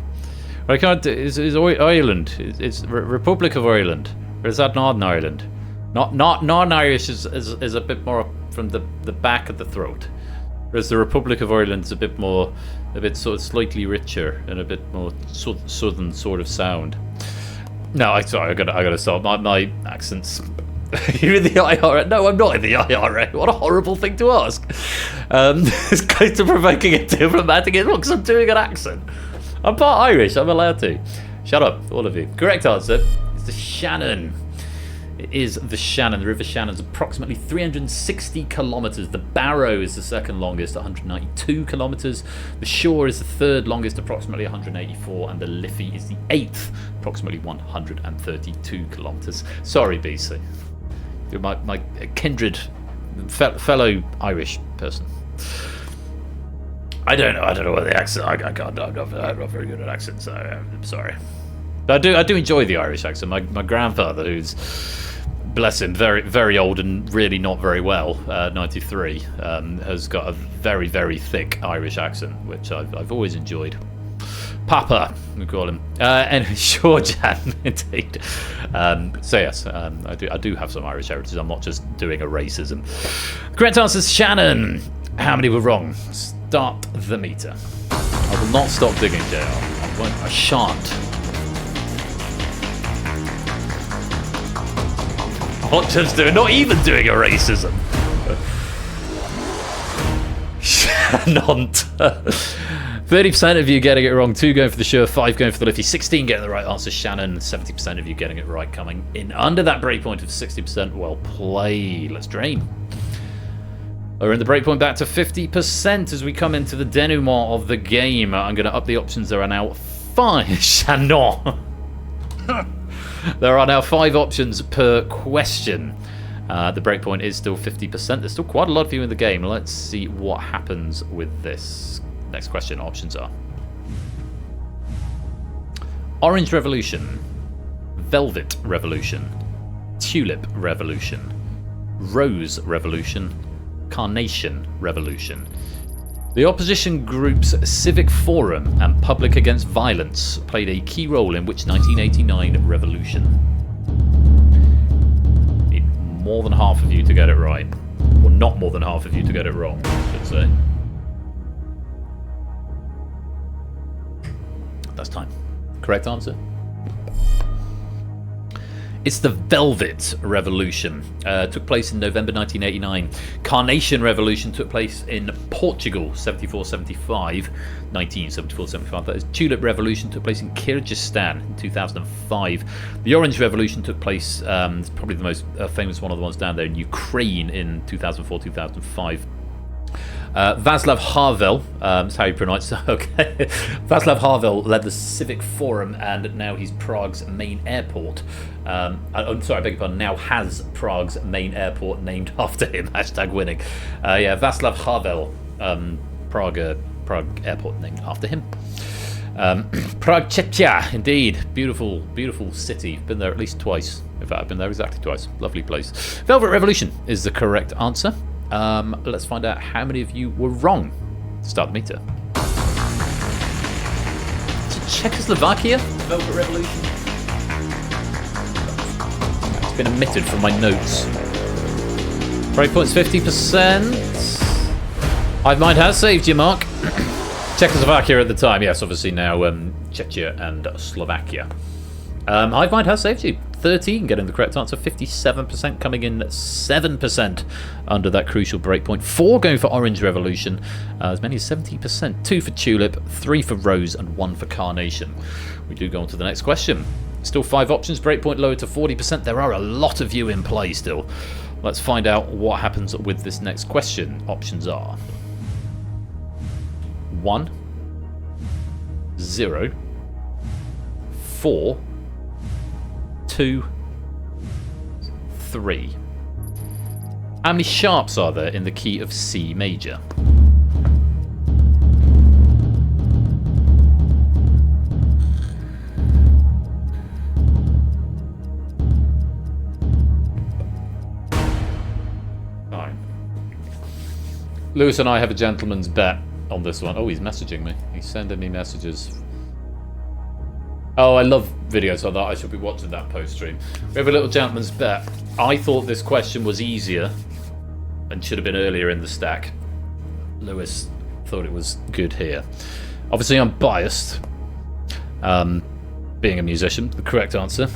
I can't. Is Ireland? It's Republic of Ireland, or is that Northern Ireland? Not non-Irish is a bit more from the back of the throat, whereas the Republic of Ireland is a bit sort of slightly richer and a bit more southern sort of sound. No, sorry, I gotta stop. My accents. You're in the IRA? No, I'm not in the IRA. What a horrible thing to ask. It's close to provoking a diplomatic inbox because I'm doing an accent. I'm part Irish. I'm allowed to. Shut up, all of you. Correct answer is the Shannon. It is the Shannon. The River Shannon is approximately 360 kilometres. The Barrow is the second longest, 192 kilometres. The Shore is the third longest, approximately 184. And the Liffey is the eighth, approximately 132 kilometres. Sorry, BC. You're my kindred fellow Irish person. I don't know what the accent. I'm not very good at accents, so I'm sorry. But I do enjoy the Irish accent. My grandfather, who's, bless him, very, very old and really not very well, 93, has got a very, very thick Irish accent, which I've always enjoyed. Papa, we call him. And sure, Jan, indeed. So yes, I do have some Irish heritage. I'm not just doing a racism. Correct answer is Shannon. How many were wrong? Start the meter. I will not stop digging, JR. I shan't. Not even doing a racism. Shanont. 30% of you getting it wrong, 2 going for the Sure, 5 going for the Liffey, 16 getting the right answer, Shannon, 70% of you getting it right, coming in under that breakpoint of 60%. Well played. Let's dream. We're in the breakpoint back to 50% as we come into the denouement of the game. I'm going to up the options. There are now 5. Shannon. There are now 5 options per question. The breakpoint is still 50%. There's still quite a lot of you in the game. Let's see what happens with this. Next question. Options are Orange Revolution, Velvet Revolution, Tulip Revolution, Rose Revolution, Carnation Revolution. The opposition group's Civic Forum and Public Against Violence played a key role in which 1989 revolution? Need more than half of you to get it right. Or not more than half of you to get it wrong, I should say. That's time. Correct answer? It's the Velvet Revolution. Took place in November 1989. Carnation Revolution took place in Portugal, 1974-75. That is. Tulip Revolution took place in Kyrgyzstan in 2005. The Orange Revolution took place, it's probably the most famous one of the ones down there, in Ukraine in 2004-2005. Václav Havel, that's how you pronounce it, okay. Václav Havel led the Civic Forum, and now he's Prague's main airport. I'm sorry, I beg your pardon, now has Prague's main airport named after him, #winning. Yeah, Václav Havel, Prague airport named after him. Prague Czechia, indeed. Beautiful, beautiful city. Been there at least twice. In fact, I've been there exactly twice. Lovely place. Velvet Revolution is the correct answer. Let's find out how many of you were wrong. Start the meter. Is it Czechoslovakia? Velvet Revolution? It's been omitted from my notes. Breakpoint's 50%. Hive Mind has saved you, Mark. Czechoslovakia at the time. Yes, obviously now Czechia and Slovakia. Hive Mind has saved you. 13 getting the correct answer, 57% coming in 7% under that crucial breakpoint. 4 going for Orange Revolution, as many as 70%. 2 for Tulip, 3 for Rose, and 1 for Carnation. We do go on to the next question. Still 5 options, breakpoint lowered to 40%. There are a lot of you in play still. Let's find out what happens with this next question. Options are 1, 0, 4, 2, 3. How many sharps are there in the key of C major? Lewis and I have a gentleman's bet on this one. Oh, he's messaging me. He's sending me messages. Oh, I love videos like that. I should be watching that post stream. We have a little gentleman's bet. I thought this question was easier and should have been earlier in the stack. Lewis thought it was good here. Obviously, I'm biased. Being a musician, the correct answer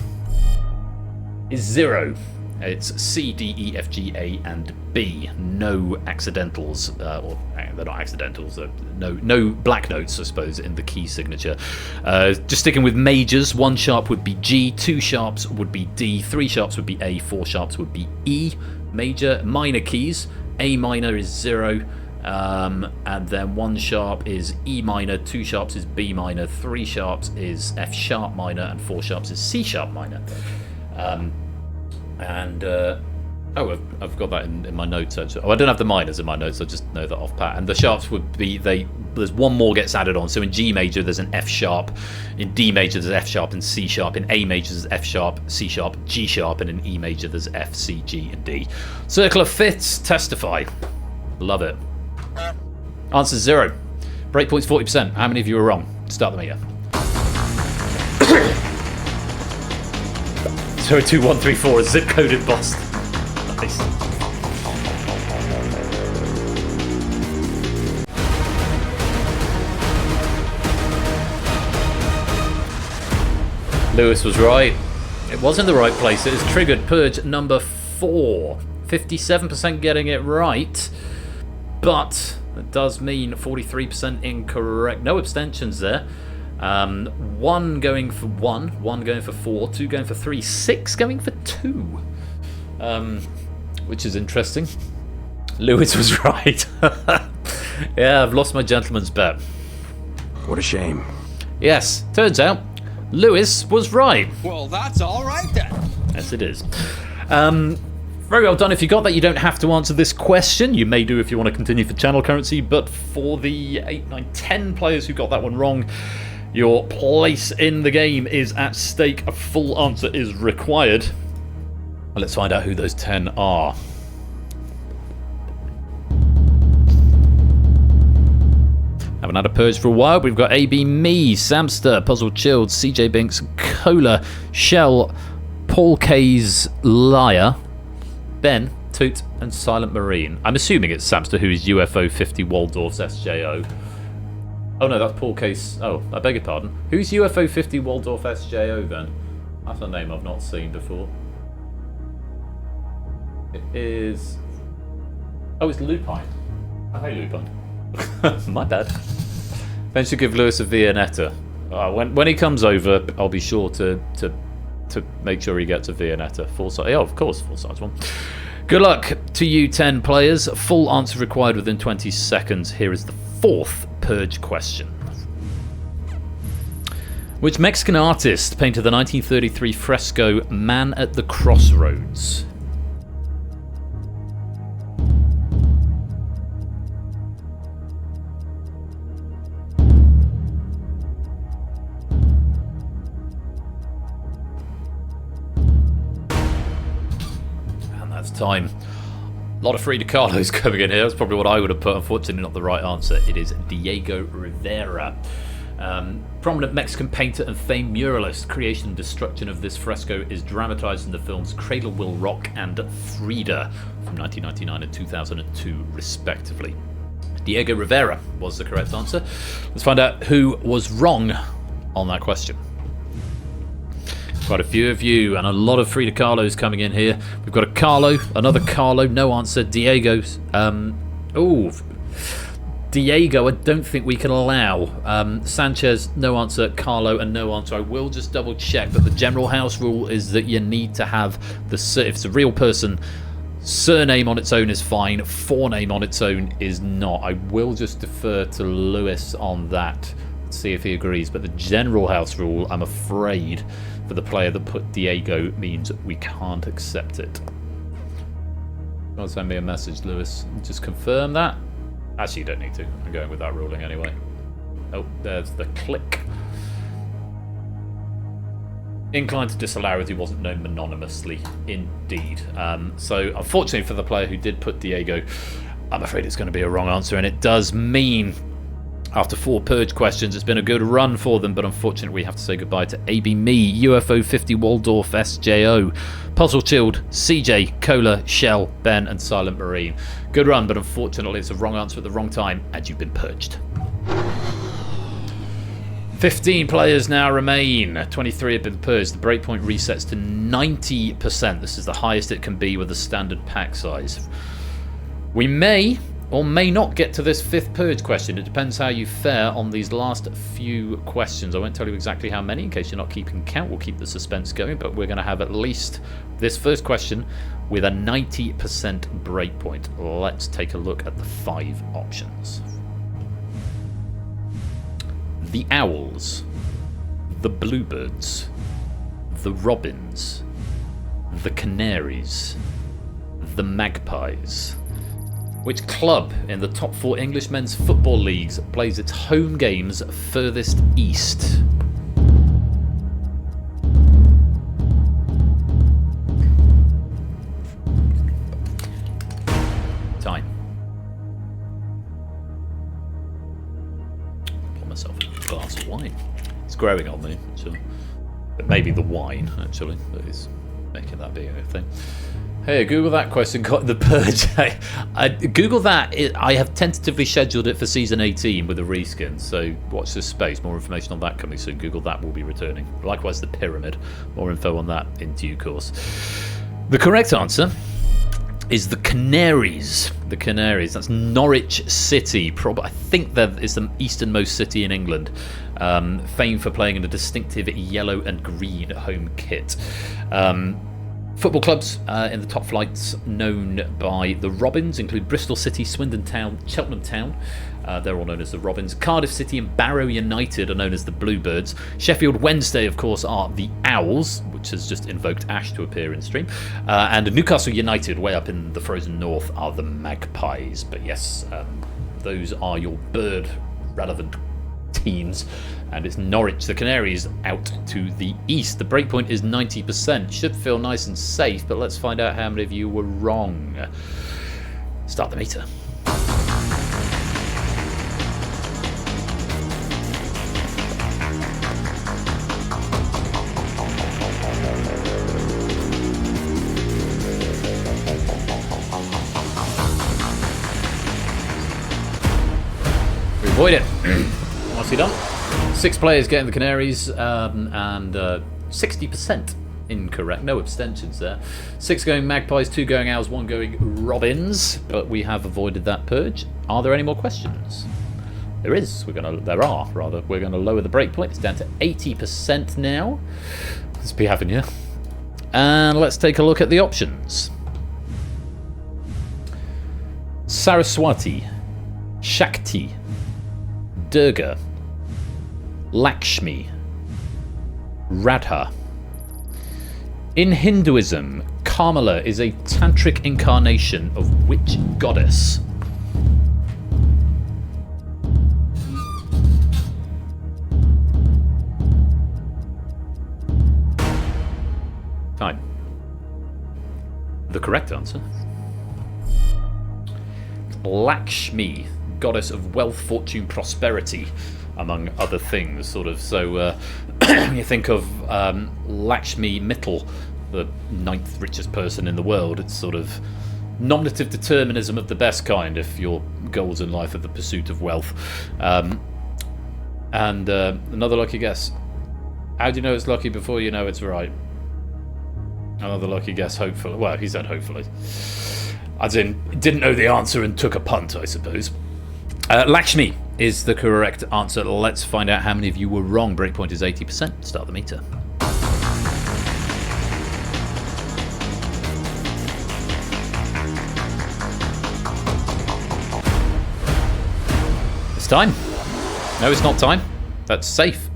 is 0. It's C, D, E, F, G, A, and B. No accidentals, or they're not accidentals. No black notes, I suppose, in the key signature. Just sticking with majors. 1 sharp would be G, 2 sharps would be D, 3 sharps would be A, 4 sharps would be E. Major. Minor keys. A minor is 0, and then 1 sharp is E minor, 2 sharps is B minor, 3 sharps is F sharp minor, and 4 sharps is C sharp minor. I've got that in my notes actually. Oh, I don't have the minors in my notes, I just know that off pat. And the sharps would be, there's one more gets added on. So in G major there's an F sharp, in D major there's F sharp and C sharp, in A major there's F sharp, C sharp, G sharp, and in E major there's F, C, G, and D. Circle of fifths, testify. Love it. Answer 0. Breakpoint's 40%. How many of you are wrong? Start the meter. 02134, a zip-coded Boston. Nice. Lewis was right. It was in the right place. It is triggered Purge number 4. 57% getting it right, but it does mean 43% incorrect. No abstentions there. 1 going for 1, 1 going for 4, 2 going for 3, 6 going for 2, which is interesting. Lewis was right. Yeah, I've lost my gentleman's bet. What a shame. Yes, turns out Lewis was right. Well, that's all right then. Yes, it is. Very well done. If you got that, you don't have to answer this question. You may do if you want to continue for channel currency, but for the 8, 9, 10 players who got that one wrong, your place in the game is at stake. A full answer is required. Well, let's find out who those 10 are. Haven't had a purge for a while. We've got AB Me, Samster, Puzzle Chilled, CJ Binks, Cola, Shell, Paul K's Liar, Ben, Toot, and Silent Marine. I'm assuming it's Samster, who is UFO 50 Waldorf's SJO. Oh no, that's Paul Case. Oh, I beg your pardon. Who's UFO 50 Waldorf SJO then? That's a name I've not seen before. It is. Oh, it's Lupine. Oh, hey, Lupine. My bad. Ben should give Lewis a Viennetta. When he comes over, I'll be sure to make sure he gets a Viennetta. Full size. Oh, of course, full size one. Good luck to you 10 players. Full answer required within 20 seconds. Here is the 4th Purge question. Which Mexican artist painted the 1933 fresco Man at the Crossroads? And that's time. A lot of Frida Kahlo's coming in here. That's probably what I would have put. Unfortunately, not the right answer. It is Diego Rivera. Prominent Mexican painter and famed muralist. Creation and destruction of this fresco is dramatized in the films Cradle Will Rock and Frida from 1999 and 2002, respectively. Diego Rivera was the correct answer. Let's find out who was wrong on that question. Quite a few of you, and a lot of Frida Kahlo's coming in here. We've got a Carlo, another Carlo, no answer. Diego's. Diego, I don't think we can allow. Sanchez, no answer. Carlo, and no answer. I will just double check, but the general house rule is that you need to have the, if it's a real person, surname on its own is fine, forename on its own is not. I will just defer to Lewis on that. Let's see if he agrees. But the general house rule, I'm afraid, for the player that put Diego means we can't accept it. Don't send me a message, Lewis. Just confirm that. Actually, you don't need to. I'm going with that ruling anyway. Oh, there's the click. Inclined to disallow as he wasn't known anonymously. Indeed. So, unfortunately for the player who did put Diego, I'm afraid it's going to be a wrong answer, and it does mean, after 4 Purge questions, it's been a good run for them, but unfortunately we have to say goodbye to AB Me, UFO 50 Waldorf SJO, Puzzle Chilled, CJ, Cola, Shell, Ben, and Silent Marine. Good run, but unfortunately it's a wrong answer at the wrong time, and you've been purged. 15 players now remain. 23 have been purged. The breakpoint resets to 90%. This is the highest it can be with a standard pack size. We may or may not get to this 5th Purge question. It depends how you fare on these last few questions. I won't tell you exactly how many in case you're not keeping count. We'll keep the suspense going, but we're going to have at least this first question with a 90% breakpoint. Let's take a look at the 5 options. The owls, the bluebirds, the robins, the canaries, the magpies. Which club in the top 4 English men's football leagues plays its home games furthest east? Time. Pour myself a glass of wine. It's growing on me, actually. But maybe the wine, actually, that is making that be a thing. Hey, Google that question, got the Purge. Google that. I have tentatively scheduled it for Season 18 with a reskin, so watch this space. More information on that coming soon. Google that will be returning. Likewise, the Pyramid. More info on that in due course. The correct answer is the Canaries. The Canaries. That's Norwich City. I think that is the easternmost city in England. Famed for playing in a distinctive yellow and green home kit. Football clubs in the top flights known by the Robins include Bristol City, Swindon Town, Cheltenham Town. They're all known as the Robins. Cardiff City and Barrow United are known as the Bluebirds. Sheffield Wednesday, of course, are the Owls, which has just invoked Ash to appear in stream. And Newcastle United, way up in the frozen north, are the Magpies. But yes, those are your bird-relevant teams, and it's Norwich, the Canaries, out to the east. The breakpoint is 90%. Should feel nice and safe, but let's find out how many of you were wrong. Start the meter. We avoid it. Nicely done. 6 players getting the Canaries, and 60% incorrect. No abstentions there. 6 going Magpies, 2 going Owls, 1 going Robins. But we have avoided that purge. Are there any more questions? There is. We're going to lower the breakpoint. It's down to 80% now. Let's be having you. And let's take a look at the options. Saraswati, Shakti, Durga, Lakshmi, Radha. In Hinduism, Kamala is a tantric incarnation of which goddess? Time. The correct answer. Lakshmi, goddess of wealth, fortune, prosperity, among other things, sort of. So you think of Lakshmi Mittal, the 9th richest person in the world. It's sort of nominative determinism of the best kind if your goals in life are the pursuit of wealth. And another lucky guess. How do you know it's lucky before you know it's right? Another lucky guess, hopefully. Well, he said hopefully. As in, didn't know the answer and took a punt, I suppose. Lakshmi is the correct answer. Let's find out how many of you were wrong. Breakpoint is 80%. Start the meter. It's time. No, it's not time. That's safe.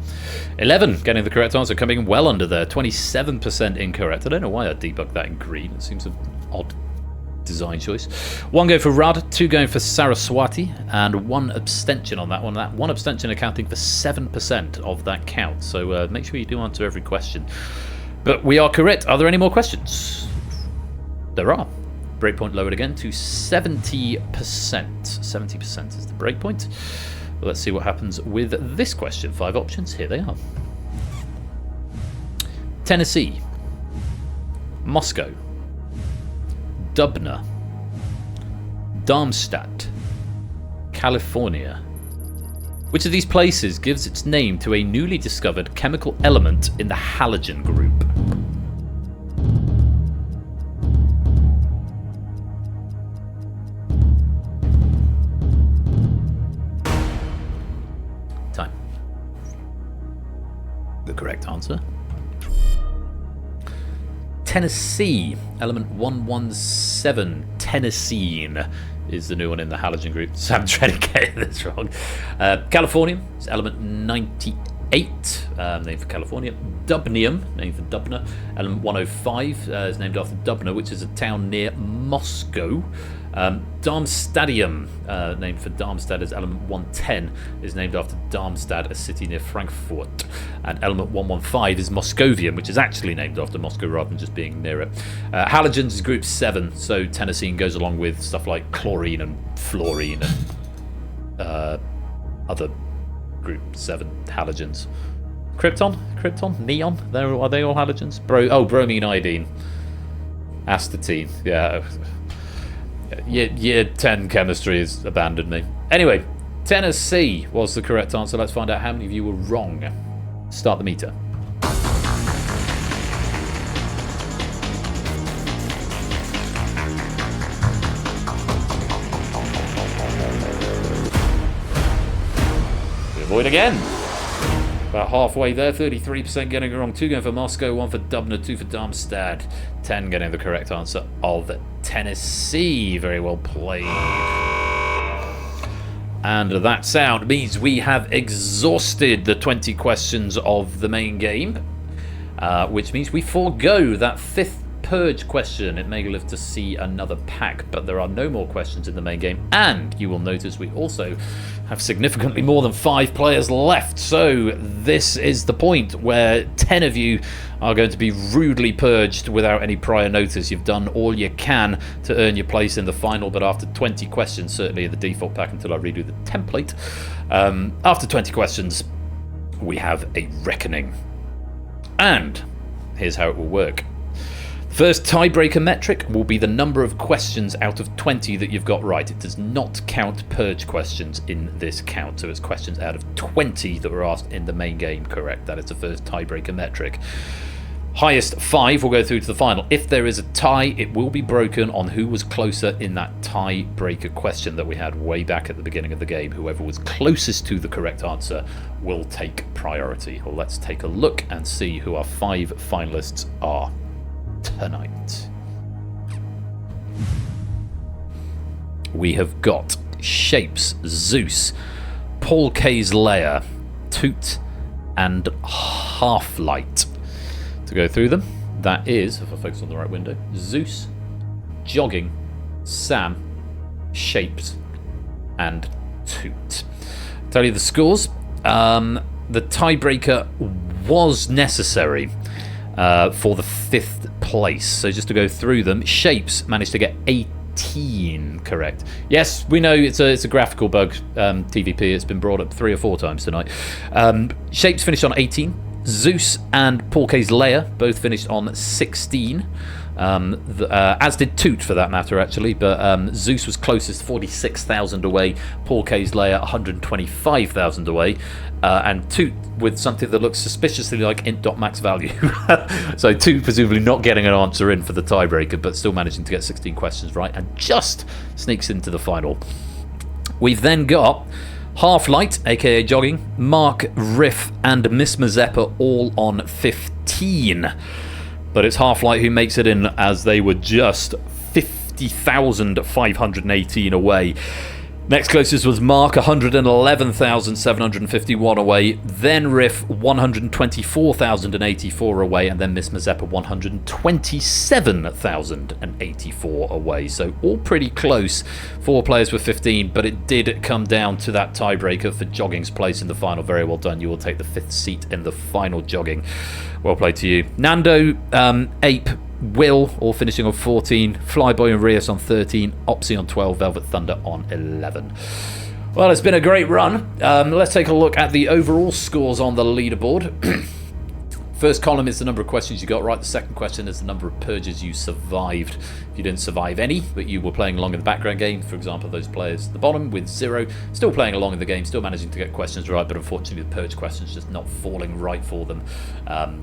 11 getting the correct answer, coming in well under there. 27% incorrect. I don't know why I debugged that in green. It seems an odd design choice. 1 going for Rad, 2 going for Saraswati, and 1 abstention on that one. That 1 abstention accounting for 7% of that count. So make sure you do answer every question. But we are correct. Are there any more questions? There are. Breakpoint lowered again to 70%. 70% is the breakpoint. Well, let's see what happens with this question. 5 options. Here they are. Tennessee, Moscow, Dubna, Darmstadt, California. Which of these places gives its name to a newly discovered chemical element in the halogen group? Time. The correct answer. Tennessee, element 117, Tennessine is the new one in the halogen group. So I'm trying to get this wrong. California is element 98, named for California. Dubnium, named for Dubna. Element 105 is named after Dubna, which is a town near Moscow. Darmstadium, named for Darmstadt, is element 110, is named after Darmstadt, a city near Frankfurt. And element 115 is Moscovium, which is actually named after Moscow rather than just being near it. Halogens is group 7, so Tennessine goes along with stuff like chlorine and fluorine and other group 7 halogens. Krypton, neon, are they all halogens? Bromine, iodine, astatine, yeah. Year 10 chemistry has abandoned me. Anyway, Tennessee was the correct answer. Let's find out how many of you were wrong. Start the meter. We avoid again. About halfway there, 33% getting it wrong. 2 going for Moscow, 1 for Dubna, 2 for Darmstadt. 10 getting the correct answer of Tennessee. Very well played. And that sound means we have exhausted the 20 questions of the main game, which means we forego that 5th Purge question. It may live to see another pack, but there are no more questions in the main game. And you will notice we also have significantly more than 5 players left. So this is the point where 10 of you are going to be rudely purged without any prior notice. You've done all you can to earn your place in the final, but after 20 questions, certainly in the default pack until I redo the template, after 20 questions, we have a reckoning. And here's how it will work. First tiebreaker metric will be the number of questions out of 20 that you've got right. It does not count Purge questions in this count, so it's questions out of 20 that were asked in the main game correct. That is the first tiebreaker metric. Highest 5 will go through to the final. If there is a tie, it will be broken on who was closer in that tiebreaker question that we had way back at the beginning of the game. Whoever was closest to the correct answer will take priority. Well, let's take a look and see who our 5 finalists are tonight. We have got Shapes, Zeus, Paul K's Leia, Toot, and Half-Light. To go through them, that is, if I focus on the right window, Zeus, Jogging, Sam, Shapes, and Toot. Tell you the scores. The tiebreaker was necessary for the 5th place. So just to go through them, Shapes managed to get 18 correct. Yes, we know it's a graphical bug, TVP. It's been brought up 3 or 4 times tonight. Shapes finished on 18. Zeus and Paul K's Leia both finished on 16. As did Toot for that matter, actually, but Zeus was closest, 46,000 away. Paul K's Leia, 125,000 away, and Toot with something that looks suspiciously like int.max value. So Toot presumably not getting an answer in for the tiebreaker, but still managing to get 16 questions right, and just sneaks into the final. We've then got Half-Light, aka Jogging, Mark, Riff, and Miss Mazeppa all on 15. But it's Half-Light who makes it in, as they were just 50,518 away. Next closest was Mark, 111,751 away. Then Riff, 124,084 away. And then Miss Mazeppa, 127,084 away. So all pretty close. 4 players with 15, but it did come down to that tiebreaker for Jogging's place in the final. Very well done. You will take the 5th seat in the final, Jogging. Well played to you. Nando, Ape, Will, all finishing on 14, Flyboy and Rios on 13, Opsy on 12, Velvet Thunder on 11. Well, it's been a great run. Let's take a look at the overall scores on the leaderboard. First column is the number of questions you got right. The second question is the number of purges you survived. If you didn't survive any, but you were playing along in the background game, for example, those players at the bottom with 0, still playing along in the game, still managing to get questions right, but unfortunately the purge questions just not falling right for them.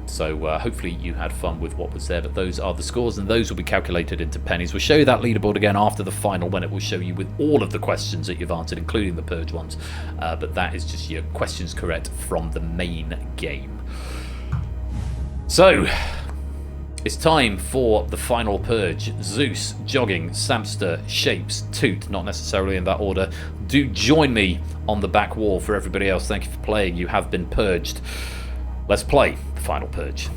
So hopefully you had fun with what was there, but those are the scores, and those will be calculated into pennies. We'll show you that leaderboard again after the final, when it will show you with all of the questions that you've answered, including the purge ones. But that is just your questions correct from the main game. So, it's time for the final purge. Zeus, Jogging, Samster, Shapes, Toot, not necessarily in that order. Do join me on the back wall. For everybody else, thank you for playing. You have been purged. Let's play the final purge.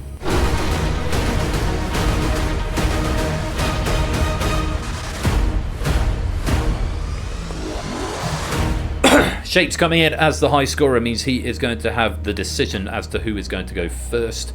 Shapes coming in as the high scorer means he is going to have the decision as to who is going to go first.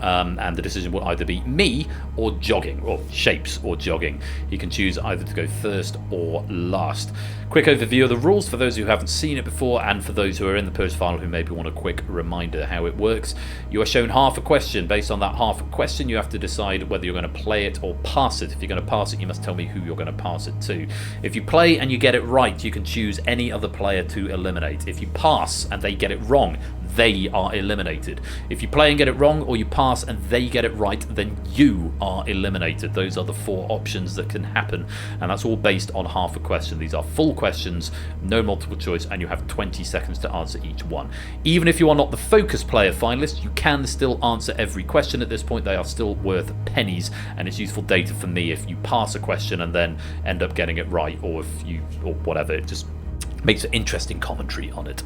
And the decision will either be me or Jogging, or Shapes or Jogging. He can choose either to go first or last. Quick overview of the rules for those who haven't seen it before, and for those who are in the Purge final who maybe want a quick reminder how it works. You are shown half a question. Based on that half a question, you have to decide whether you're going to play it or pass it. If you're going to pass it, you must tell me who you're going to pass it to. If you play and you get it right, you can choose any other player to eliminate. If you pass and they get it wrong, they are eliminated. If you play and get it wrong, or you pass and they get it right, then you are eliminated. Those are the 4 options that can happen, and that's all based on half a question. These are full questions, no multiple choice, and you have 20 seconds to answer each one. Even if you are not the focus player finalist, you can still answer every question at this point. They are still worth pennies, and it's useful data for me if you pass a question and then end up getting it right, or if you, or whatever. It just makes an interesting commentary on it.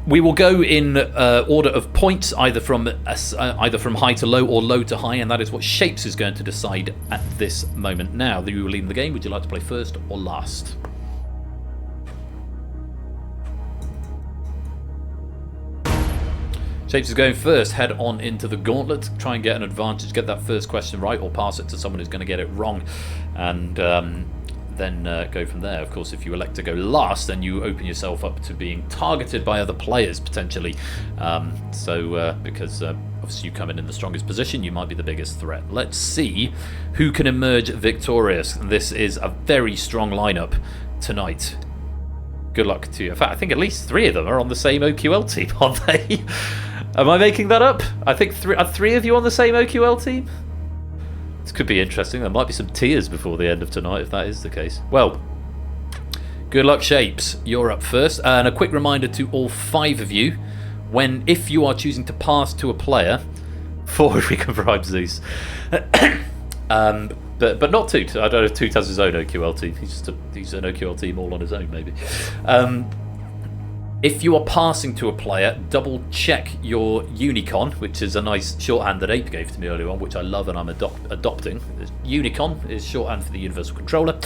We will go in order of points, either from high to low or low to high, and that is what Shapes is going to decide at this moment. Now, you will lead the game. Would you like to play first or last? Shapes is going first. Head on into the gauntlet. Try and get an advantage. Get that first question right, or pass it to someone who's going to get it wrong, and then go from there. Of course, if you elect to go last, then you open yourself up to being targeted by other players, potentially. Because obviously you come in the strongest position, you might be the biggest threat. Let's see who can emerge victorious. This is a very strong lineup tonight. Good luck to you. In fact, I think at least 3 of them are on the same OQL team, aren't they? Am I making that up? I think are 3 of you on the same OQL team? This could be interesting. There might be some tears before the end of tonight if that is the case. Well, good luck, Shapes. You're up first. And a quick reminder to all 5 of you, if you are choosing to pass to a player, 4 if we can bribe Zeus. But not Toot. I don't know if Toot has his own OQL team. He's an OQL team all on his own, maybe. If you are passing to a player, double check your Unicon, which is a nice shorthand that Ape gave to me earlier on, which I love and I'm adopting. Unicon is shorthand for the Universal Controller.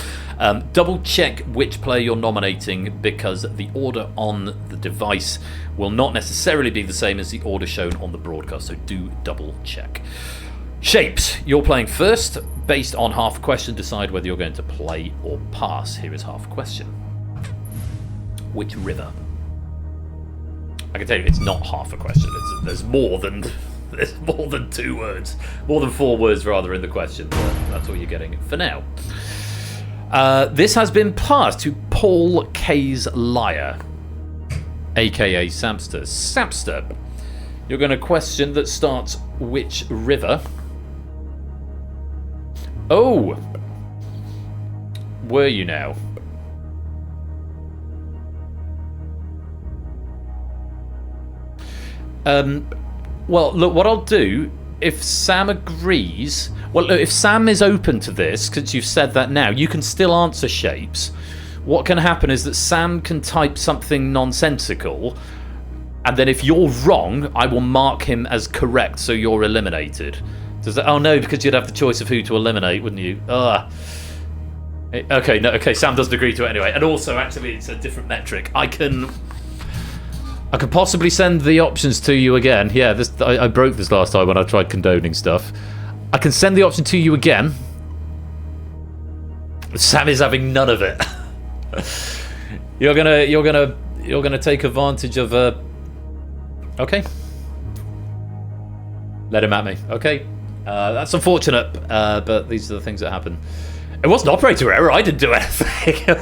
Double check which player you're nominating, because the order on the device will not necessarily be the same as the order shown on the broadcast, so do double check. Shapes, you're playing first. Based on half a question, decide whether you're going to play or pass. Here is half a question. Which river? I can tell you it's not half a question. There's more than 2 words, more than 4 words rather in the question. But that's all you're getting for now. This has been passed to Paul K's Liar, aka Samster. Samster, you're going to question that starts which river? Oh, were you now? Well, look, what I'll do, if Sam agrees... Well, look, if Sam is open to this, because you've said that now, you can still answer Shapes. what can happen is that Sam can type something nonsensical, and then if you're wrong, I will mark him as correct, so you're eliminated. Does that? Oh no, because you'd have the choice of who to eliminate, wouldn't you? Okay, no, okay. Sam doesn't agree to it anyway, and also, actually, it's a different metric. I could possibly send the options to you again. Yeah, I broke this last time when I tried condoning stuff. I can send the option to you again. Sam is having none of it. You're gonna take advantage of Okay. Let him at me. Okay. That's unfortunate, but these are the things that happen. It wasn't operator error. I didn't do anything.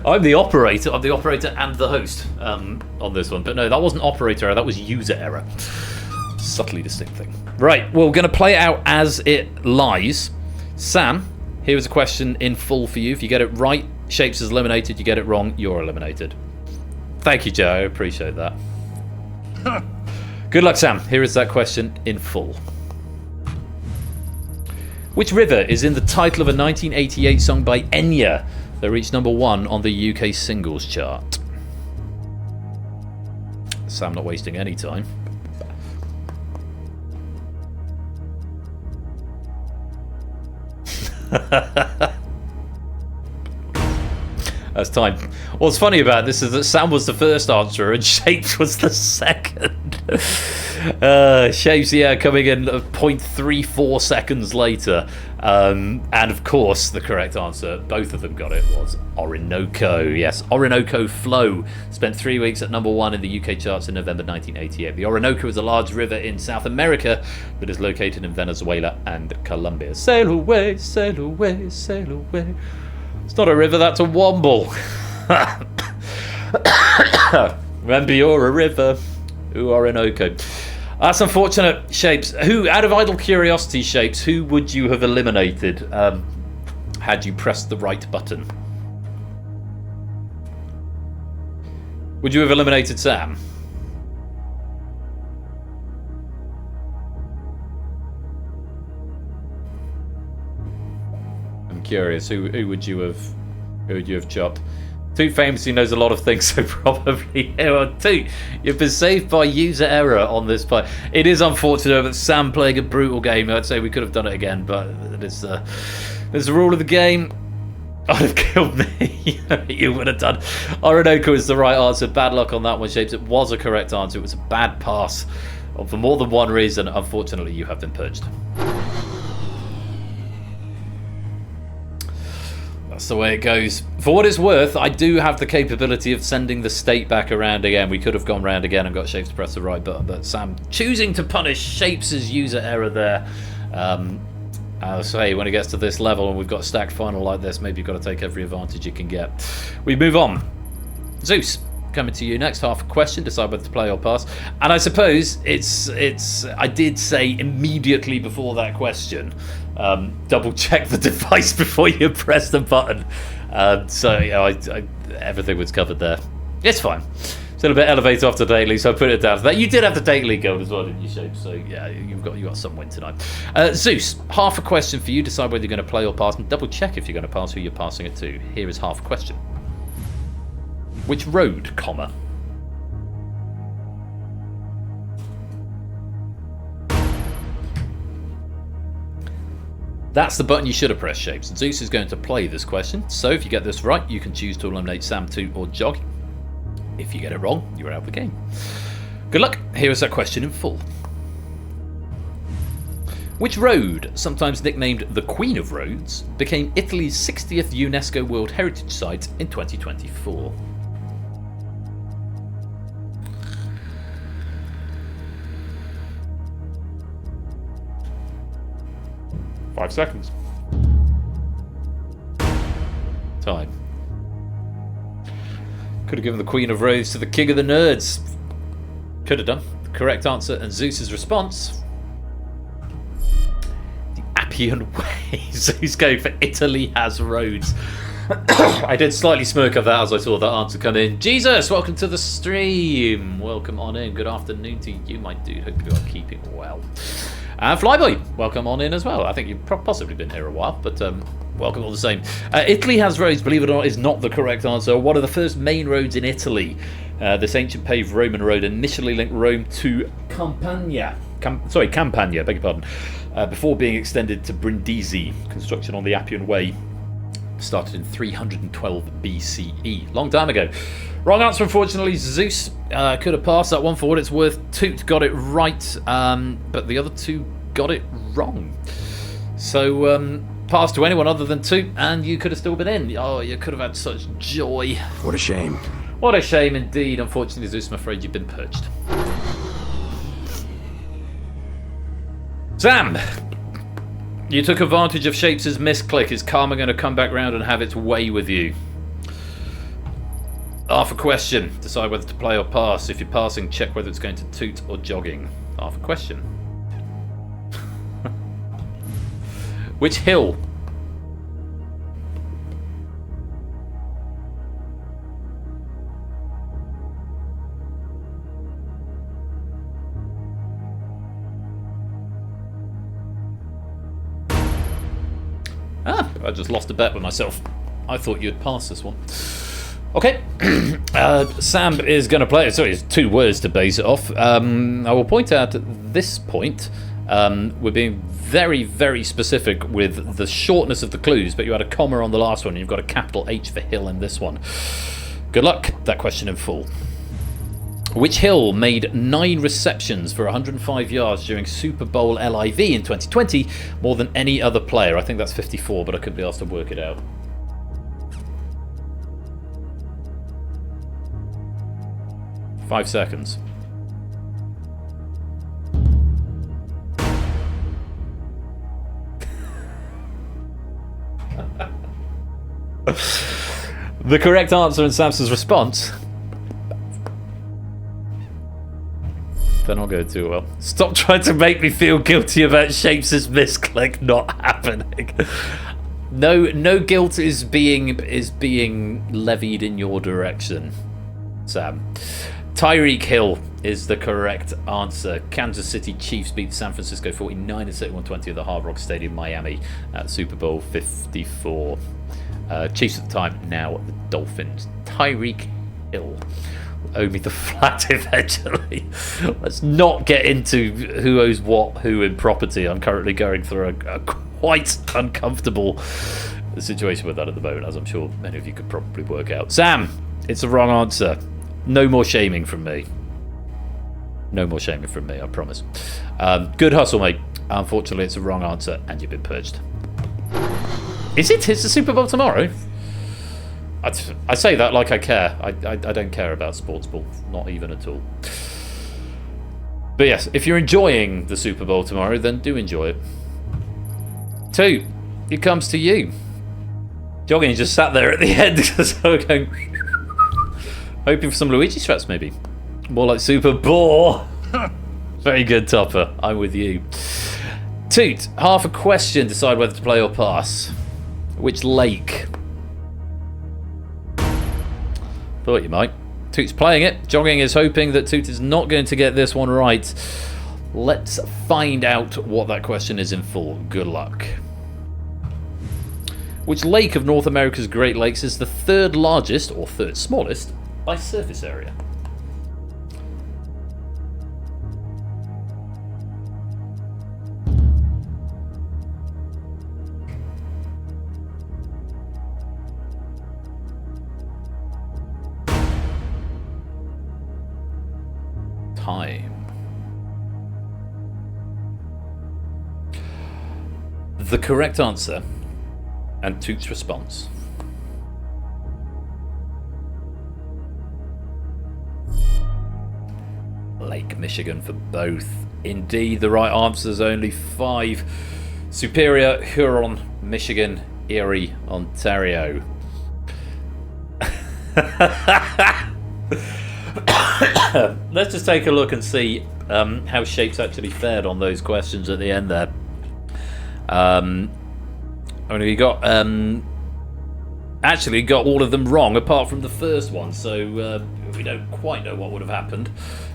I'm the operator. I'm the operator and the host on this one. But no, that wasn't operator error. That was user error. Subtly distinct thing. Right. Well, we're going to play it out as it lies. Sam, here is a question in full for you. If you get it right, Shapes is eliminated. You get it wrong, you're eliminated. Thank you, Joe. I appreciate that. Good luck, Sam. Here is that question in full. Which river is in the title of a 1988 song by Enya that reached #1 on the UK singles chart? Sam not wasting any time. That's time. What's funny about this is that Sam was the first answer and Shapes was the second. Shapes, yeah, coming in 0.34 seconds later. And of course, the correct answer, both of them got it, was Orinoco. Yes, Orinoco Flow spent 3 weeks at #1 in the UK charts in November 1988. The Orinoco is a large river in South America that is located in Venezuela and Colombia. Sail away, sail away, sail away. It's not a river, that's a womble. Remember, you're a river. Ooh, Orinoco. That's unfortunate, Shapes. Who, out of idle curiosity, Shapes, who would you have eliminated had you pressed the right button? Would you have eliminated Sam? I'm curious. Who would you have chopped? Two famously knows a lot of things, so probably two. You've been saved by user error on this part. It is unfortunate that Sam playing a brutal game. I'd say we could have done it again, but it's the rule of the game. I'd have killed me. You would have done. Orinoco is the right answer. Bad luck on that one, Shapes. It was a correct answer. It was a bad pass. For more than one reason, unfortunately, you have been purged. That's the way it goes. For what it's worth, I do have the capability of sending the state back around again. We could have gone round again and got Shapes to press the right button, but Sam choosing to punish Shapes' user error there. I'll say when it gets to this level and we've got a stacked final like this, maybe you've got to take every advantage you can get. We move on. Zeus, coming to you next. Half a question, decide whether to play or pass. And I suppose it's I did say immediately before that question, double check the device before you press the button. So yeah, everything was covered there. It's fine. Still a bit elevated off the daily, so I put it down to that. You did have the daily gold as well, didn't you, Shape? So yeah, you got some win tonight. Zeus, half a question for you. Decide whether you're going to play or pass, and double check if you're going to pass who you're passing it to. Here is half a question. Which road, comma? That's the button you should have pressed, Shapes. And Zeus is going to play this question. So if you get this right, you can choose to eliminate Sam 2 or Jog. If you get it wrong, you're out of the game. Good luck. Here is that question in full. Which road, sometimes nicknamed the Queen of Roads, became Italy's 60th UNESCO World Heritage Site in 2024? Five seconds. Time. Could have given the Queen of Roads to the King of the Nerds. Could have done. The correct answer and Zeus's response. The Appian Way. Zeus going for Italy has roads. I did slightly smirk at that as I saw that answer come in. Jesus, welcome to the stream. Welcome on in. Good afternoon to you, my dude. Hope you are keeping well. And Flyboy, welcome on in as well. I think you've possibly been here a while, but welcome all the same. Italy has roads, believe it or not, is not the correct answer. One of the first main roads in Italy, this ancient paved Roman road initially linked Rome to Campania, beg your pardon, before being extended to Brindisi. Construction on the Appian Way started in 312 BCE. Long time ago. Wrong answer, unfortunately. Zeus could have passed that one for what it's worth. Toot got it right, but the other two got it wrong. So, pass to anyone other than Toot, and you could have still been in. Oh, you could have had such joy. What a shame. What a shame indeed. Unfortunately, Zeus, I'm afraid you've been purged. Sam! You took advantage of Shapes' misclick. Is karma going to come back round and have its way with you? Half a question. Decide whether to play or pass. If you're passing, check whether it's going to Toot or jogging. Half a question. Which hill? I just lost a bet with myself. I thought you'd pass this one. Okay, Sam is going to play. Sorry, it's 2 words to base it off. I will point out at this point, we're being very, very specific with the shortness of the clues, but you had a comma on the last one, and you've got a capital H for hill in this one. Good luck. That question in full. Which hill made 9 receptions for 105 yards during Super Bowl LIV in 2020, more than any other player? I think that's 54, but I could be asked to work it out. Five seconds. The correct answer in Samson's response. They're not going too well. Stop trying to make me feel guilty about Shapes' misclick not happening. No guilt is being levied in your direction, Sam. Tyreek Hill is the correct answer. Kansas City Chiefs beat San Francisco 49-31-20 at the Hard Rock Stadium, Miami, at Super Bowl 54. Chiefs at the time, now the Dolphins. Tyreek Hill. Owe me the flat eventually. Let's not get into who owes what who in property. I'm currently going through a quite uncomfortable situation with that at the moment, as I'm sure many of you could probably work out. Sam, it's the wrong answer. No more shaming from me. No more shaming from me, I promise. Good hustle, mate. Unfortunately, it's the wrong answer, and you've been purged. Is it? It's the Super Bowl tomorrow? I say that like I care. I don't care about sports ball. Not even at all. But yes, if you're enjoying the Super Bowl tomorrow, then do enjoy it. 2, it comes to you. Jogging just sat there at the end because I was going... Hoping for some Luigi straps, maybe. More like Super Bowl. Very good, Topper. I'm with you. Toot, half a question. Decide whether to play or pass. Which lake? Thought you might. Toot's playing it. Jogging is hoping that Toot is not going to get this one right. Let's find out what that question is in full. Good luck. Which lake of North America's Great Lakes is the 3rd largest, or 3rd smallest, by surface area? Time. The correct answer and Toot's response. Lake Michigan for both. Indeed, the right answer is only 5. Superior, Huron, Michigan, Erie, Ontario. Let's just take a look and see how Shapes actually fared on those questions at the end there. We got actually got all of them wrong apart from the first one, so we don't quite know what would have happened.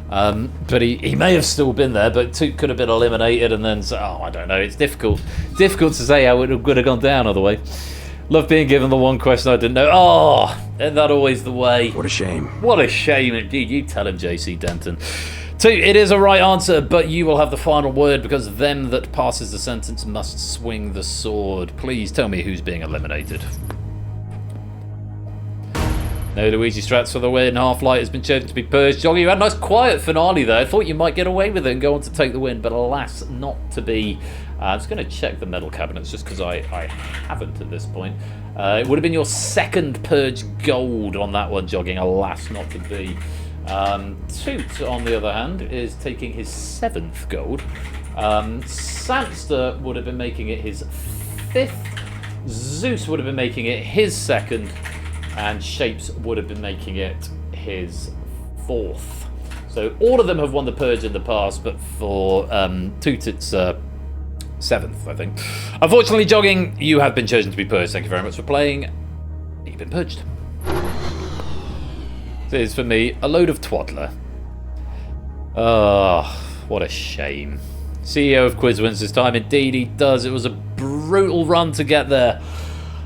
But he may have still been there, but Toot could have been eliminated, and then, I don't know, it's difficult to say how it would have gone down other way. Love being given the one question I didn't know. Oh, isn't that always the way? What a shame. What a shame indeed. You tell him, JC Denton. Two, it is a right answer, but you will have the final word because them that passes the sentence must swing the sword. Please tell me who's being eliminated. No Luigi Strats for the win. Half-Light has been chosen to be purged. Joggy, you had a nice quiet finale there. I thought you might get away with it and go on to take the win, but alas, not to be. I'm just going to check the medal cabinets just because I haven't at this point. It would have been your second Purge gold on that one, Jogging. Alas, not to be. Toot, on the other hand, is taking his 7th gold. Samster would have been making it his 5th. Zeus would have been making it his 2nd. And Shapes would have been making it his 4th. So all of them have won the Purge in the past, but for Toot it's 7th, I think. Unfortunately, Jogging, you have been chosen to be purged. Thank you very much for playing. You've been purged. This is, for me, a load of twaddler. Oh, what a shame. CEO of Quiz wins this time. Indeed, he does. It was a brutal run to get there.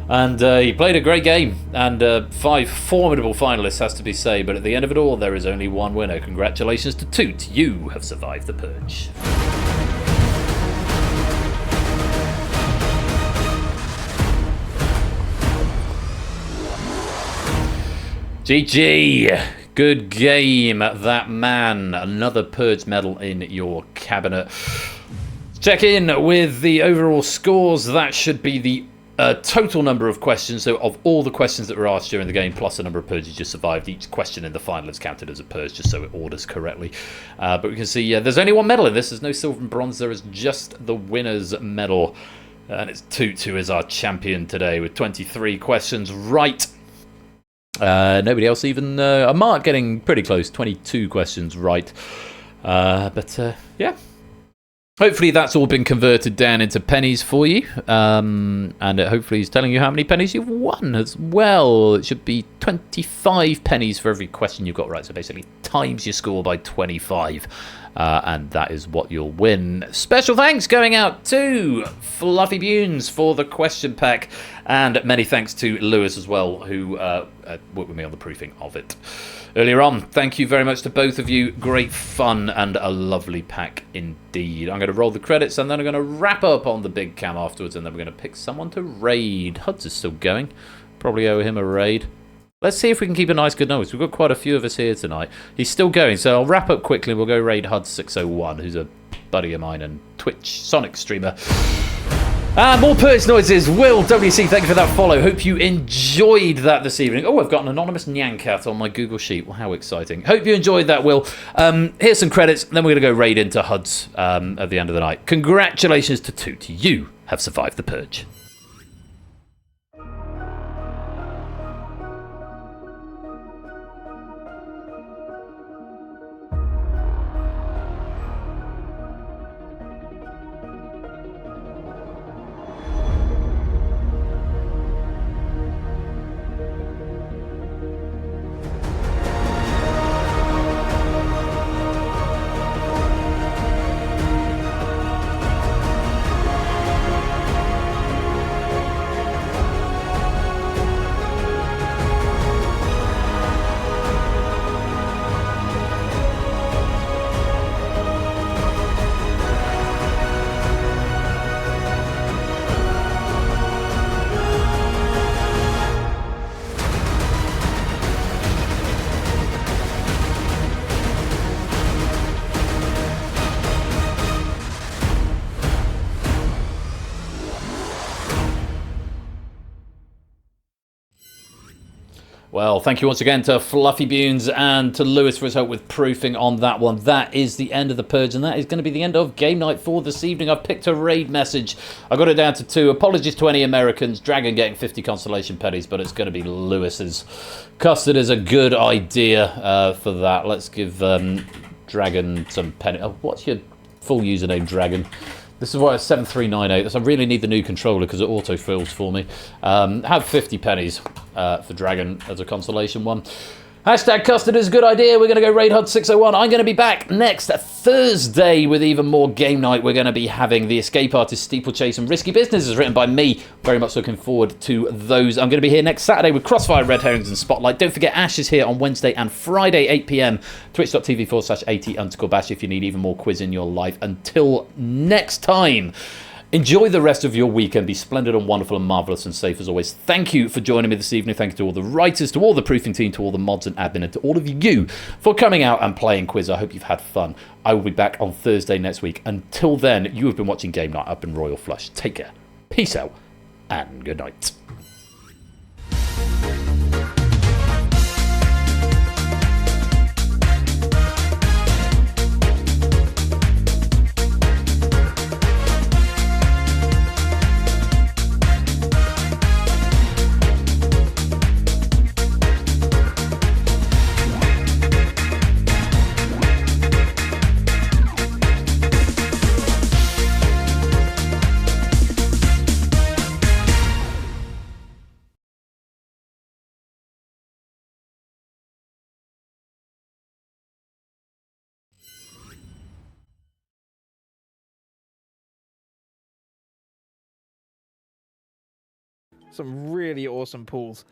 And he played a great game. And 5 formidable finalists, has to be said. But at the end of it all, there is only one winner. Congratulations to Toot. You have survived the Purge. GG. Good game, that man. Another Purge medal in your cabinet. Check in with the overall scores. That should be the total number of questions. So of all the questions that were asked during the game, plus the number of Purges you survived, each question in the final is counted as a Purge, just so it orders correctly. But we can see there's only one medal in this. There's no silver and bronze. There is just the winner's medal. And it's Toot who is our champion today with 23 questions right. Nobody else even. Mark getting pretty close, 22 questions right. But yeah. Hopefully that's all been converted down into pennies for you. And hopefully he's telling you how many pennies you've won as well. It should be 25 pennies for every question you've got right. So basically times your score by 25. And that is what you'll win. Special thanks going out to Fluffy Bunes for the question pack. And many thanks to Lewis as well, who worked with me on the proofing of it earlier on. Thank you very much to both of you. Great fun and a lovely pack indeed. I'm going to roll the credits and then I'm going to wrap up on the big cam afterwards, and then we're going to pick someone to raid. Huds is still going. Probably owe him a raid. Let's see if we can keep a nice good noise. We've got quite a few of us here tonight. He's still going, so I'll wrap up quickly. We'll go raid Hud601, who's a buddy of mine and Twitch Sonic streamer. More Purge noises. Will WC, thank you for that follow. Hope you enjoyed that this evening. Oh, I've got an anonymous Nyancat on my Google Sheet. Well, how exciting. Hope you enjoyed that, Will. Here's some credits, then we're going to go raid into Huds at the end of the night. Congratulations to Toot. You have survived the Purge. Well, thank you once again to Fluffy Bunes and to Lewis for his help with proofing on that one. That is the end of the Purge, and that is going to be the end of game night for this evening. I've picked a raid message. I got it down to 2. Apologies to any Americans. Dragon getting 50 constellation pennies, but it's going to be Lewis's. Custard is a good idea for that. Let's give Dragon some penny. Oh, what's your full username, Dragon? This is why it's 7398. I really need the new controller because it auto-fills for me. Have 50 pennies for Dragon as a consolation one. Hashtag Custard is a good idea. We're going to go raid HUD 601. I'm going to be back next Thursday with even more game night. We're going to be having The Escape Artist, Steeplechase and Risky Business is written by me. Very much looking forward to those. I'm going to be here next Saturday with Crossfire, Red Herrings and Spotlight. Don't forget Ash is here on Wednesday and Friday, 8 p.m. Twitch.tv/AT_Bash if you need even more quiz in your life. Until next time. Enjoy the rest of your weekend. Be splendid and wonderful and marvellous and safe as always. Thank you for joining me this evening. Thank you to all the writers, to all the proofing team, to all the mods and admin, and to all of you for coming out and playing quiz. I hope you've had fun. I will be back on Thursday next week. Until then, you have been watching Game Night up in Royal Flush. Take care. Peace out and good night. Some really awesome pools.